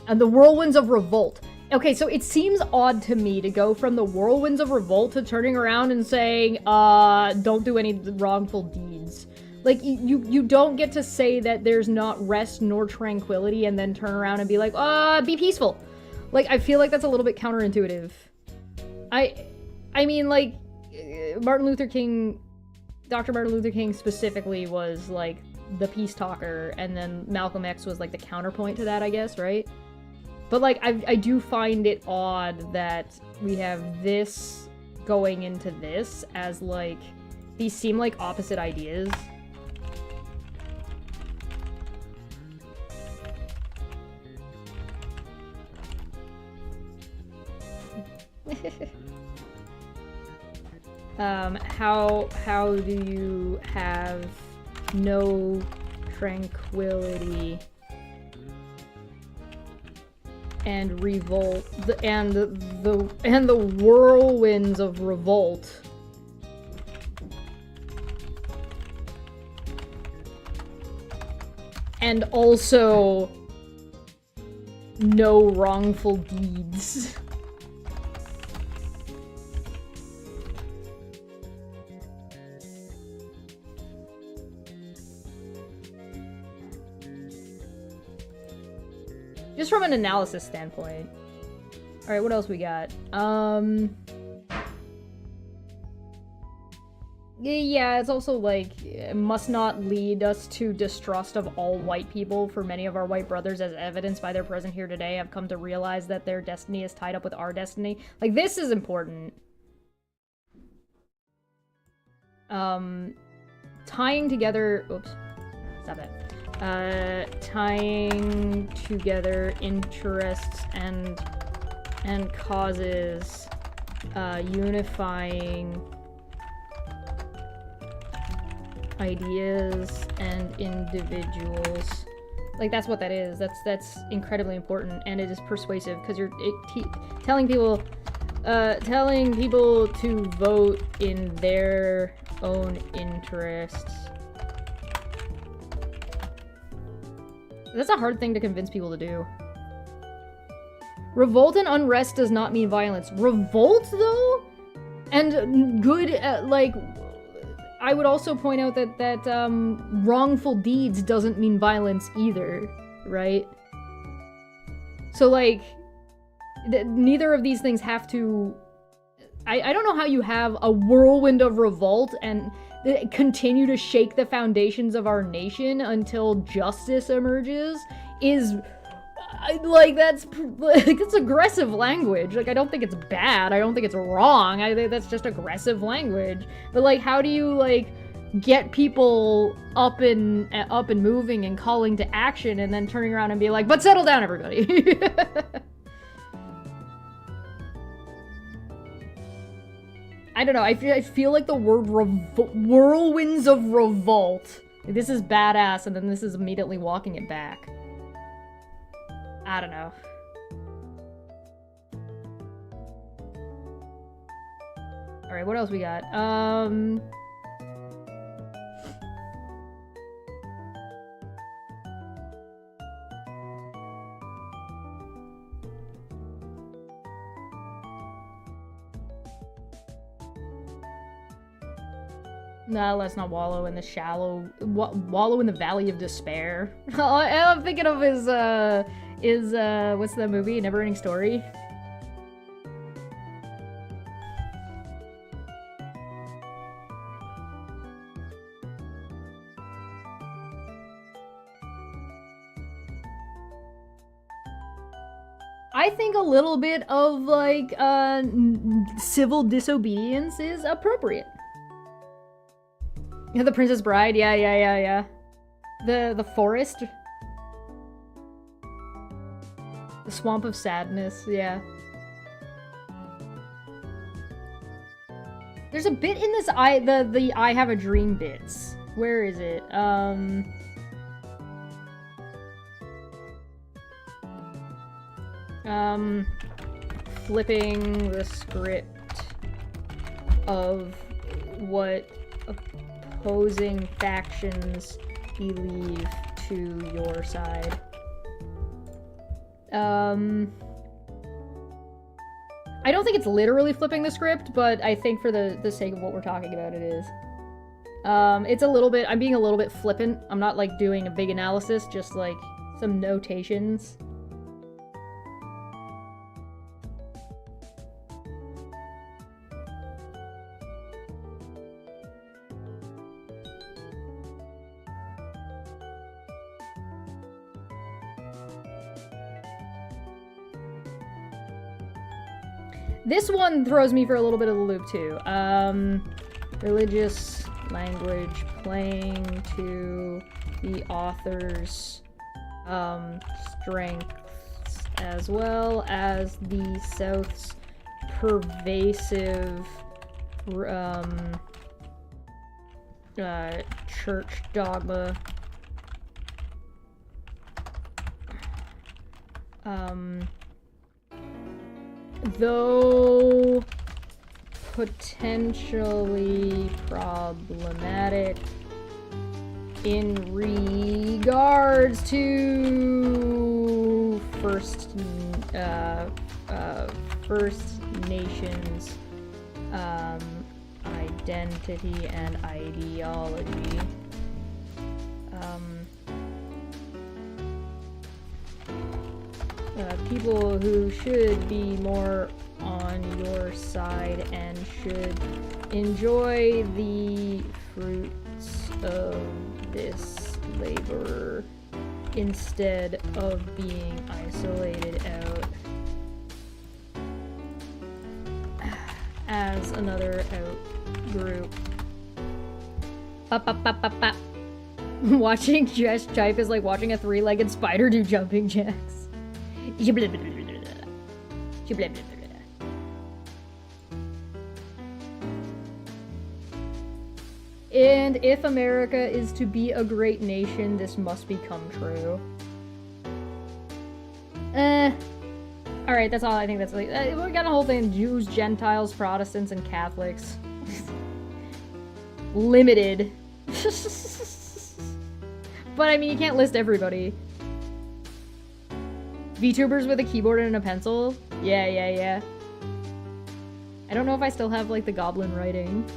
And the whirlwinds of revolt. Okay, so it seems odd to me to go from the whirlwinds of revolt to turning around and saying, don't do any wrongful deeds. Like, you don't get to say that there's not rest nor tranquility and then turn around and be like, be peaceful. Like, I feel like that's a little bit counterintuitive. I mean, like, Dr. Martin Luther King specifically was, like, the peace talker, and then Malcolm X was, like, the counterpoint to that, I guess, right? But, like, I do find it odd that we have this going into this as, like, these seem like opposite ideas. How do you have no tranquility and revolt and the whirlwinds of revolt and also no wrongful deeds? Just from an analysis standpoint. Alright, what else we got? Yeah, it's also like, it must not lead us to distrust of all white people, for many of our white brothers, as evidenced by their presence here today, have come to realize that their destiny is tied up with our destiny. Like, this is important. Tying together... Oops. Stop it. Tying together interests and causes, unifying ideas and individuals. Like, that's what that is. That's incredibly important, and it is persuasive because you're telling people to vote in their own interests. That's a hard thing to convince people to do. Revolt and unrest does not mean violence. Revolt, though? And good, like... I would also point out that wrongful deeds doesn't mean violence either, right? So, like, neither of these things have to... I don't know how you have a whirlwind of revolt and continue to shake the foundations of our nation until justice emerges is... like, that's aggressive language. Like, I don't think it's bad. I don't think it's wrong. I think that's just aggressive language. But, like, how do you, like, get people up and moving and calling to action and then turning around and be like, but settle down, everybody. I don't know. I feel like the word whirlwinds of revolt. This is badass, and then this is immediately walking it back. I don't know. Alright, what else we got? No, let's not wallow in the wallow in the valley of despair. All I'm thinking of is what's the movie? Neverending Story? I think a little bit of, like, civil disobedience is appropriate. Yeah, The Princess Bride, yeah. The forest. The Swamp of Sadness, yeah. There's a bit in this the I Have a Dream bits. Where is it? Flipping the script of what opposing factions believe to your side. I don't think it's literally flipping the script, but I think for the sake of what we're talking about, it is. It's a little bit, I'm being a little bit flippant. I'm not, like, doing a big analysis, just, like, some notations. This one throws me for a little bit of the loop, too. Religious language playing to the author's strengths, as well as the South's pervasive church dogma. Though potentially problematic in regards to First Nations identity and ideology. People who should be more on your side and should enjoy the fruits of this labor instead of being isolated out as another out group. Watching Jess Chipe is like watching a three-legged spider do jumping jacks. And if America is to be a great nation, this must become true. Alright, that's all I think that's like. We got a whole thing: Jews, Gentiles, Protestants, and Catholics. Limited. But I mean, you can't list everybody. VTubers with a keyboard and a pencil? Yeah. I don't know if I still have, like, the Goblin writing.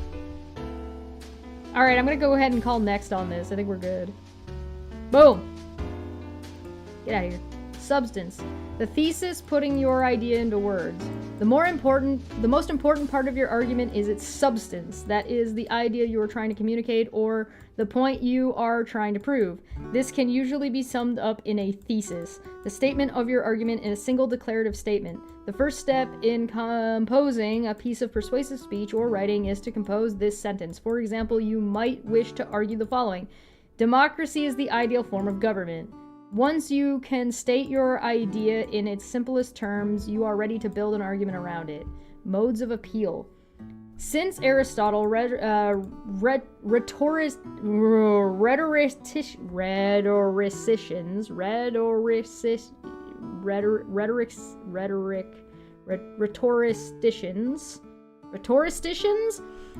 Alright, I'm gonna go ahead and call next on this. I think we're good. Boom! Get out of here. Substance. The thesis, putting your idea into words. The most important part of your argument is its substance. That is the idea you are trying to communicate or the point you are trying to prove. This can usually be summed up in a thesis, the statement of your argument in a single declarative statement. The first step in composing a piece of persuasive speech or writing is to compose this sentence. For example, you might wish to argue the following: democracy is the ideal form of government. Once you can state your idea in its simplest terms, you are ready to build an argument around it. Modes of appeal. Since Aristotle, rhetoricians,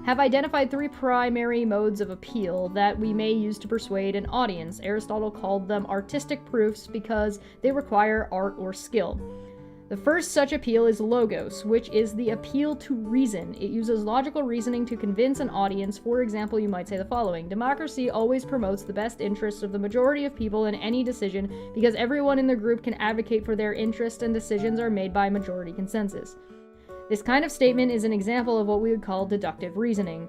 have identified three primary modes of appeal that we may use to persuade an audience. Aristotle called them artistic proofs because they require art or skill. The first such appeal is logos, which is the appeal to reason. It uses logical reasoning to convince an audience. For example, you might say the following: democracy always promotes the best interests of the majority of people in any decision because everyone in the group can advocate for their interests and decisions are made by majority consensus. This kind of statement is an example of what we would call deductive reasoning.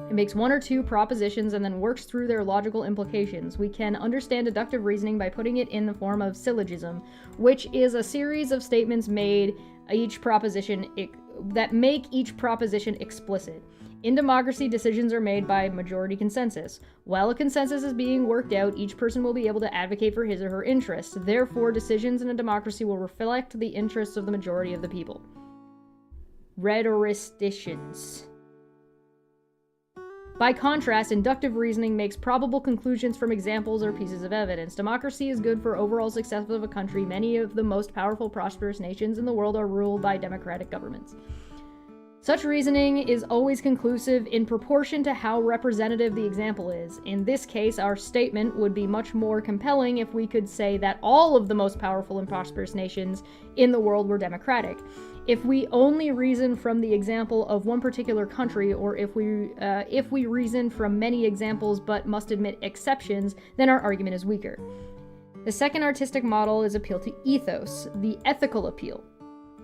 It makes one or two propositions and then works through their logical implications. We can understand deductive reasoning by putting it in the form of syllogism, which is a series of statements that make each proposition explicit. In democracy, decisions are made by majority consensus. While a consensus is being worked out, each person will be able to advocate for his or her interests. Therefore, decisions in a democracy will reflect the interests of the majority of the people. Rhetoricians. By contrast, inductive reasoning makes probable conclusions from examples or pieces of evidence. Democracy is good for overall success of a country. Many of the most powerful, prosperous nations in the world are ruled by democratic governments. Such reasoning is always conclusive in proportion to how representative the example is. In this case, our statement would be much more compelling if we could say that all of the most powerful and prosperous nations in the world were democratic. If we only reason from the example of one particular country, or if we reason from many examples but must admit exceptions, then our argument is weaker. The second artistic model is appeal to ethos, the ethical appeal,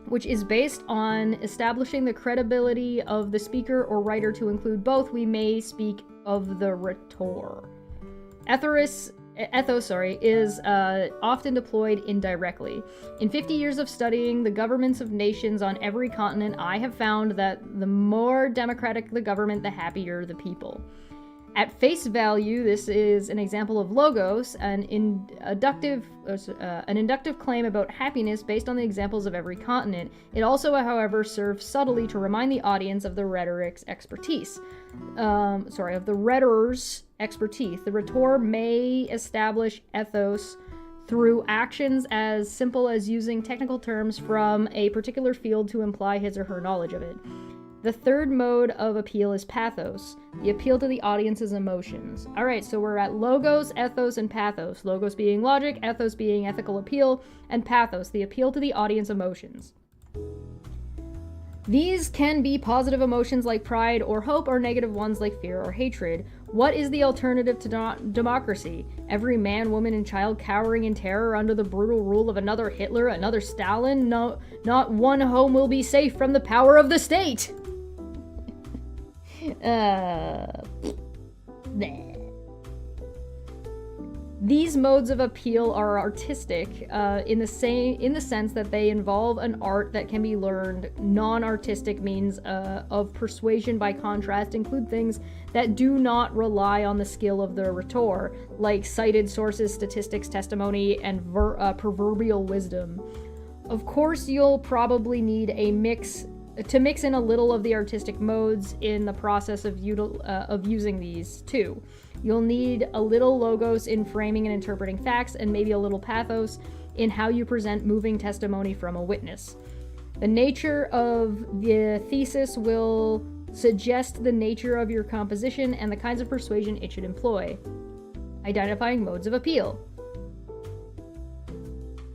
which is based on establishing the credibility of the speaker or writer. To include both, we may speak of the rhetor. Ethos is often deployed indirectly. In 50 years of studying the governments of nations on every continent, I have found that the more democratic the government, the happier the people. At face value, this is an example of logos, an inductive claim about happiness based on the examples of every continent. It also, however, serves subtly to remind the audience of the rhetoric's expertise. Of the rhetor's expertise. The rhetor may establish ethos through actions as simple as using technical terms from a particular field to imply his or her knowledge of it. The third mode of appeal is pathos, the appeal to the audience's emotions. Alright, so we're at logos, ethos, and pathos. Logos being logic, ethos being ethical appeal, and pathos, the appeal to the audience emotions. These can be positive emotions like pride or hope, or negative ones like fear or hatred. What is the alternative to democracy? Every man, woman, and child cowering in terror under the brutal rule of another Hitler, another Stalin? No, not one home will be safe from the power of the state! These modes of appeal are artistic in the sense that they involve an art that can be learned. Non-artistic means of persuasion, by contrast, include things that do not rely on the skill of the rhetor, like cited sources, statistics, testimony, and proverbial wisdom. Of course, you'll probably need a mix in a little of the artistic modes in the process of using these too. You'll need a little logos in framing and interpreting facts, and maybe a little pathos in how you present moving testimony from a witness. The nature of the thesis will suggest the nature of your composition and the kinds of persuasion it should employ. Identifying modes of appeal.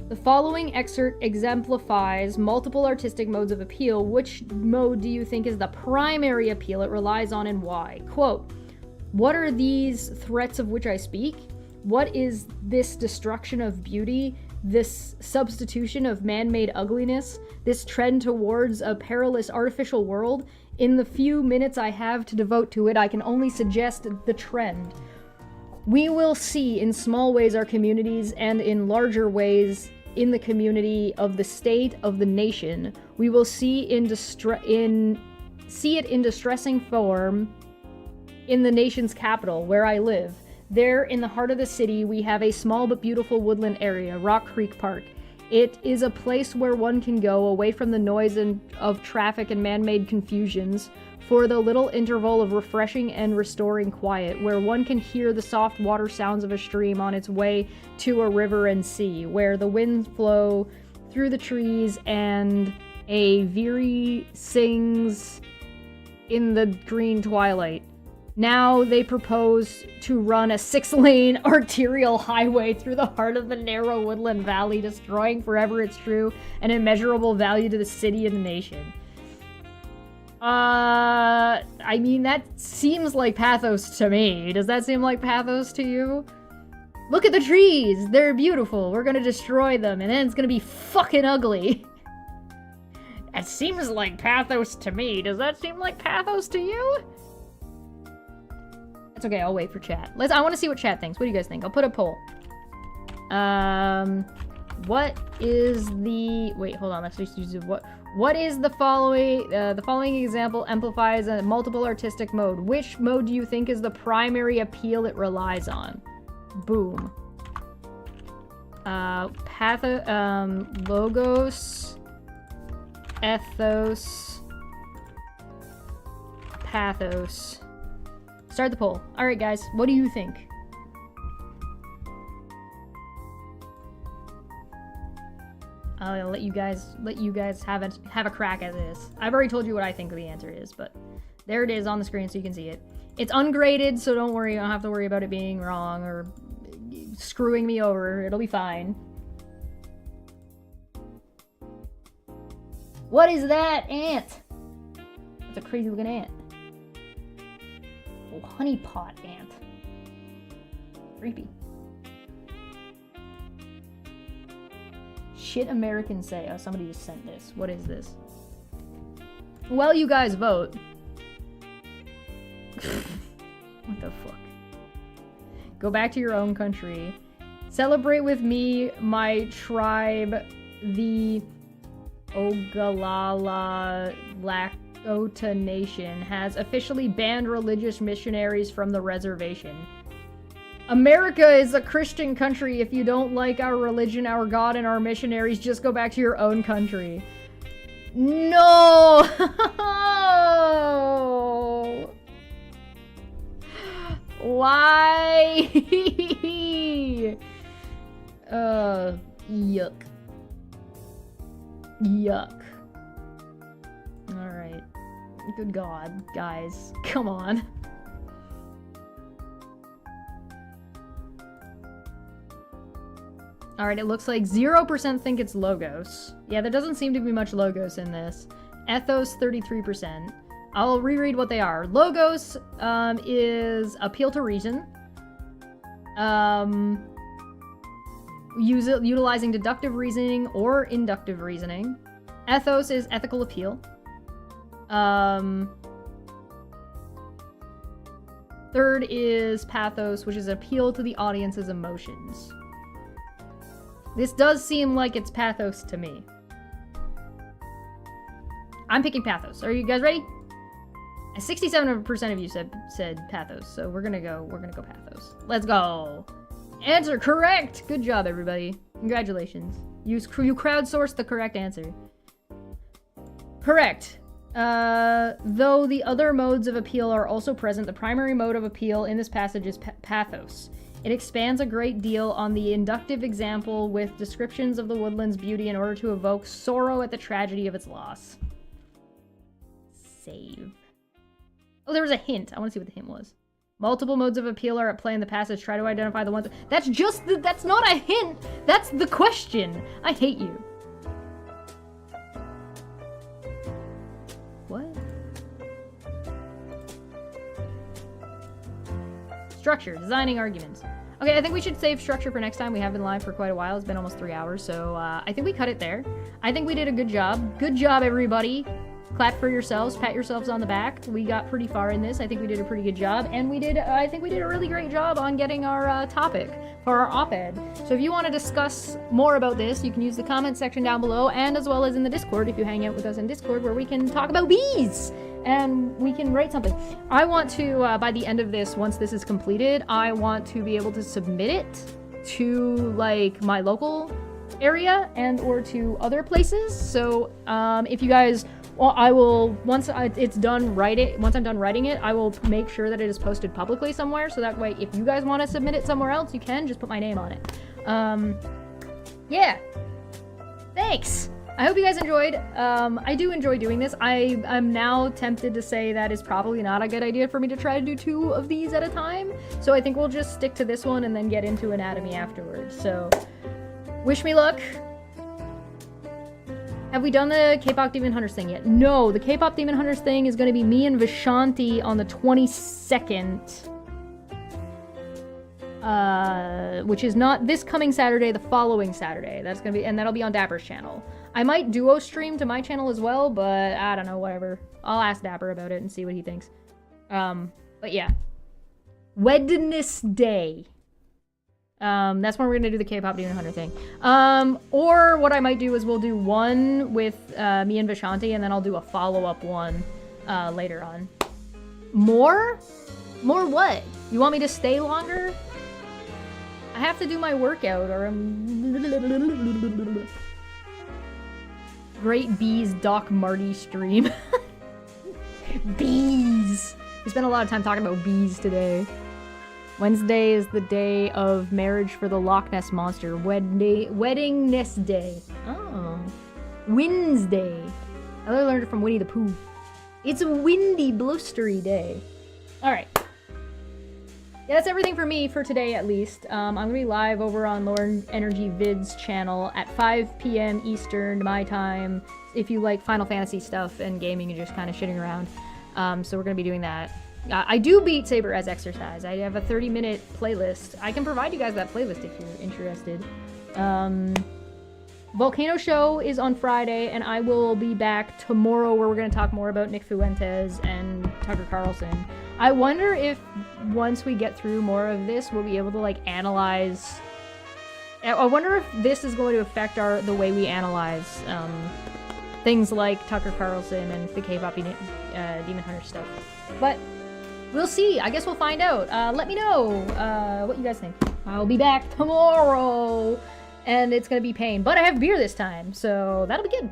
The following excerpt exemplifies multiple artistic modes of appeal. Which mode do you think is the primary appeal it relies on, and why? Quote, "What are these threats of which I speak? What is this destruction of beauty, this substitution of man-made ugliness, this trend towards a perilous artificial world? In the few minutes I have to devote to it, I can only suggest the trend. We will see in small ways our communities, and in larger ways in the community of the state of the nation. We will see see it in distressing form in the nation's capital, where I live. There, in the heart of the city, we have a small but beautiful woodland area, Rock Creek Park. It is a place where one can go away from the noise of traffic and man-made confusions for the little interval of refreshing and restoring quiet, where one can hear the soft water sounds of a stream on its way to a river and sea, where the winds flow through the trees and a veery sings in the green twilight. Now they propose to run a 6-lane arterial highway through the heart of the narrow woodland valley, destroying forever, it's true, an immeasurable value to the city and the nation." I mean, that seems like pathos to me. Does that seem like pathos to you? Look at the trees! They're beautiful. We're gonna destroy them, and then it's gonna be fucking ugly. That seems like pathos to me. Does that seem like pathos to you? It's okay, I'll wait for chat. I want to see what chat thinks. What do you guys think? I'll put a poll. What is the... Wait, hold on. Let's just use what... What is the following... the following example amplifies a multiple artistic mode. Which mode do you think is the primary appeal it relies on? Boom. Logos, ethos, pathos. Start the poll. Alright guys, what do you think? I'll let you guys have a crack at this. I've already told you what I think the answer is, but there it is on the screen so you can see it. It's ungraded, so don't worry, you don't have to worry about it being wrong or screwing me over. It'll be fine. What is that ant? It's a crazy looking ant. Oh, honeypot ant. Creepy. Shit Americans say. Oh, somebody just sent this. What is this? Well, you guys vote. What the fuck? Go back to your own country. Celebrate with me, my tribe, the Oglala Lakota Nation has officially banned religious missionaries from the reservation. America is a Christian country. If you don't like our religion, our God, and our missionaries, just go back to your own country. No! Why? Yuck. Yuck. Alright. Good God, guys. Come on. Alright, it looks like 0% think it's Logos. Yeah, there doesn't seem to be much Logos in this. Ethos, 33%. I'll reread what they are. Logos is appeal to reason. Utilizing deductive reasoning or inductive reasoning. Ethos is ethical appeal. Third is pathos, which is appeal to the audience's emotions. This does seem like it's pathos to me. I'm picking pathos. Are you guys ready? 67% of you said pathos, so we're gonna go pathos. Let's go. Answer correct. Good job, everybody. Congratulations. You crowdsourced the correct answer. Correct. Though the other modes of appeal are also present, the primary mode of appeal in this passage is pathos. It expands a great deal on the inductive example with descriptions of the woodland's beauty in order to evoke sorrow at the tragedy of its loss. Save. Oh, there was a hint. I want to see what the hint was. Multiple modes of appeal are at play in the passage. Try to identify the ones... That's just... That's not a hint! That's the question! I hate you. What? Structure. Designing arguments. Okay, I think we should save structure for next time. We have been live for quite a while. It's been almost 3 hours, so I think we cut it there. I think we did a good job. Good job, everybody. Clap for yourselves, pat yourselves on the back. We got pretty far in this. I think we did a pretty good job, and I think we did a really great job on getting our topic for our op-ed. So if you want to discuss more about this, you can use the comment section down below, and as well as in the Discord, if you hang out with us in Discord, where we can talk about bees, and we can write something. I want to, by the end of this, once this is completed, I want to be able to submit it to, like, my local area and or to other places. So if you guys... Well, I will, once I'm done writing it, I will make sure that it is posted publicly somewhere, so that way if you guys want to submit it somewhere else, you can, just put my name on it. Yeah. Thanks! I hope you guys enjoyed. I do enjoy doing this. I'm now tempted to say that it's probably not a good idea for me to try to do 2 of these at a time, so I think we'll just stick to this one and then get into anatomy afterwards. So, wish me luck. Have we done the K-pop Demon Hunters thing yet? No, the K-pop Demon Hunters thing is going to be me and Vishanti on the 22nd. Which is not this coming Saturday, the following Saturday. That's going to be, and that'll be on Dapper's channel. I might duo stream to my channel as well, but I don't know, whatever. I'll ask Dapper about it and see what he thinks. But yeah. Wednesday. That's when we're gonna do the K-pop Demon Hunter thing. Or what I might do is we'll do one with me and Vishanti, and then I'll do a follow-up one later on. More? More what? You want me to stay longer? I have to do my workout, or I'm... Great Bees Doc Marty stream. Bees! We spent a lot of time talking about bees today. Wednesday is the day of marriage for the Loch Ness Monster. Weddingness Day. Oh. Wednesday. I learned it from Winnie the Pooh. It's a windy, blustery day. Alright. Yeah, that's everything for me for today, at least. I'm gonna be live over on Lauren Energy Vids channel at 5 p.m. Eastern, my time, if you like Final Fantasy stuff and gaming and just kind of shitting around. So we're gonna be doing that. I do Beat Saber as exercise. I have a 30-minute playlist. I can provide you guys that playlist if you're interested. Volcano Show is on Friday, and I will be back tomorrow where we're going to talk more about Nick Fuentes and Tucker Carlson. I wonder if once we get through more of this, we'll be able to, like, analyze... I wonder if this is going to affect the way we analyze things like Tucker Carlson and the K-pop Demon Hunter stuff. But... we'll see. I guess we'll find out. Let me know what you guys think. I'll be back tomorrow, and it's gonna be pain. But I have beer this time, so that'll be good.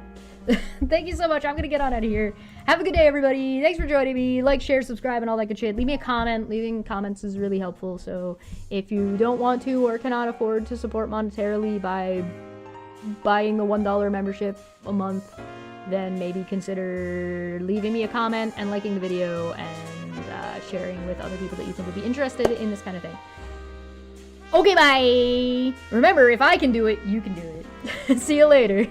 Thank you so much. I'm gonna get on out of here. Have a good day, everybody. Thanks for joining me. Like, share, subscribe, and all that good shit. Leave me a comment. Leaving comments is really helpful. So if you don't want to or cannot afford to support monetarily by buying the $1 membership a month, then maybe consider leaving me a comment and liking the video and sharing with other people that you think would be interested in this kind of thing. Okay, bye! Remember, if I can do it, you can do it. See you later.